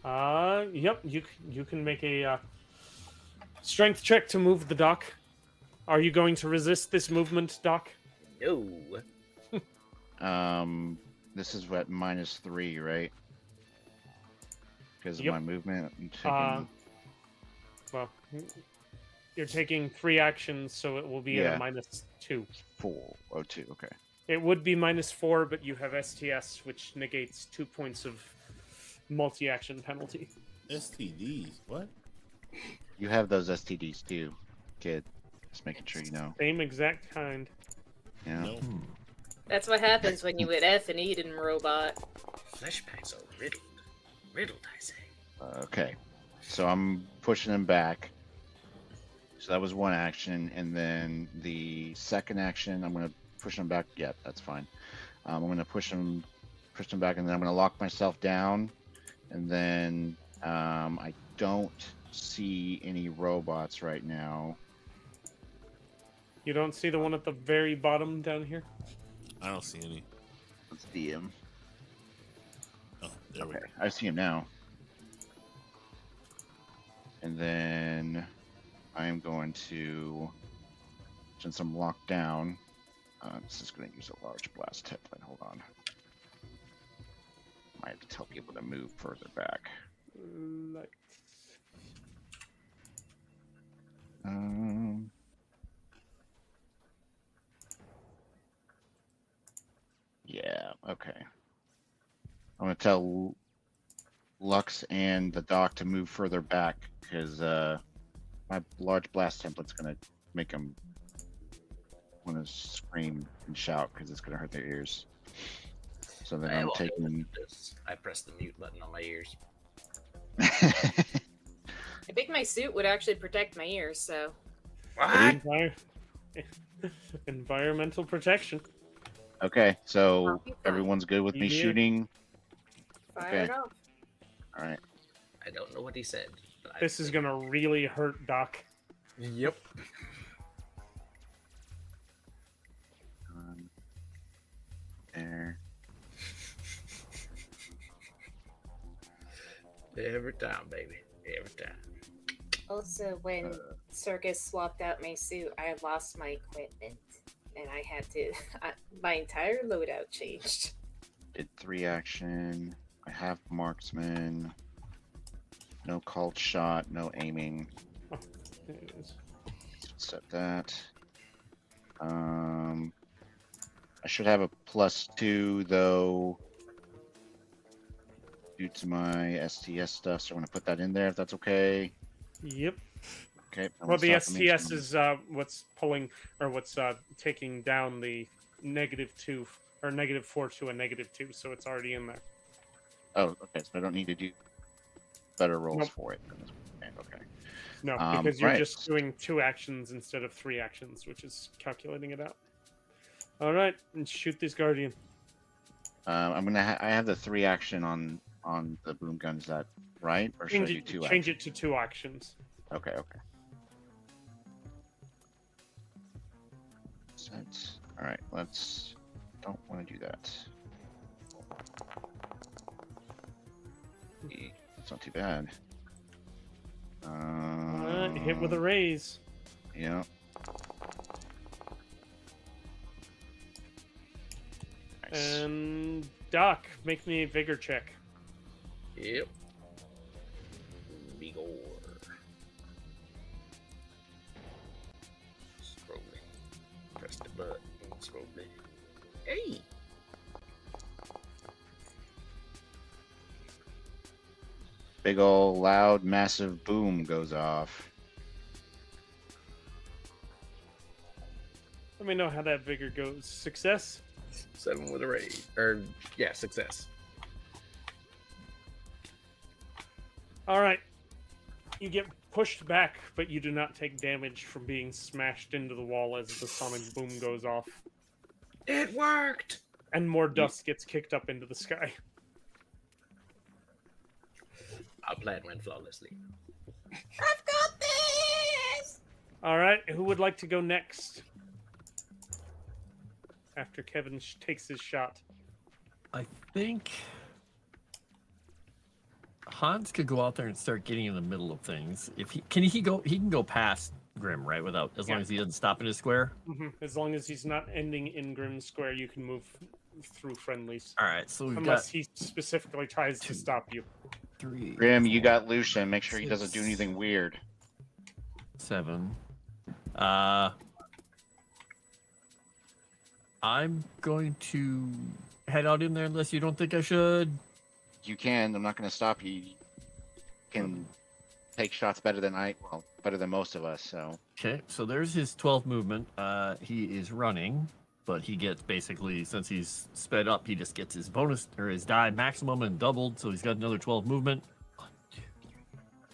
Yep. You can make a strength check to move the dock. Are you going to resist this movement, Doc? No. This is at -3, right? Because of Yep. my movement. I'm taking... Well, you're taking 3 actions, so it will be at Yeah. a -2. 4. Oh, 2. Okay. It would be -4, but you have STS, which negates 2 points of multi-action penalty. STDs? What? You have those STDs too, kid. Just making sure you know. Same exact kind. Yeah. No. That's what happens when you hit F and eat in Robot. Flashbacks are riddled. Riddled, I say. Okay. So I'm pushing him back. So that was 1 action, and then the second action, I'm gonna push him back. Yeah, that's fine. I'm gonna push him back, and then I'm gonna lock myself down, and then I don't see any robots right now. You don't see the one at the very bottom down here? I don't see any. Let's DM. Oh, there we Okay, go. I see him now. And then I am going to, since I'm locked down, this is going to use a large blast template. Hold on. Might have to tell people to move further back. Like, Yeah, okay. I'm going to tell Lux and the doc to move further back because my large blast template's going to make them want to scream and shout because it's going to hurt their ears. So then I'm won't do taking. this. I pressed the mute button on my ears. I think my suit would actually protect my ears, so. What? Environmental protection. Okay, so I'll be fine. everyone's good with me Yeah. shooting. Fire Okay. it off. All right. I don't know what he said. But I This is think- gonna really hurt Doc. Yep. There. Every time, baby. Every time. Also, when Circus swapped out my suit, I lost my equipment. And I had to. My entire loadout changed. Did 3 action. I have marksman. No called shot, no aiming. Oh, there it is. Set that. I should have a +2 though, due to my STS stuff. So I'm gonna put that in there if that's okay. Yep. Okay. Well, the STS is what's pulling or what's taking down the -2 or -4 to a -2, so it's already in there. Oh, okay. So I don't need to do better rolls Nope. for it. Okay. No, because you're right. just doing 2 actions instead of 3 actions, which is calculating it out. All right, and shoot this guardian. I'm gonna. I have the 3 action on the boom gun. Is that right, or should I do 2 Change actions? it to 2 actions. Okay. Okay. Set. All right. Let's. Don't want to do that. It's not too bad. Hit with a raise. Yeah. Nice. And Doc, make me a vigor check. Yep. Vigor. Scrolling. Press the button. Scrolling. Hey! Big ol' loud, massive boom goes off. Let me know how that vigor goes. Success? 7 with a raise. Or, yeah, success. All right. You get pushed back, but you do not take damage from being smashed into the wall as the sonic boom goes off. It worked! And more dust gets kicked up into the sky. Our plan went flawlessly. I've got this. All right, who would like to go next? After Kevin takes his shot. I think Hans could go out there and start getting in the middle of things. If he can go past Grim, right? Without, as long as he doesn't stop in his square. As long as he's not ending in Grim Square, you can move through friendlies. All right, so we've Unless got he specifically tries to stop you. 3, Grim, you got Lucian. Make sure he doesn't do anything weird. 7. I'm going to head out in there unless you don't think I should. You can. I'm not going to stop you. You can take shots better than better than most of us. So. Okay, so there's his 12 movement. He is running, but he gets basically, since he's sped up, he just gets his bonus or his die maximum and doubled, so he's got another 12 movement.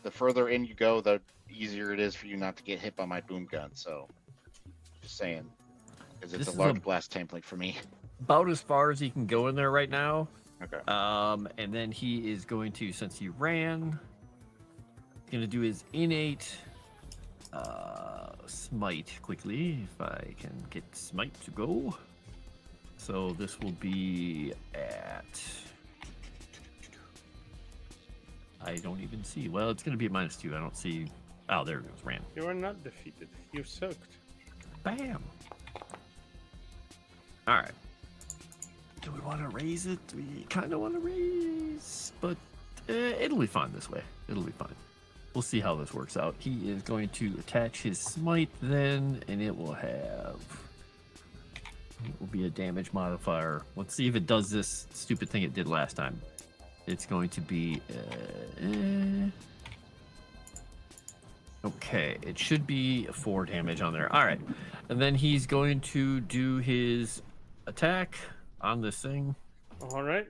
The further in you go, the easier it is for you not to get hit by my boom gun. So, just saying, because it's This a is large blast template for me. About as far as he can go in there right now. Okay. And then he is going to, since he ran, he's going to do his innate smite quickly, if I can get smite to go. So this will be at, I don't even see. Well, it's going to be at -2. I don't see. Oh, there it goes. Ran. You are not defeated. You're soaked. Bam. All right. Do we want to raise it? We kind of want to raise, but it'll be fine this way. It'll be fine. We'll see how this works out. He is going to attach his smite then, and it will be a damage modifier. Let's see if it does this stupid thing it did last time. It's going to be okay. It should be 4 damage on there. All right, and then he's going to do his attack on this thing. All right.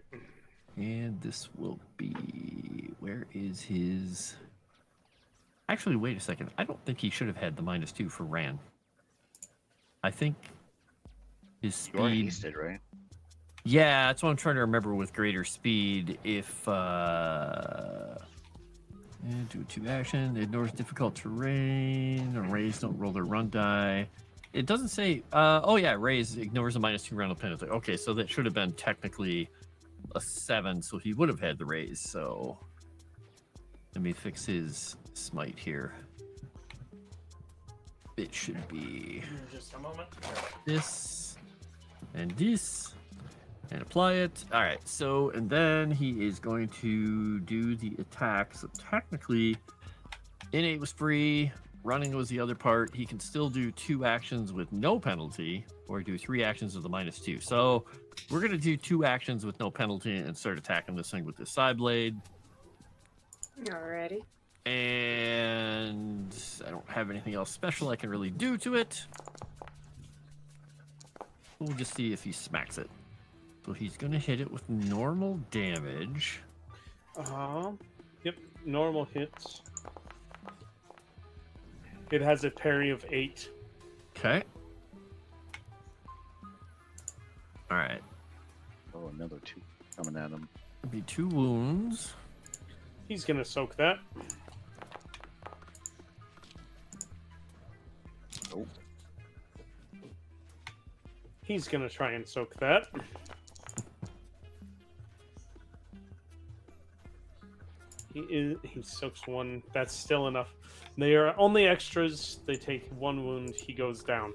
And this will be, where is his? Actually, wait a second. I don't think he should have had the -2 for Ran. I think his You are speed. hasted, right? Yeah, that's what I'm trying to remember with greater speed. If do 2 action, ignores difficult terrain, or raise don't roll their run die. It doesn't say. Oh yeah, raise ignores a -2 round penalty. Okay, so that should have been technically a 7, so he would have had the raise. So let me fix his smite here. It should be Just a moment. this and this. And apply it. All right. So, and then he is going to do the attack. So technically, innate was free. Running was the other part. He can still do 2 actions with no penalty, or do 3 actions with a -2. So we're going to do 2 actions with no penalty and start attacking this thing with the side blade. Alrighty. And I don't have anything else special I can really do to it. We'll just see if he smacks it. So he's going to hit it with normal damage. Yep, normal hits. It has a parry of 8. Okay. All right. Oh, another 2 coming at him. It'll be 2 wounds. He's gonna soak that. Oh. He's gonna try and soak that. He soaks 1. That's still enough. They are only extras. They take 1 wound. He goes down.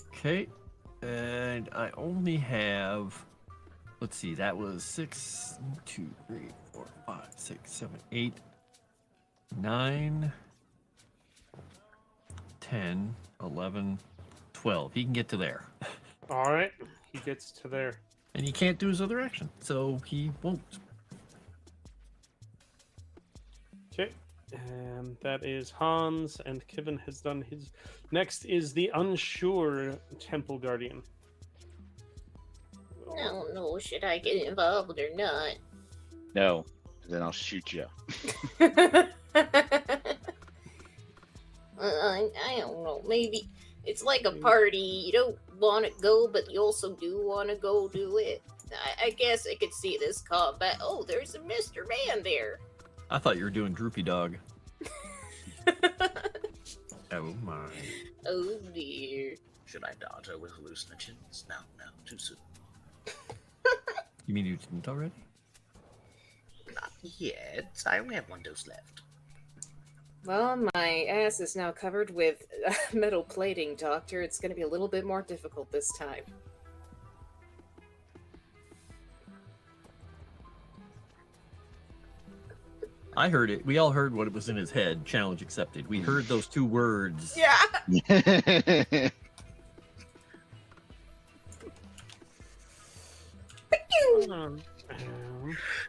Okay. And I only have, let's see, that was 6, 2, 3, 4, 5, 6, 7, 8, 9, 10, 11, 12. He can get to there. All right, he gets to there. And he can't do his other action, so he won't. Okay, and that is Hans, and Kevin has done his. Next is the unsure Temple Guardian. I don't know. Should I get involved or not? No, then I'll shoot you. I don't know. Maybe it's like a party. You don't want to go, but you also do want to go do it. I guess I could see this combat. Oh, there's a Mr. Man there. I thought you were doing Droopy Dog. Oh my. Oh dear. Should I dodge her with hallucinogens? No, too soon. You mean you didn't already? Not yet. I only have 1 dose left. Well, my ass is now covered with metal plating, Doctor. It's going to be a little bit more difficult this time. I heard it. We all heard what it was in his head. Challenge accepted. We heard those 2 words. Yeah.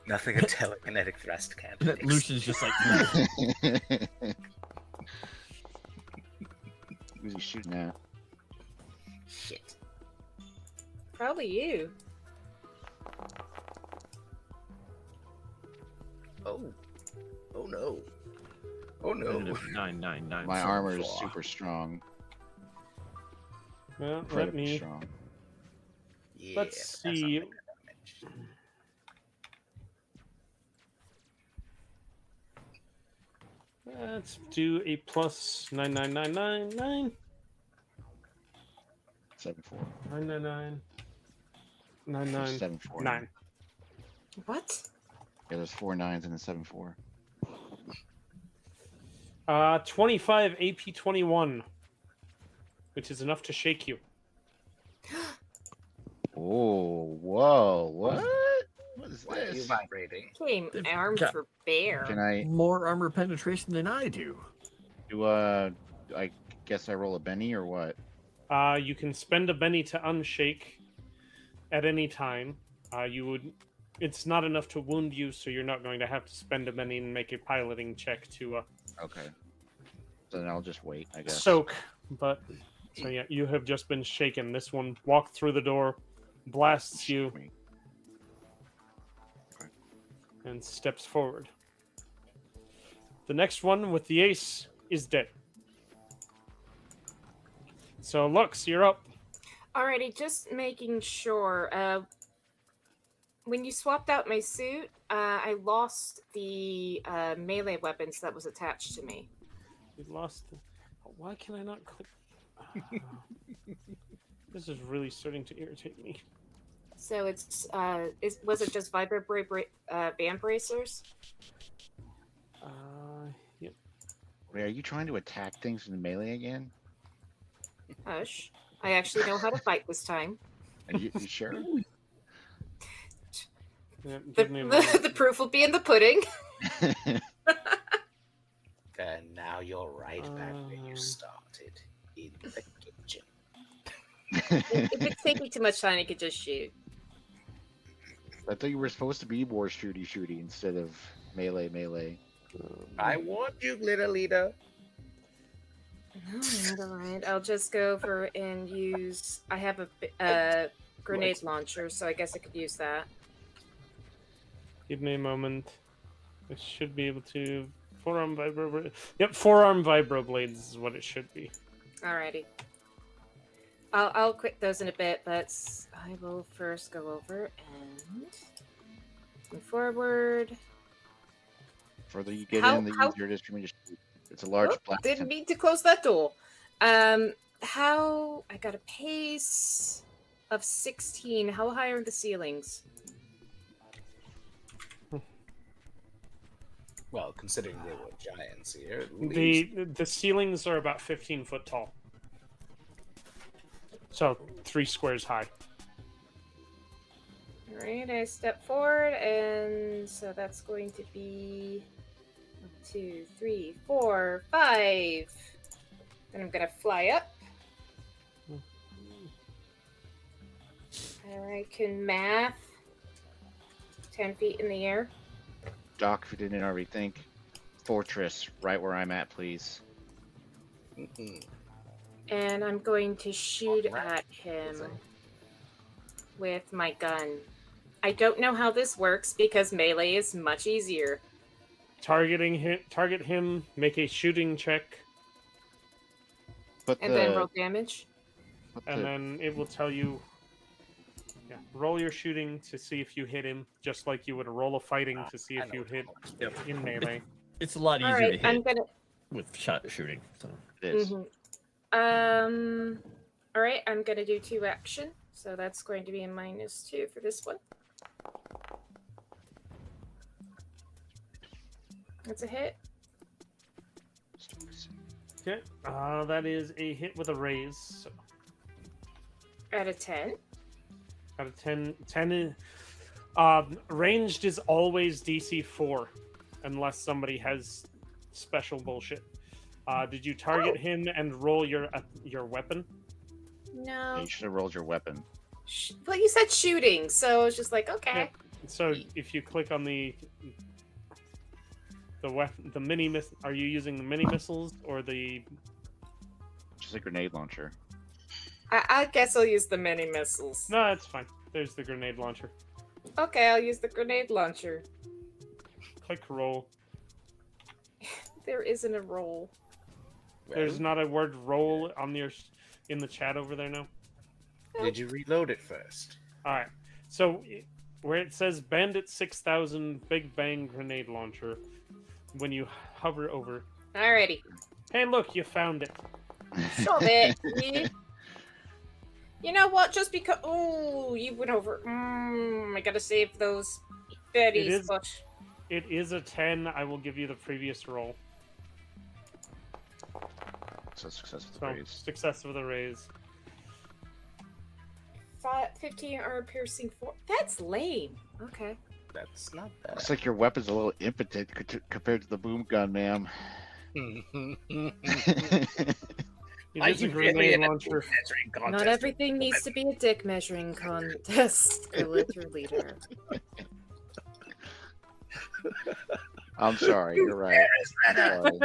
Nothing a telekinetic thrust can't That fix. Lucian's just like, Who's he shooting at? Shit. Probably you. Oh. Oh no. Oh no. -999. My so armor is far. super strong. Well, let Incredibly me. strong. Yeah, Let's that's not see. big damage. Let's do a plus 99999. 7-4. 999. 99. 7-4. 9. What? Yeah, there's 4 9s and a 7-4. 25 AP 21, which is enough to shake you. Oh, whoa, what? What is Why are you this? vibrating? Came They've armed got- for bear. Can I More armor penetration than I do. do I guess I roll a Benny or what? You can spend a Benny to unshake at any time. You would. It's not enough to wound you, so you're not going to have to spend a Benny and make a piloting check to Okay. So then I'll just wait, I guess. soak. But so yeah, you have just been shaken. This one walked through the door, blasts you, Shoot me. and steps forward. The next one with the ace is dead. So Lux, you're up. Alrighty, just making sure. When you swapped out my suit, I lost the melee weapons that was attached to me. You lost. Why can I not click? This is really starting to irritate me. So it's was it just band bracers? Yep. Wait, are you trying to attack things in the melee again? Hush. I actually know how to fight this time. Are you sure? Yeah, The, give me a moment. the proof will be in the pudding. And now you're right back where you Um. started, in the kitchen. If it's taking too much time, you could just shoot. I thought you were supposed to be more shooty instead of melee. I warned you, Glitter Leader. Alright, I'll just go over and use. I have a grenade launcher, so I guess I could use that. Give me a moment. I should be able to. Forearm vibro. Yep, forearm vibro blades is what it should be. Alrighty. I'll quit those in a bit, but I will first go over and move forward. Further you get How- in, the how- easier it is for me to shoot. It's a large Oh, black didn't tent. mean to close that door. How I got a pace of 16. How high are the ceilings? Well, considering there were giants here, at least. The ceilings are about 15 foot tall. So 3 squares high. Alright, I step forward, and so that's going to be 1, 2, 3, 4, 5. Then I'm gonna fly up. And I can math 10 feet in the air. Doc, if you didn't already think, fortress, right where I'm at, please. Mhm. And I'm going to shoot Alright. at him with my gun. I don't know how this works because melee is much easier. Target him, make a shooting check, Put And the, then roll damage. put and the- then it will tell you. Yeah, roll your shooting to see if you hit him, just like you would roll a fighting to see I if know you what hit it is. in melee. It's a lot easier All to right, hit I'm gonna. with shooting. So it is. All right, I'm gonna do 2 action, so that's going to be a -2 for this one. That's a hit. Okay, that is a hit with a raise. So Out of 10. out of 10, 10 ranged is always DC 4, unless somebody has special bullshit. Did you target him and roll your weapon? No. You should have rolled your weapon. Well, you said shooting, so it's just like, okay. So if you click on the weapon, the mini miss, are you using the mini missiles or the? Just a grenade launcher. I guess I'll use the mini missiles. No, that's fine. There's the grenade launcher. Okay, I'll use the grenade launcher. Click roll. There isn't a roll. There's not a word roll on your in the chat over there now. Did you reload it first? All right. So where it says Bandit 6000 Big Bang Grenade Launcher, when you hover over, Alrighty. hey, look, you found it. Stop it. You know what? Just because. Oh, you went over. I gotta save those Betties. is- But It is a 10. I will give you the previous roll. So success with the So raise. success with a raise. 15 armor piercing 4. That's lame. Okay. That's not bad. Looks like your weapon's a little impotent compared to the boom gun, ma'am. It Are is a you really grenade in a launcher. measuring Not contest? everything needs to be a dick measuring contest. Your leader. I'm sorry, you're right. I'm sorry.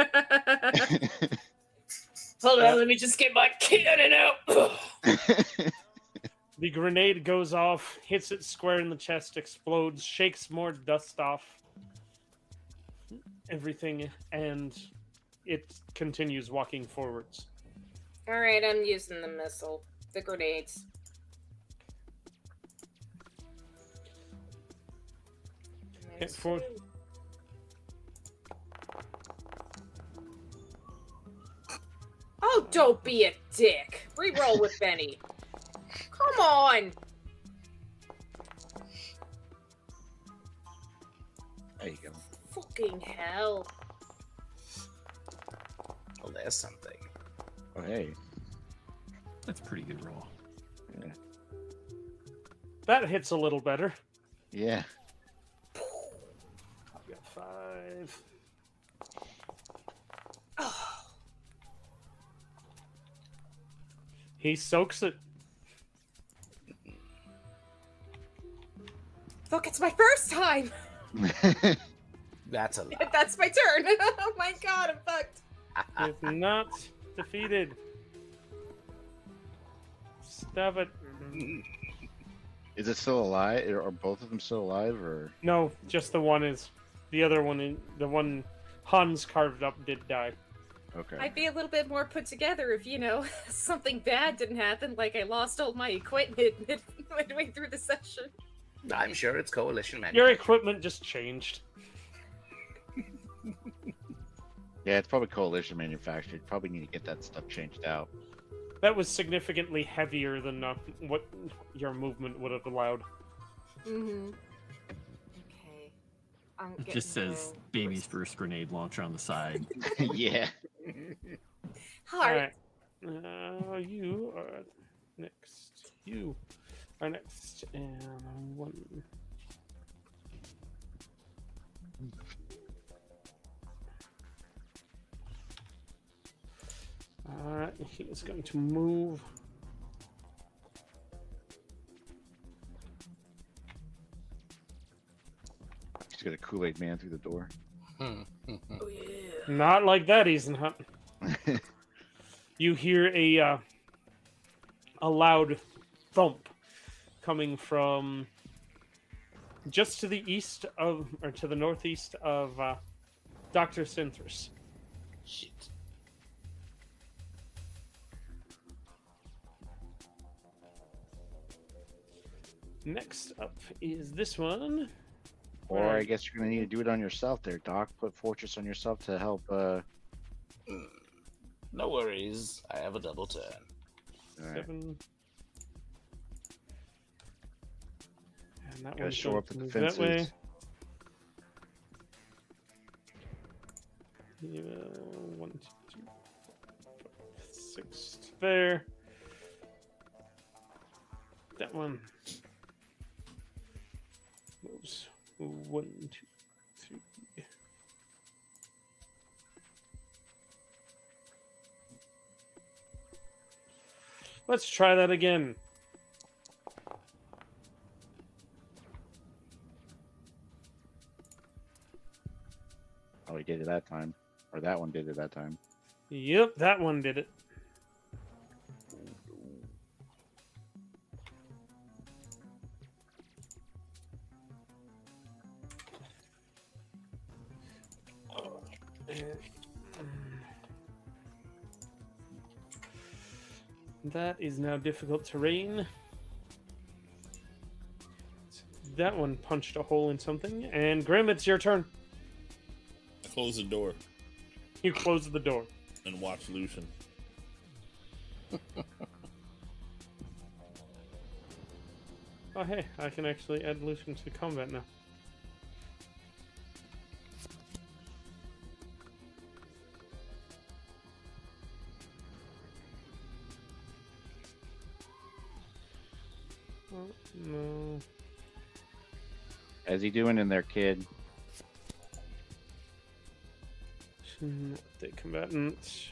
Hold on, let me just get my cannon out. The grenade goes off, hits it square in the chest, explodes, shakes more dust off everything, and it continues walking forwards. All right, I'm using the missile, the grenades. Okay, for- Oh, don't be a dick. Reroll with Benny. Come on. There you go. Fucking hell. Well, there's something. Oh, hey. that's a pretty good roll. That hits a little better. Yeah. 5. He soaks it. Look, it's my first time. That's a lot. That's my turn. Oh my god, I'm fucked. If not defeated. Stab it. Is it still alive? Are both of them still alive, or? No, just the one is. The other one, the one Hans carved up, did die. Okay. I'd be a little bit more put together if, something bad didn't happen, like I lost all my equipment midway through the session. I'm sure it's Coalition man. Your equipment just changed. Yeah, it's probably coalition manufactured. Probably need to get that stuff changed out. That was significantly heavier than what your movement would have allowed. Mm-hmm. Okay. It just says baby's first grenade launcher on the side. Yeah. Heart. Alright. You are next. You are next. And 1. Alright, he is going to move. He's got a Kool-Aid man through the door. Oh, yeah. Not like that, Ethan. You hear a loud thump coming from just to the east of, or to the northeast of Dr. Synthris. Shit. Next up is this one. Or I guess you're gonna need to do it on yourself there, Doc. Put Fortress on yourself to help. No worries. I have a double turn. All right. 7. And that Gotta one's show going up to the move that way. defenses. Yeah, 1, 2, 3, 4, 5, 6 there. That one moves 1, 2, 3. Let's try that again. Oh, he did it that time. Or that one did it that time. Yep, that one did it. That is now difficult terrain. That one punched a hole in something. And Grim, it's your turn. Close the door You close the door. and watch Lucian. Oh, hey, I can actually add Lucian to combat now. Oh, no. How's he doing in there, kid? The combatant.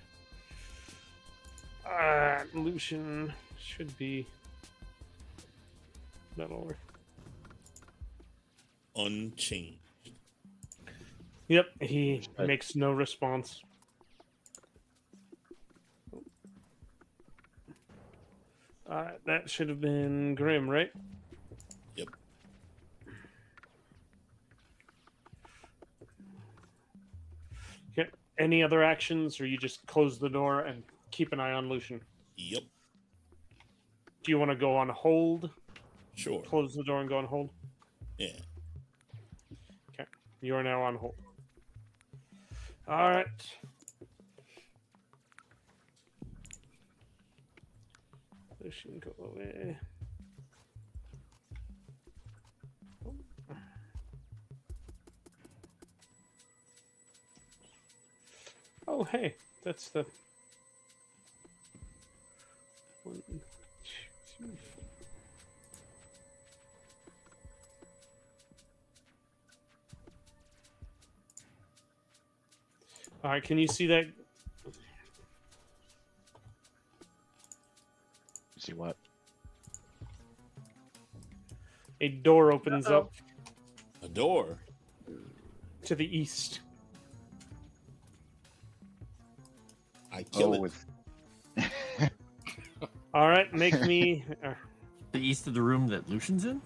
Lucian should be metal. Unchanged. Yep, he makes no response. That should have been Grim, right? Yep. Okay. Any other actions, or you just close the door and keep an eye on Lucian? Yep. Do you want to go on hold? Sure. Close the door and go on hold? Yeah. Okay. You are now on hold. All right. Lucian, go away. Oh, hey, that's the 1, 2, 3, 4. All right, can you see that? See what? A door opens Uh-oh. up A door. to the east. I kill it. with All right, make me The east of the room that Lucian's in?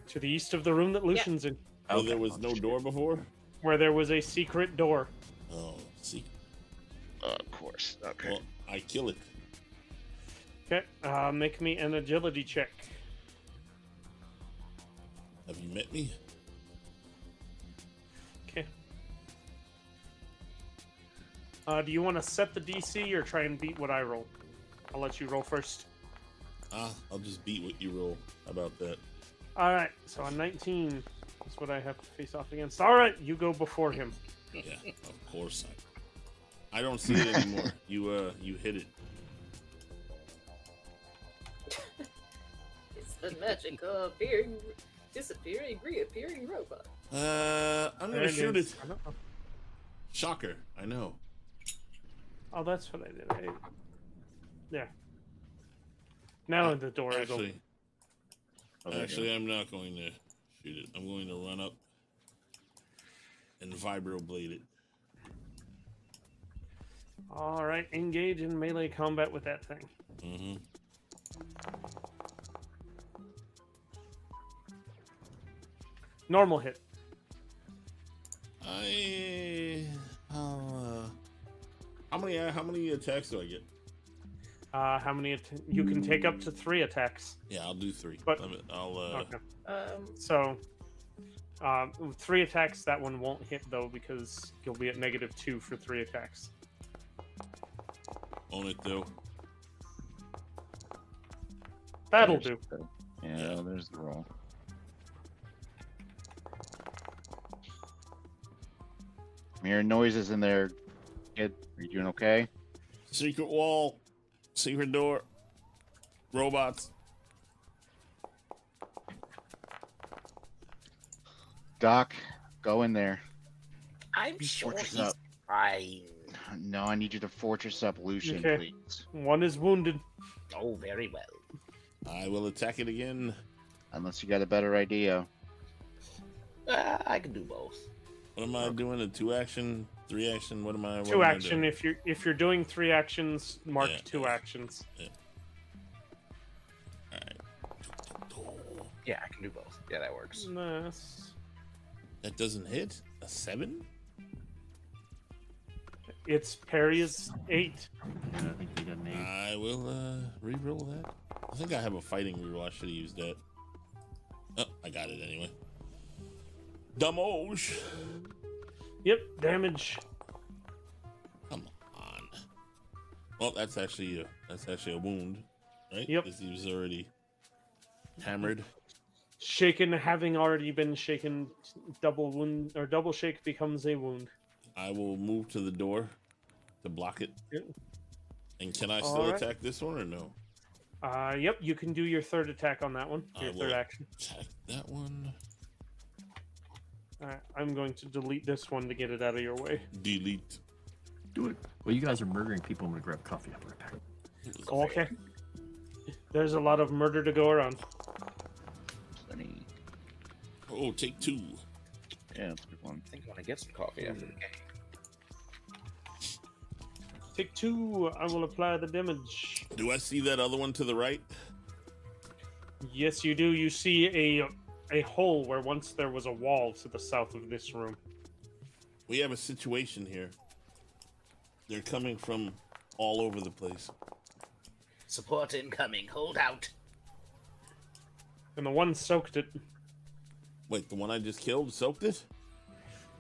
to the east of the room that Lucian's in, Oh, Okay. there was no door before. where there was a secret door. Oh, see. of course. Okay. Well, I kill it. Okay, make me an agility check. Have you met me? Okay. Do you want to set the DC or try and beat what I roll? I'll let you roll first. I'll just beat what you roll. How about that? All right, so a 19 is what I have to face off against. All right, you go before him. Yeah, of course. I don't see it anymore. You hit it. It's the magic of appearing, disappearing, reappearing robot. I'm There gonna shoot is. it. I don't know. Shocker. I know. Oh, that's what I did. Yeah. Now the door is open. Actually, I'm not going to shoot it. I'm going to run up and vibroblade it. All right, engage in melee combat with that thing. Mm-hmm. Normal hit. How many attacks do I get? How many? You can take up to 3 attacks. Yeah, I'll do 3. But- I'll Okay. Um, So, 3 attacks. That one won't hit though because you'll be at -2 for 3 attacks. own it though. That'll do. Yeah, there's the roll. I'm hearing noises in there. Kid, are you doing okay? Secret wall, secret door, robots. Doc, go in there. I'm sure Fortress he's up. fine. No, I need you to fortress up Lucian, Okay. please. One is wounded. Oh, very well. I will attack it again. Unless you got a better idea. I can do both. What am I doing? A 2 action, 3 action? What am I? What 2 am I action. doing? If you're doing 3 actions, mark Yeah. 2 actions. All right. Yeah, I can do both. Yeah, that works. Nice. That doesn't hit. A 7? Its parry is 8. Yeah, I think they got an 8. I will re-roll that. I think I have a fighting reroll. I should have used that. Oh, I got it anyway. Damage. Yep, damage. Come on. Well, that's actually a wound, right? Yep. Because he was already hammered. Shaken, having already been shaken, double wound or double shake becomes a wound. I will move to the door to block it. Yep. And can I still Alright. attack this one or no? Yep, you can do your 3rd attack on that one. Your I 3rd will. action. Attack that one. Alright, I'm going to delete this one to get it out of your way. Delete. Do it. Well, you guys are murdering people. I'm gonna grab coffee. I'll be right back. Okay. There's a lot of murder to go around. Plenty. Oh, take 2. Yeah, that's a good one. I think I want to get some coffee after the game. Take 2. I will apply the damage. Do I see that other one to the right? Yes, you do. You see a hole where once there was a wall to the south of this room. We have a situation here. They're coming from all over the place. Support incoming. Hold out. And the one soaked it. Wait, the one I just killed soaked it?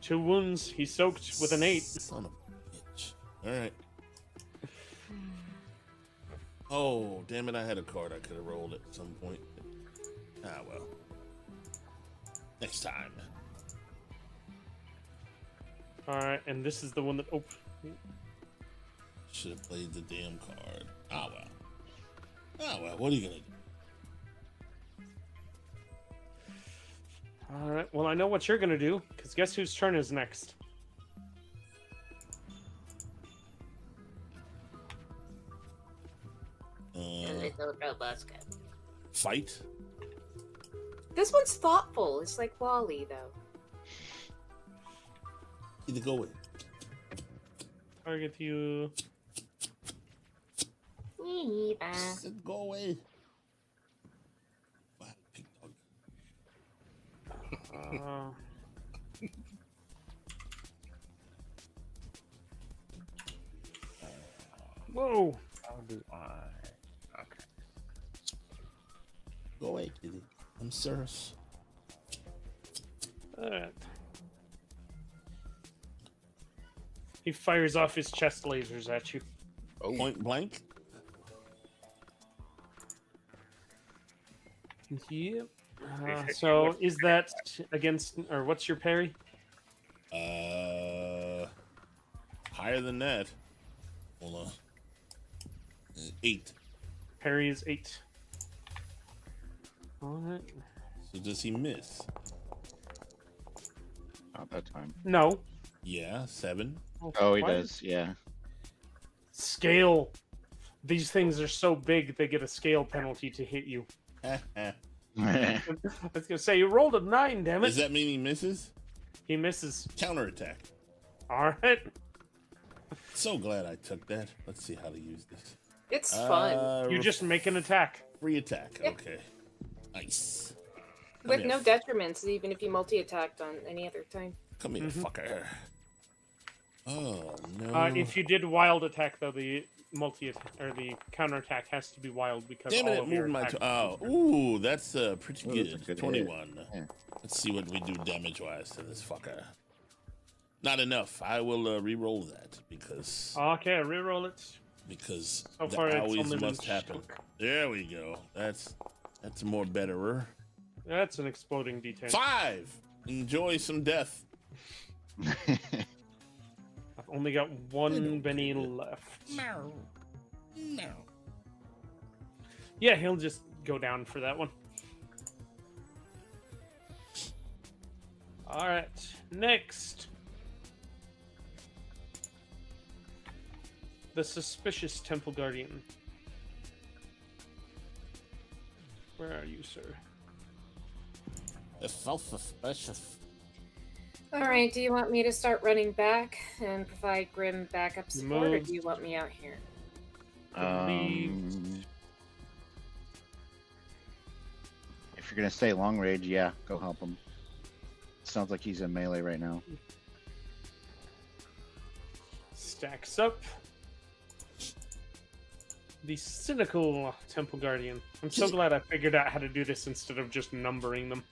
2 wounds. He soaked with an 8. Son of a bitch. Alright. Oh, damn it, I had a card I could have rolled at some point. Ah, well. Next time. Alright, and this is the one that... Oh, Should have played the damn card. Ah, well. Ah, well, what are you gonna do? alright. Well, I know what you're going to do, because guess whose turn is next? good. That's good. Fight? This one's thoughtful. It's like Wally, though. Either go away. Target you. Eva. Said go away. Wow, pig dog. Whoa. How do I? Okay. Go away, kitty. I'm serious. Alright. He fires off his chest lasers at you. Oh, Point blank? Yep. So is that against, or what's your parry? Higher than that. Hold on. 8. Parry is 8. Alright. So does he miss? Not that time. No. Yeah, 7. Oh, he What? does. Yeah. Scale. These things are so big they get a scale penalty to hit you. I was gonna say you rolled a 9, damn it. Does that mean he misses? He misses. Counterattack. Alright. So glad I took that. Let's see how to use this. It's fun. You just make an attack. Free attack. Yeah. Okay. Nice. With Come no here. detriments, even if you multi-attacked on any other time. Come here, Mhm. fucker. Oh no. If you did wild attack, though, the the counterattack has to be wild because Damn all it! It of your moved my. attacks- Ooh, that's pretty Ooh, good. that's a good 21. hit. Yeah. Let's see what we do damage-wise to this fucker. Not enough. I will re-roll that because Okay, reroll it. because So that far, it's always only been must happen. shook. There we go. That's more betterer. That's an exploding D10. 5. Enjoy some death. I've only got one Benny left. No. No. Yeah, he'll just go down for that one. Alright, next. The suspicious Temple Guardian. Where are you, sir? It's so suspicious. Alright, do you want me to start running back and provide Grim backup support, or Moved. do you want me out here? If you're gonna stay long range, yeah, go help him. Sounds like he's in melee right now. Stacks up. The cynical Temple Guardian. I'm so glad I figured out how to do this instead of just numbering them.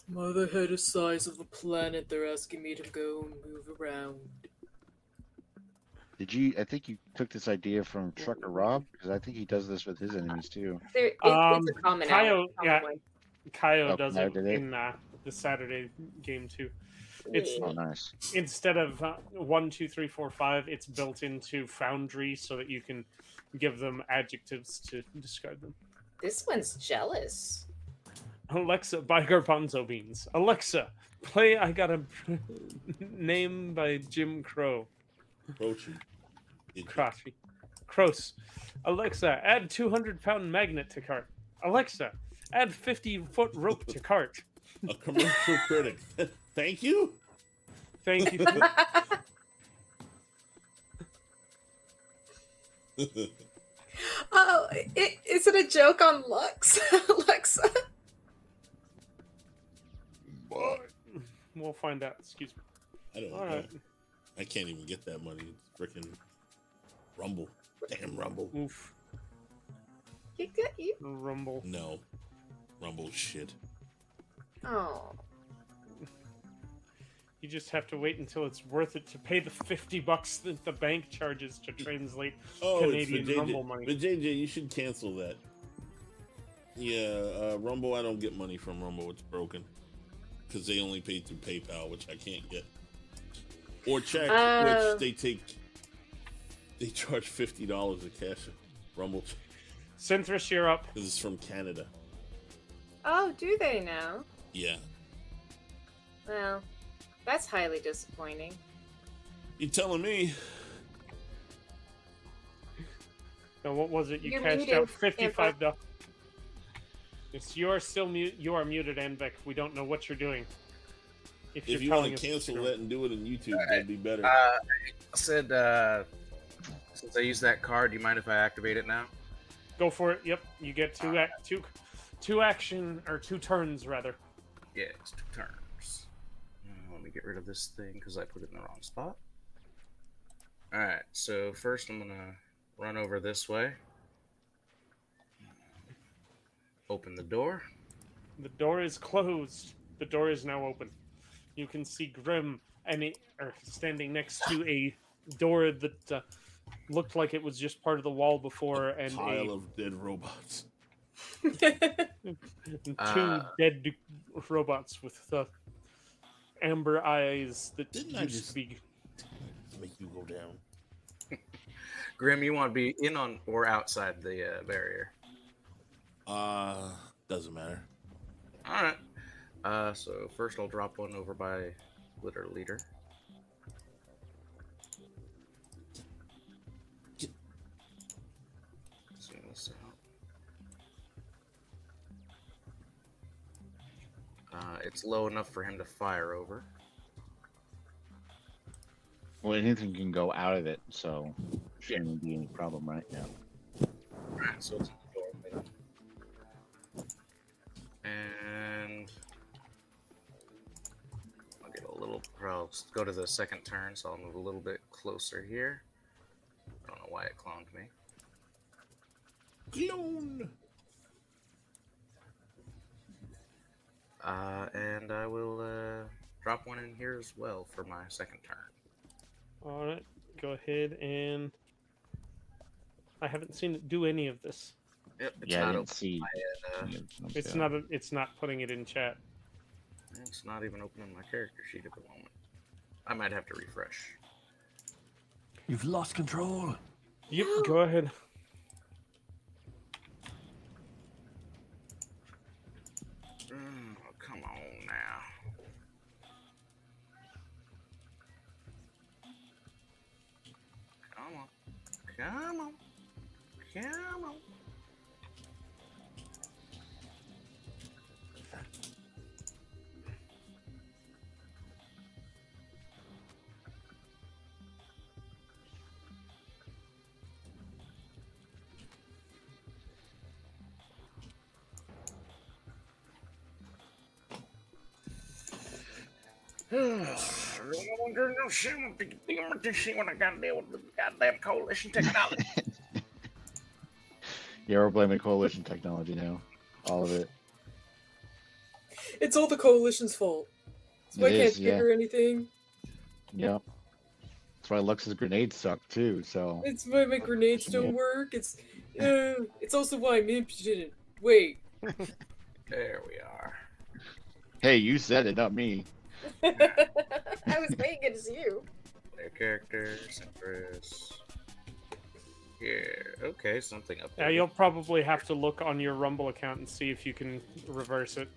Mother head is size of a planet. They're asking me to go and move around. Did you? I think you took this idea from Trucker Rob because I think he does this with his enemies too. It's a common Kaio, yeah, common way. Kaio Oh, does Kaio it did it? in the Saturday game too. It's Oh, nice. instead of 1, 2, 3, 4, 5, it's built into Foundry so that you can give them adjectives to describe them. This one's jealous. Alexa, buy garbanzo beans. Alexa, play I Got a Name by Jim Crow. Croce. Crotchy. Cross. Alexa, add 200-pound magnet to cart. Alexa, add 50-foot rope to cart. A commercial critic. Thank you. Thank you. Oh, is it a joke on Lux? Alexa? We'll find out. Excuse me. I don't know. All right. I can't even get that money. It's freaking Rumble. Damn Rumble. Oof. You. Rumble. No. Rumble shit. Oh. You just have to wait until it's worth it to pay the $50 that the bank charges to translate Canadian it's for JJ. Rumble money. But JJ, you should cancel that. Yeah, Rumble, I don't get money from Rumble. It's broken. Because they only pay through PayPal, which I can't get. Or check, which they charge $50 a cash Rumble. Synthris, you're up. Because it's from Canada. Oh, do they now? Yeah. Well, that's highly disappointing. You telling me? Now, what was it? You You're cashed muted, out $55. Yes, you are still you are muted, Anvek. We don't know what you're doing. If you're you want telling to us what cancel you're that and do it on YouTube, that'd be better. I said, since I used that card, do you mind if I activate it now? Go for it. Yep, you get two action or 2 turns rather. Yeah, it's 2 turns. Let me get rid of this thing because I put it in the wrong spot. Alright, so first I'm going to run over this way. Open the door. The door is closed. The door is now open. You can see Grim standing next to a door that looked like it was just part of the wall before, and Pile of dead robots. two dead robots with amber eyes that Didn't I used just to be. make you go down? Grim, you want to be in on or outside the barrier? Doesn't matter. Alright. So first I'll drop one over by Litter Leader. See this out. It's low enough for him to fire over. Well, anything can go out of it, so shouldn't be any problem right now. Alright, so it's in the doorway. And I'll get a little. I'll go to the second turn, so I'll move a little bit closer here. I don't know why it cloned me. Clone. And I will drop one in here as well for my second turn. All right, go ahead and. I haven't seen it do any of this. Yep, it's Yeah, I not didn't open. see. It's not. It's not putting it in chat. It's not even open on my character sheet at the moment. I might have to refresh. You've lost control. Yep, go ahead. Come on now. Come on. Come on. Come on. When I gotta deal with the goddamn coalition technology. Yeah, we're blaming coalition technology now. All of it. It's all the coalition's fault. So I It can't is, yeah. figure anything. Yep. That's why Lux's grenades suck too. So It's why my grenades don't work. It's also why Mimp didn't. Wait. There we are. hey, you said it, not me. I was thinking it's you. Their characters, Empress. Here. Okay, something up Yeah, there. you'll probably have to look on your Rumble account and see if you can reverse it.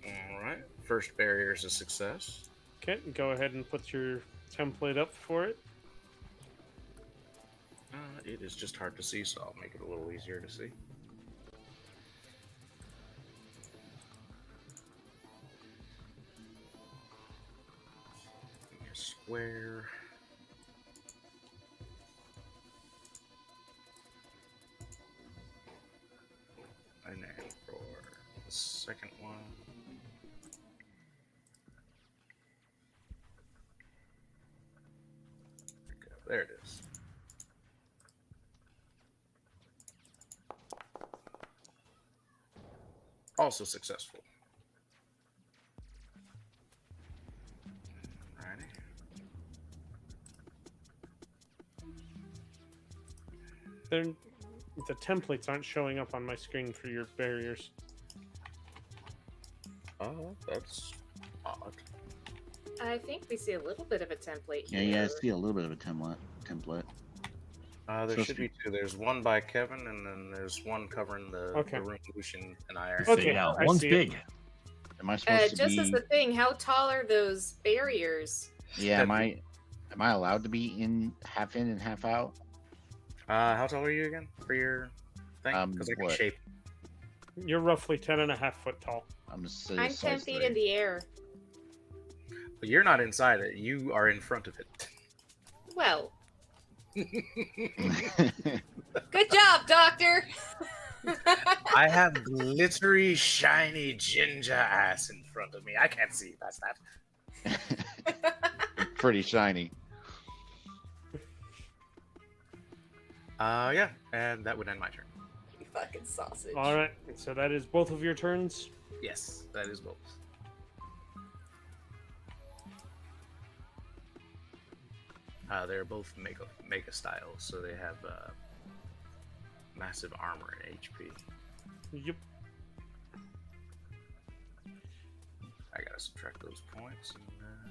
Alright. First barrier is a success. Okay, go ahead and put your template up for it. It is just hard to see, so I'll make it a little easier to see. A square. And then for the second one. There it is. Also successful. Alrighty. The templates aren't showing up on my screen for your barriers. Oh, that's odd. I think we see a little bit of a template Yeah, here. yeah, I see a little bit of a template. There Supposed should to be two. There's one by Kevin, and then there's one covering the Okay. room Lucian and I are. So, Okay, yeah, I one's see it. big. Am I supposed to Just be? as the thing, how tall are those barriers? Yeah, am I allowed to be in and half out? How tall are you again for your thing? Because I can What? shape. You're roughly 10.5 foot tall. I'm I'm 10 size feet 3. in the air. But you're not inside it. You are in front of it. Well, good job, Doctor. I have glittery, shiny ginger ass in front of me. I can't see past that. Pretty shiny. Yeah, and that would end my turn. You fucking sausage. All right, so that is both of your turns. Yes, that is both. They're both mega styles, so they have massive armor and HP. Yep. I gotta subtract those points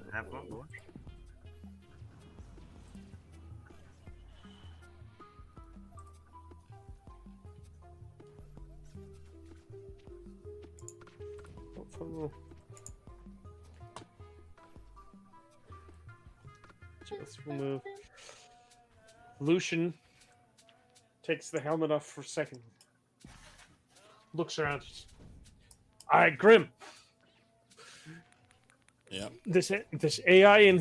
and have one more. Let's remove. Lucian takes the helmet off for a second. Looks around. All right, Grim. Yeah. This AI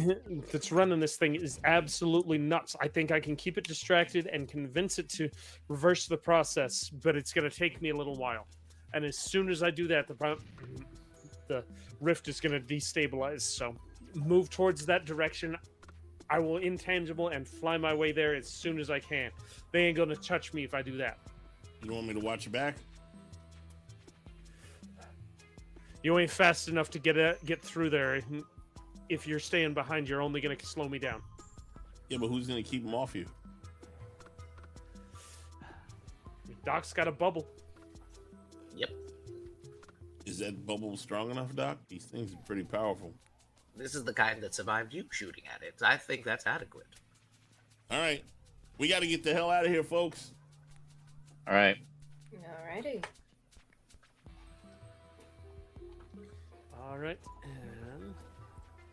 that's running this thing is absolutely nuts. I think I can keep it distracted and convince it to reverse the process, but it's going to take me a little while. And as soon as I do that, the rift is going to destabilize. So move towards that direction. I will intangible and fly my way there as soon as I can. They ain't going to touch me if I do that. You want me to watch your back? You ain't fast enough to get through there. If you're staying behind, you're only going to slow me down. Yeah, but who's gonna keep them off you? Doc's got a bubble. Yep. Is that bubble strong enough, Doc? These things are pretty powerful. This is the kind that survived you shooting at it. I think that's adequate. All right, we got to get the hell out of here, folks. All right. Alrighty. All right, and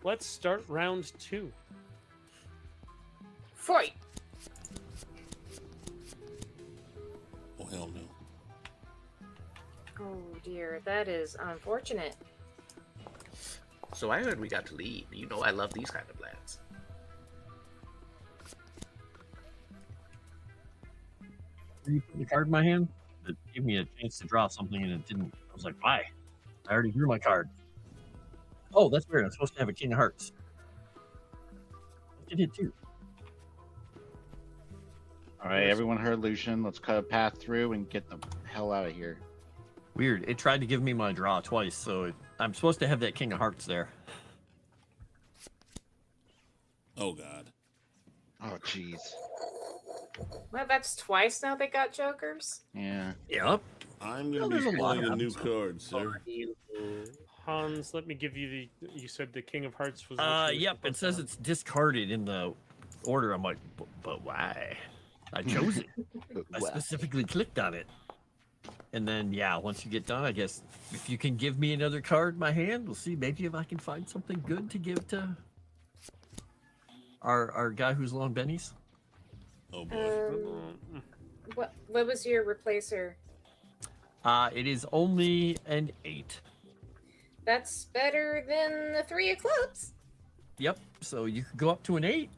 let's start round 2. Fight. Oh hell no! Oh dear, that is unfortunate. So I heard we got to leave. You know I love these kind of lads. You put the card in my hand. It gave me a chance to draw something, and it didn't. I was like, why? I already drew my card. Oh, that's weird. I'm supposed to have a King of Hearts. I did too. All right, everyone heard Lucian. Let's cut a path through and get the hell out of here. Weird. It tried to give me my draw twice, so I'm supposed to have that King of Hearts there. Oh god! Oh, jeez. Well, that's twice now they got jokers. Yeah. Yep. I'm Well, gonna be there's a lot pulling a of new them, card, sir. Hans, let me give you the. You said the King of Hearts was. what you were Yep. It supposed says to it's discarded in the order. I'm like, but why? I chose it. I specifically clicked on it. And then, yeah, once you get done, I guess if you can give me another card in my hand, we'll see maybe if I can find something good to give to our guy who's low on bennies. Oh boy! have. What was your replacer? It is only an 8. That's better than the 3 of clubs. Yep. So you could go up to an 8.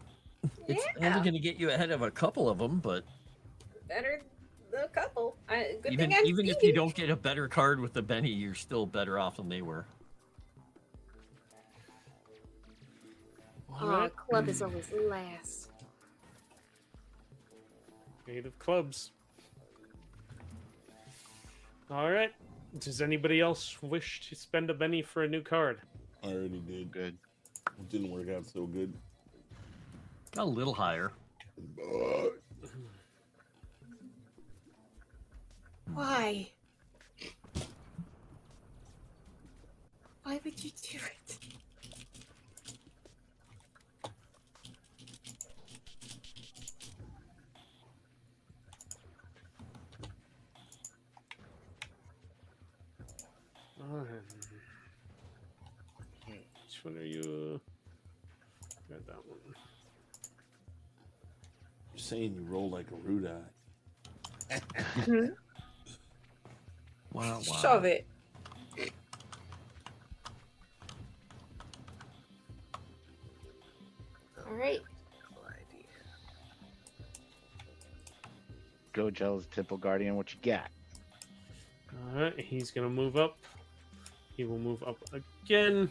It's Yeah. only going to get you ahead of a couple of them, but Better than a couple. Good even thing I'm if you speaking. don't get a better card with the Benny, you're still better off than they were. Oh, club is always last. 8 of clubs. All right. Does anybody else wish to spend a Benny for a new card? I already did. Good. It didn't work out so good. Got a little higher. Why? Why would you do it? Which one are you? Got that one. You're saying you roll like a rude eye. Wow, wow. Shove it. All right. No idea. Go, Jealous Temple Guardian. What you got? All right, he's gonna move up. He will move up again,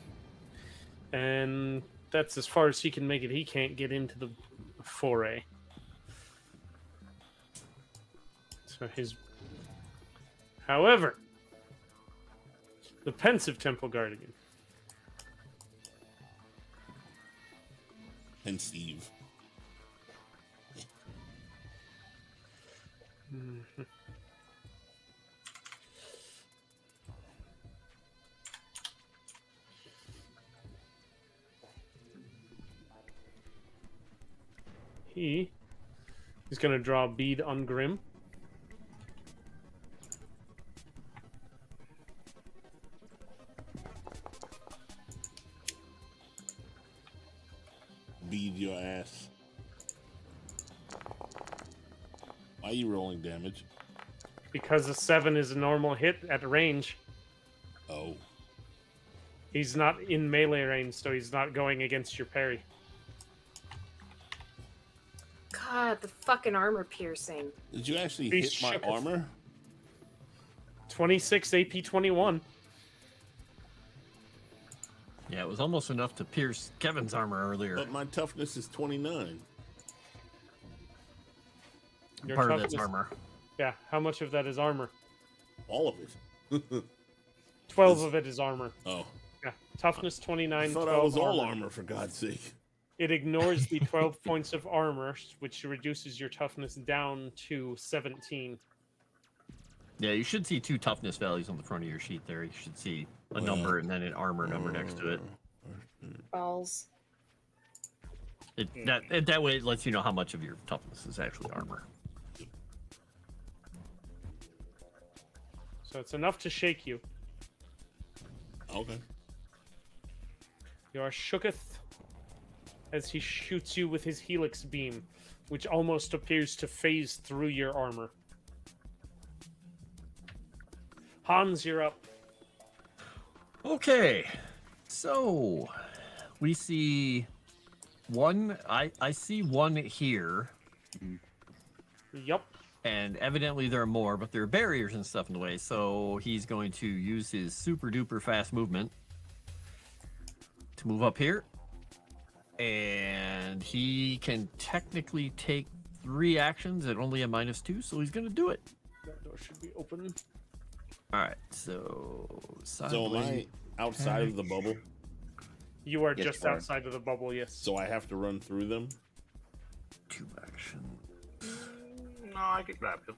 and that's as far as he can make it. He can't get into the foray. So his. However, the pensive Temple Guardian. And Steve. Mhm. He is going to draw a bead on Grim. Bead your ass. Why are you rolling damage? Because a 7 is a normal hit at range. Oh. He's not in melee range, so he's not going against your parry. God, the fucking armor piercing. Did you actually Be hit my shooketh. armor? 26 AP 21. Yeah, it was almost enough to pierce Kevin's armor earlier. But my toughness is 29. Your Part of that's toughness- armor. Yeah, how much of that is armor? All of it. 12 of it is armor. Oh. Yeah, toughness 29. I thought 12 I was all armor, for God's sake. It ignores the 12 points of armor, which reduces your toughness down to 17. Yeah, you should see 2 toughness values on the front of your sheet there. You should see a number and then an armor number next to it. Balls. That way it lets you know how much of your toughness is actually armor. So it's enough to shake you. Okay. You are shooketh as he shoots you with his helix beam, which almost appears to phase through your armor. Hans, you're up. Okay, so we see one. I see one here, Yup. and evidently there are more, but there are barriers and stuff in the way. So he's going to use his super duper fast movement to move up here, and he can technically take 3 actions at only a -2. So he's going to do it. That door should be open. All right, so So am sideways- I outside of the bubble? You are Yes, just you are. outside of the bubble, yes. So I have to run through them? 2 action. No, I could grab you.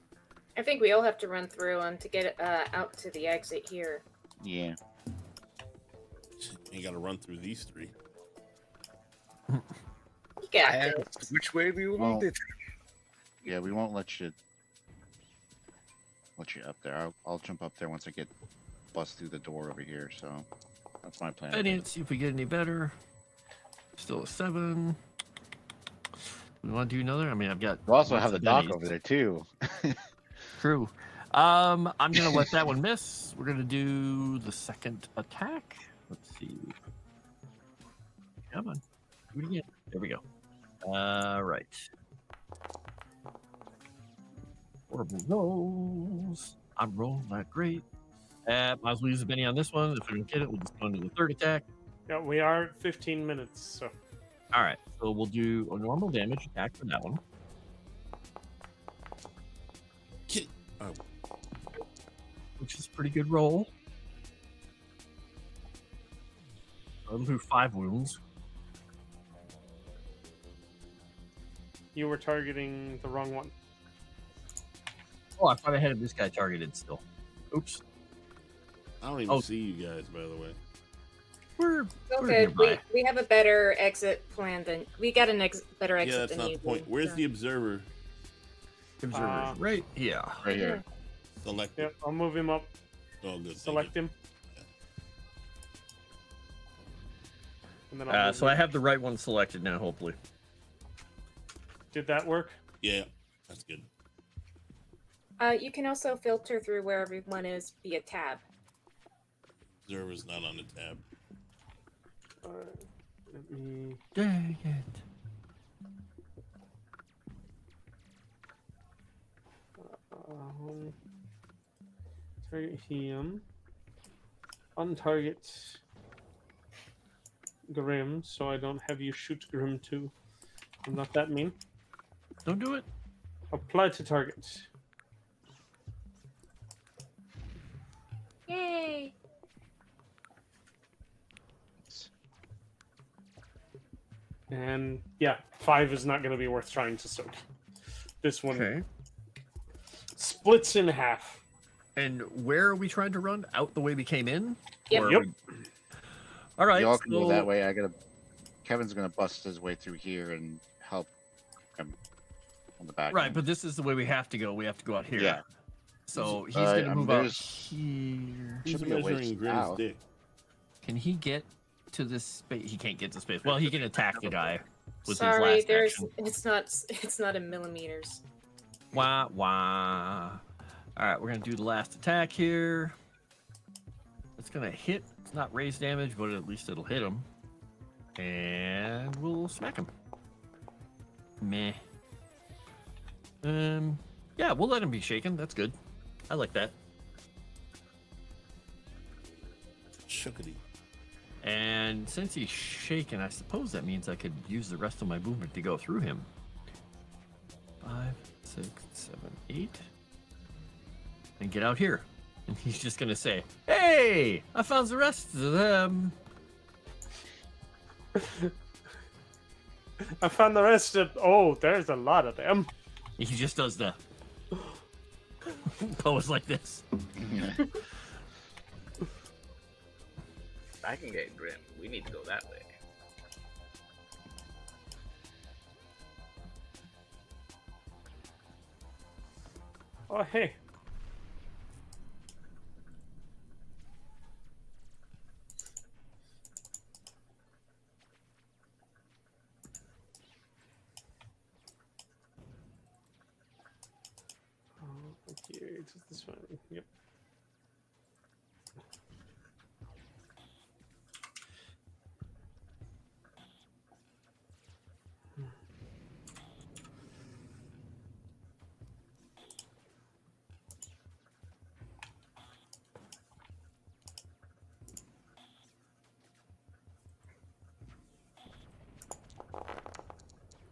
I think we all have to run through them to get out to the exit here. Yeah. You gotta run through these 3. You got And this. which way do you Well, want it? Yeah, we won't let you up there. I'll jump up there once I get bust through the door over here. So that's my plan. Benny, let's see if we get any better. Still a 7. We want to do another? I mean, I've got. We also lots have the of dock bennies. over there too. True. I'm gonna let that one miss. We're gonna do the second attack. Let's see. Come on. Do it again. There we go. Right. Horrible rolls. I'm rolling not great. Might as well use a Benny on this one. If we don't get it, we'll just go into the third attack. Yeah, we are at 15 minutes, so All right. So we'll do a normal damage attack for that one. Oh, Which is a pretty good roll. I'll do 5 wounds. you were targeting the wrong one. Oh, I thought I had this guy targeted still. Oops. I don't even Oh. see you guys, by the way. We're Okay, nearby. we have a better exit plan than we got better exit Yeah, that's than not you the point. do, Where's so. the observer? Observers right here. Right here. Select. Yep, I'll move him up. Oh, good. thank Select you. him. And then I'll So I have the right one selected now, hopefully. Did that work? Yeah, that's good. You can also filter through where everyone is via tab. Observer's not on the tab. Alright. Let me. Dang it. Target him. Untarget Grim, so I don't have you shoot Grim too. I'm not that mean. Don't do it. Apply to target. Yay! And yeah, 5 is not going to be worth trying to soak. This one Okay. splits in half. And where are we trying to run? Out the way we came in? Yep. Or Yep. All right. Y'all can go that so- way. Kevin's gonna bust his way through here and help him on the back. Right, end. but this is the way we have to go. We have to go out here. Yeah. So he's I going to mean, move out there's- here. Who's Should be a ways measuring Grim's out. dick? Can he get to this space? He can't get to space. Well, he can attack the guy with Sorry, his last action. it's not in millimeters. Wah, wah. All right, we're going to do the last attack here. It's going to hit. It's not raise damage, but at least it'll hit him. And we'll smack him. Meh. Yeah, we'll let him be shaken. That's good. I like that. Shookity. And since he's shaken, I suppose that means I could use the rest of my movement to go through him. 5, 6, 7, 8. And get out here. And he's just going to say, hey, I found the rest of them. I found the rest of. Oh, there's a lot of them. He just does the pose like this. I can get Grim. We need to go that way. Oh, hey. Oh, okay, does this one? Yep.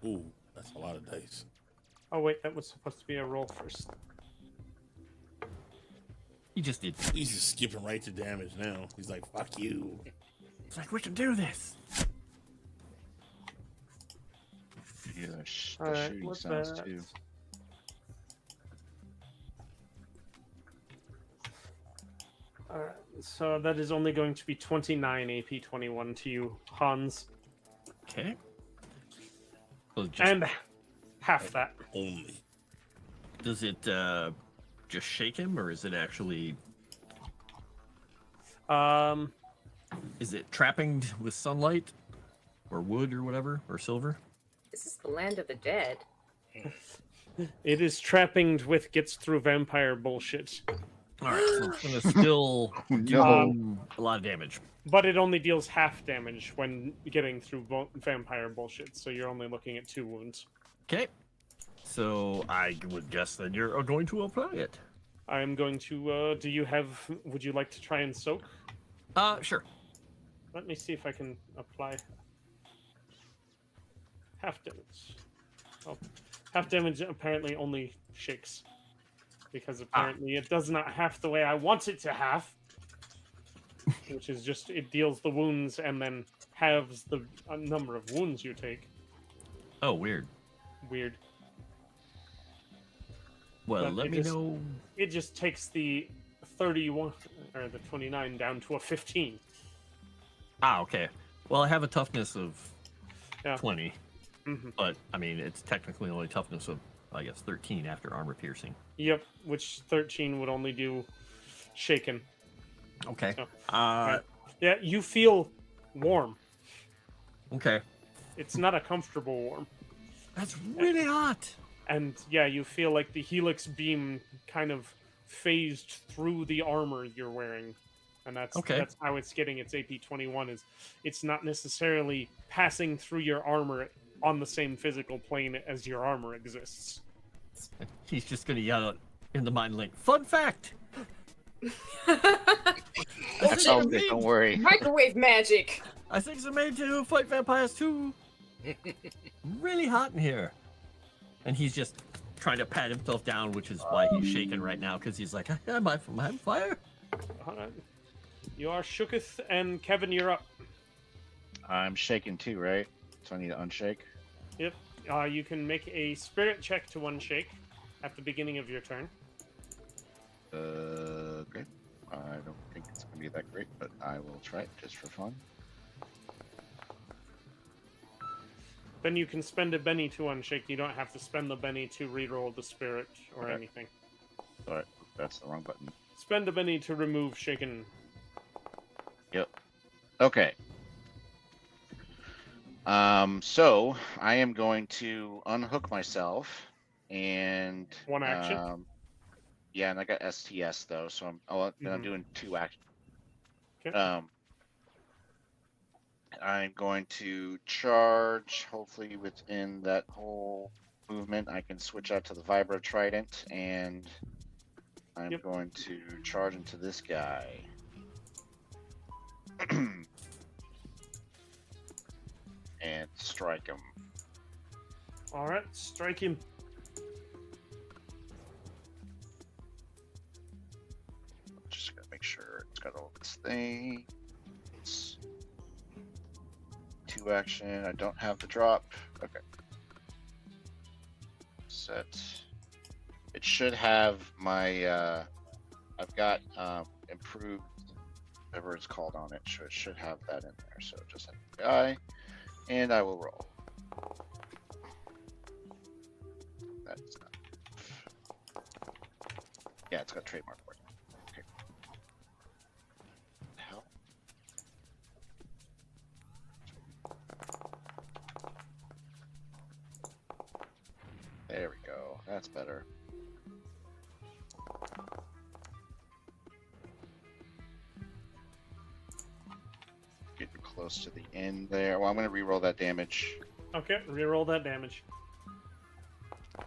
Ooh, that's a lot of dice. Oh wait, that was supposed to be a roll first. He just did. He's just skipping right to damage now. He's like, fuck you. It's like, we can do this. Yeah, the All right, shooting what's sounds that? too. All right, so that is only going to be 29 AP 21 to you, Hans, Okay. So just, and half that. Only. does it just shake him, or is it actually... Is it trapping with sunlight? Or wood, or whatever? Or silver? This is the land of the dead. It is trappinged with gets through vampire bullshit, Alright, so it's going to still do No. a lot of damage. but it only deals half damage when getting through vampire bullshit. So you're only looking at 2 wounds. Okay. So I would guess that you're going to apply it. I am going to. Do you have? Would you like to try and soak? Sure. Let me see if I can apply half damage. Oh, half damage apparently only shakes because apparently it does not half the way I want it to half, which is just it deals the wounds and then halves the number of wounds you take. Oh, weird. Weird. Well, But let it me just- know. It just takes the 31 or the 29 down to a 15. Okay. Well, I have a toughness of Yeah. 20, Mhm. but I mean, it's technically only toughness of, I guess, 13 after armor piercing. Yep, which 13 would only do shaken. Okay. So, Uh, Yeah, you feel warm. Okay. It's not a comfortable warm. That's really hot. And yeah, you feel like the helix beam kind of phased through the armor you're wearing. And that's how it's getting its AP 21 is it's not necessarily passing through your armor on the same physical plane as your armor exists. He's just gonna yell out in the mind link. Fun fact. I felt it, don't worry. Microwave magic. I think it's made to fight vampires too. Really hot in here. And he's just trying to pat himself down, which is why he's shaking right now, because he's like, am I from fire? You are shooketh, and Kevin, you're up. I'm shaking too, right? So I need to unshake. Yep. You can make a spirit check to unshake at the beginning of your turn. Okay. I don't think it's gonna be that great, but I will try it just for fun. Then you can spend a Benny to unshake. You don't have to spend the Benny to reroll the spirit or anything. Alright, that's the wrong button. Spend a Benny to remove shaken. Yep. Okay. So I am going to unhook myself and One action. Yeah, and I got STS though, so I'm doing 2 actions. Okay. I'm going to charge, hopefully within that whole movement. I can switch out to the Vibro Trident, and I'm going to charge into this guy. And strike him. Alright, strike him. Just gotta make sure it's got all this thing. 2 action. I don't have the drop. Okay. Set. It should have my I've got improved whatever it's called on it. So it should have that in there. So just have the guy. And I will roll. That's not. Yeah, it's got trademark word. Okay. Hell. There we go. That's better. Getting close to the end there. Well, I'm going to re-roll that damage. Okay, reroll that damage. There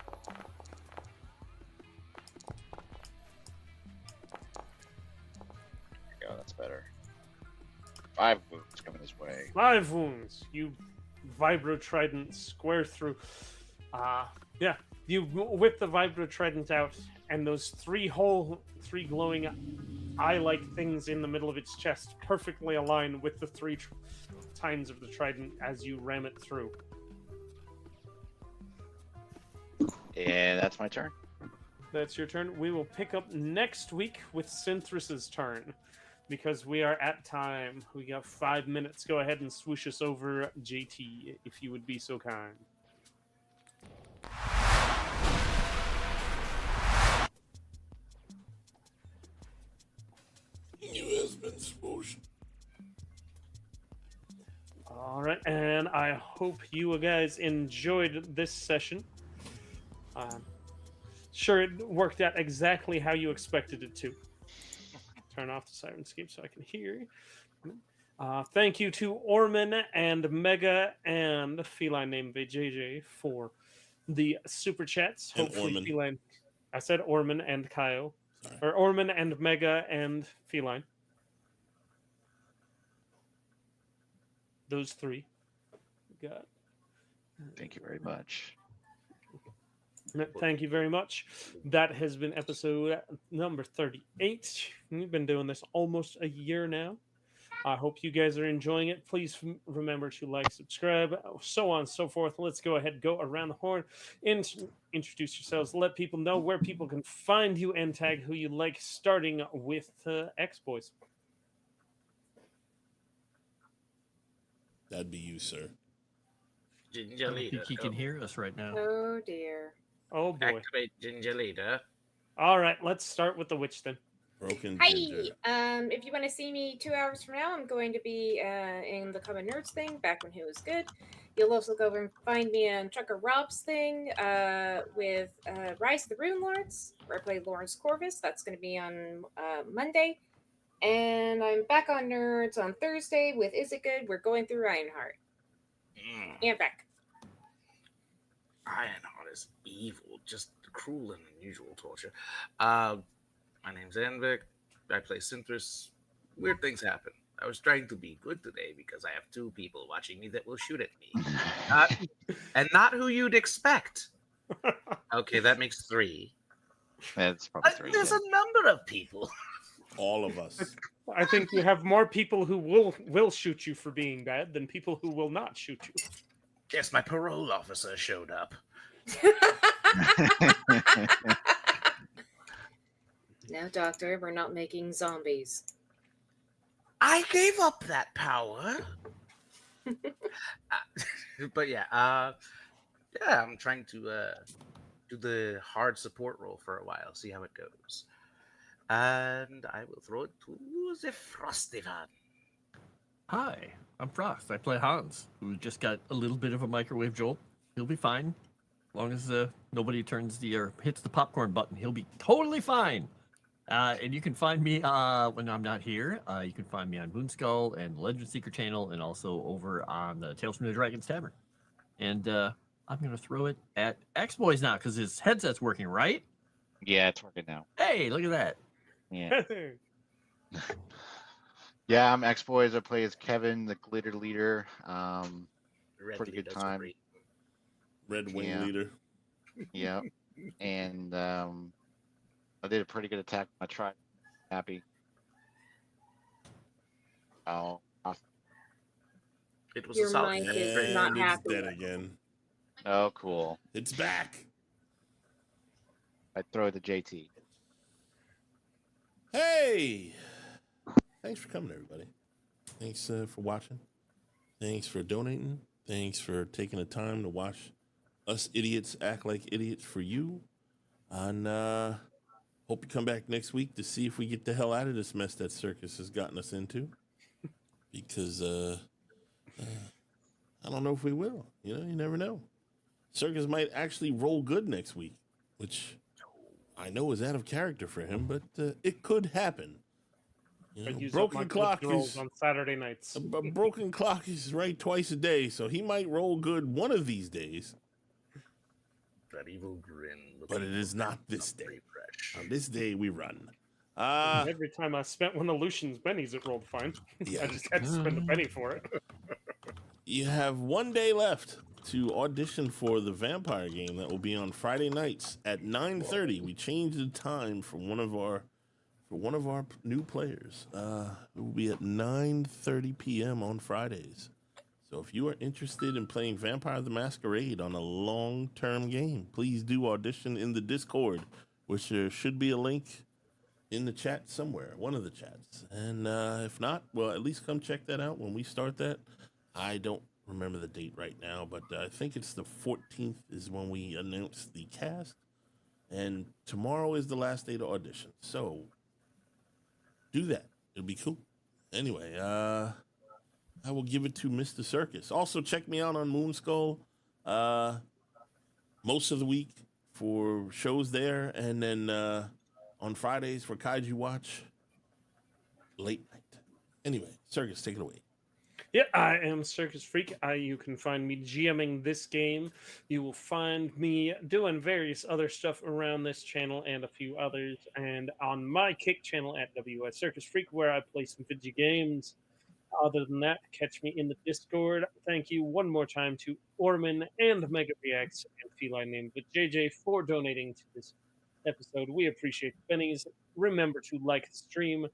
we go. That's better. 5 wounds coming his way. 5 wounds. You Vibro Trident square through. Yeah. You whip the Vibro Trident out, and those 3 glowing eye-like things in the middle of its chest perfectly align with the 3 tines of the trident as you ram it through. And that's my turn. That's your turn. We will pick up next week with Synthris's turn, because we are at time. We got 5 minutes. Go ahead and swoosh us over, JT, if you would be so kind. You has been swooshed. All right, and I hope you guys enjoyed this session. Sure, it worked out exactly how you expected it to. Turn off the Sirenscape so I can hear you. Thank you to Orman and Mega and Feline named JJ for the super chats. And Hopefully, Orman. Feline. I said Orman and Kyle. Sorry. Or Orman and Mega and Feline. Those 3. Got. Thank you very much. Thank you very much. That has been episode number 38. We've been doing this almost a year now. I hope you guys are enjoying it. Please remember to like, subscribe, so on and so forth. Let's go ahead, go around the horn, introduce yourselves, let people know where people can find you, and tag who you like, starting with X-Boys. That'd be you, sir. I don't think he can hear us right now. Oh dear. Oh boy. Activate Ginger Leader. All right, let's start with the witch then. Broken Hi. Ginger. If you want to see me 2 hours from now, I'm going to be in the Common Nerds thing, back when he was good. You'll also go over and find me on Trucker Rob's thing with Rise of the Rune Lords, where I play Lawrence Corvus. That's going to be on Monday. And I'm back on Nerds on Thursday with Is It Good? We're going through Ironheart. And back. Ironheart is evil, just cruel and unusual torture. My name's Anvik. I play Synthris. Weird things happen. I was trying to be good today because I have 2 people watching me that will shoot at me. And not who you'd expect. Okay, that makes 3. That's probably 3. There's yeah. a number of people. All of us. I think you have more people who will shoot you for being bad than people who will not shoot you. Yes, my parole officer showed up. No, Doctor, we're not making zombies. I gave up that power. But yeah, I'm trying to do the hard support role for a while, see how it goes. And I will throw it to the Frosty one. Hi, I'm Frost. I play Hans, who just got a little bit of a microwave jolt. He'll be fine. As long as nobody hits the popcorn button, he'll be totally fine. And you can find me when I'm not here. You can find me on Moonskull and the Legend Seeker channel, and also over on the Tales from the Dragon's Tavern. And I'm going to throw it at X-Boys now, because his headset's working, right? Yeah, it's working now. Hey, look at that. Yeah. Yeah, I'm X-Boys. I play as Kevin, the glitter leader. Red Pretty good Leader's time. great. Red Wing Yeah. Leader. Yeah. And I did a pretty good attack. I tried. Happy. Oh, It was Your a solid. mic is not And happy. it's dead again. oh, cool. It's back. I throw it to JT. Hey! Thanks for coming, everybody. Thanks for watching. Thanks for donating. Thanks for taking the time to watch us idiots act like idiots for you. And hope you come back next week to see if we get the hell out of this mess that Circus has gotten us into. Because I don't know if we will. You know, you never know. Circus might actually roll good next week, which I know is out of character for him, but it could happen. You I know, use up broken my clock rolls is on Saturday nights. a broken clock is right twice a day, so he might roll good one of these days. That evil grin. But it is not this day. Refresh. On this day, we run. Every time I spent one of Lucian's bennies, it rolled fine. Yeah. I just had to spend a penny for it. You have 1 day left to audition for the vampire game that will be on Friday nights at 9:30. We changed the time for one of our new players. It will be at 9:30 p.m. on Fridays. So if you are interested in playing Vampire the Masquerade on a long-term game, please do audition in the Discord, which there should be a link in the chat somewhere, one of the chats. And if not, well, at least come check that out when we start that. I don't remember the date right now, but I think it's the 14th is when we announce the cast. And tomorrow is the last day to audition. So do that. It'll be cool. Anyway, I will give it to Mr. Circus. Also, check me out on Moonskull most of the week for shows there. And then on Fridays for Kaiju Watch late night. Anyway, Circus, take it away. Yeah, I am Circus Freak. You can find me GMing this game. You will find me doing various other stuff around this channel and a few others. And on my Kick channel at WS Circus Freak, where I play some video games. Other than that, catch me in the Discord. Thank you one more time to Orman and Mega Reacts and Feline Name but JJ for donating to this episode. We appreciate the bennies. Remember to like the stream,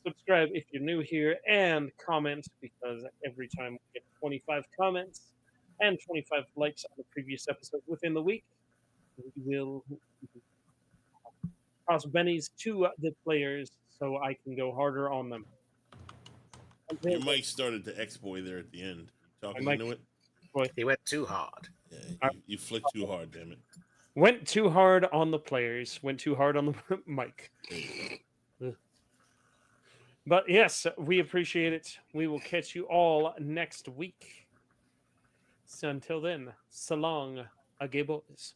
subscribe if you're new here, and comment, because every time we get 25 comments and 25 likes on the previous episode within the week, we will toss bennies to the players so I can go harder on them. Your mic started to X-Boy there at the end. Talking into it? He went too hard. Yeah, you flicked too hard, damn it. Went too hard on the players. Went too hard on the mic. But yes, we appreciate it. We will catch you all next week. So until then, so long, gay boys.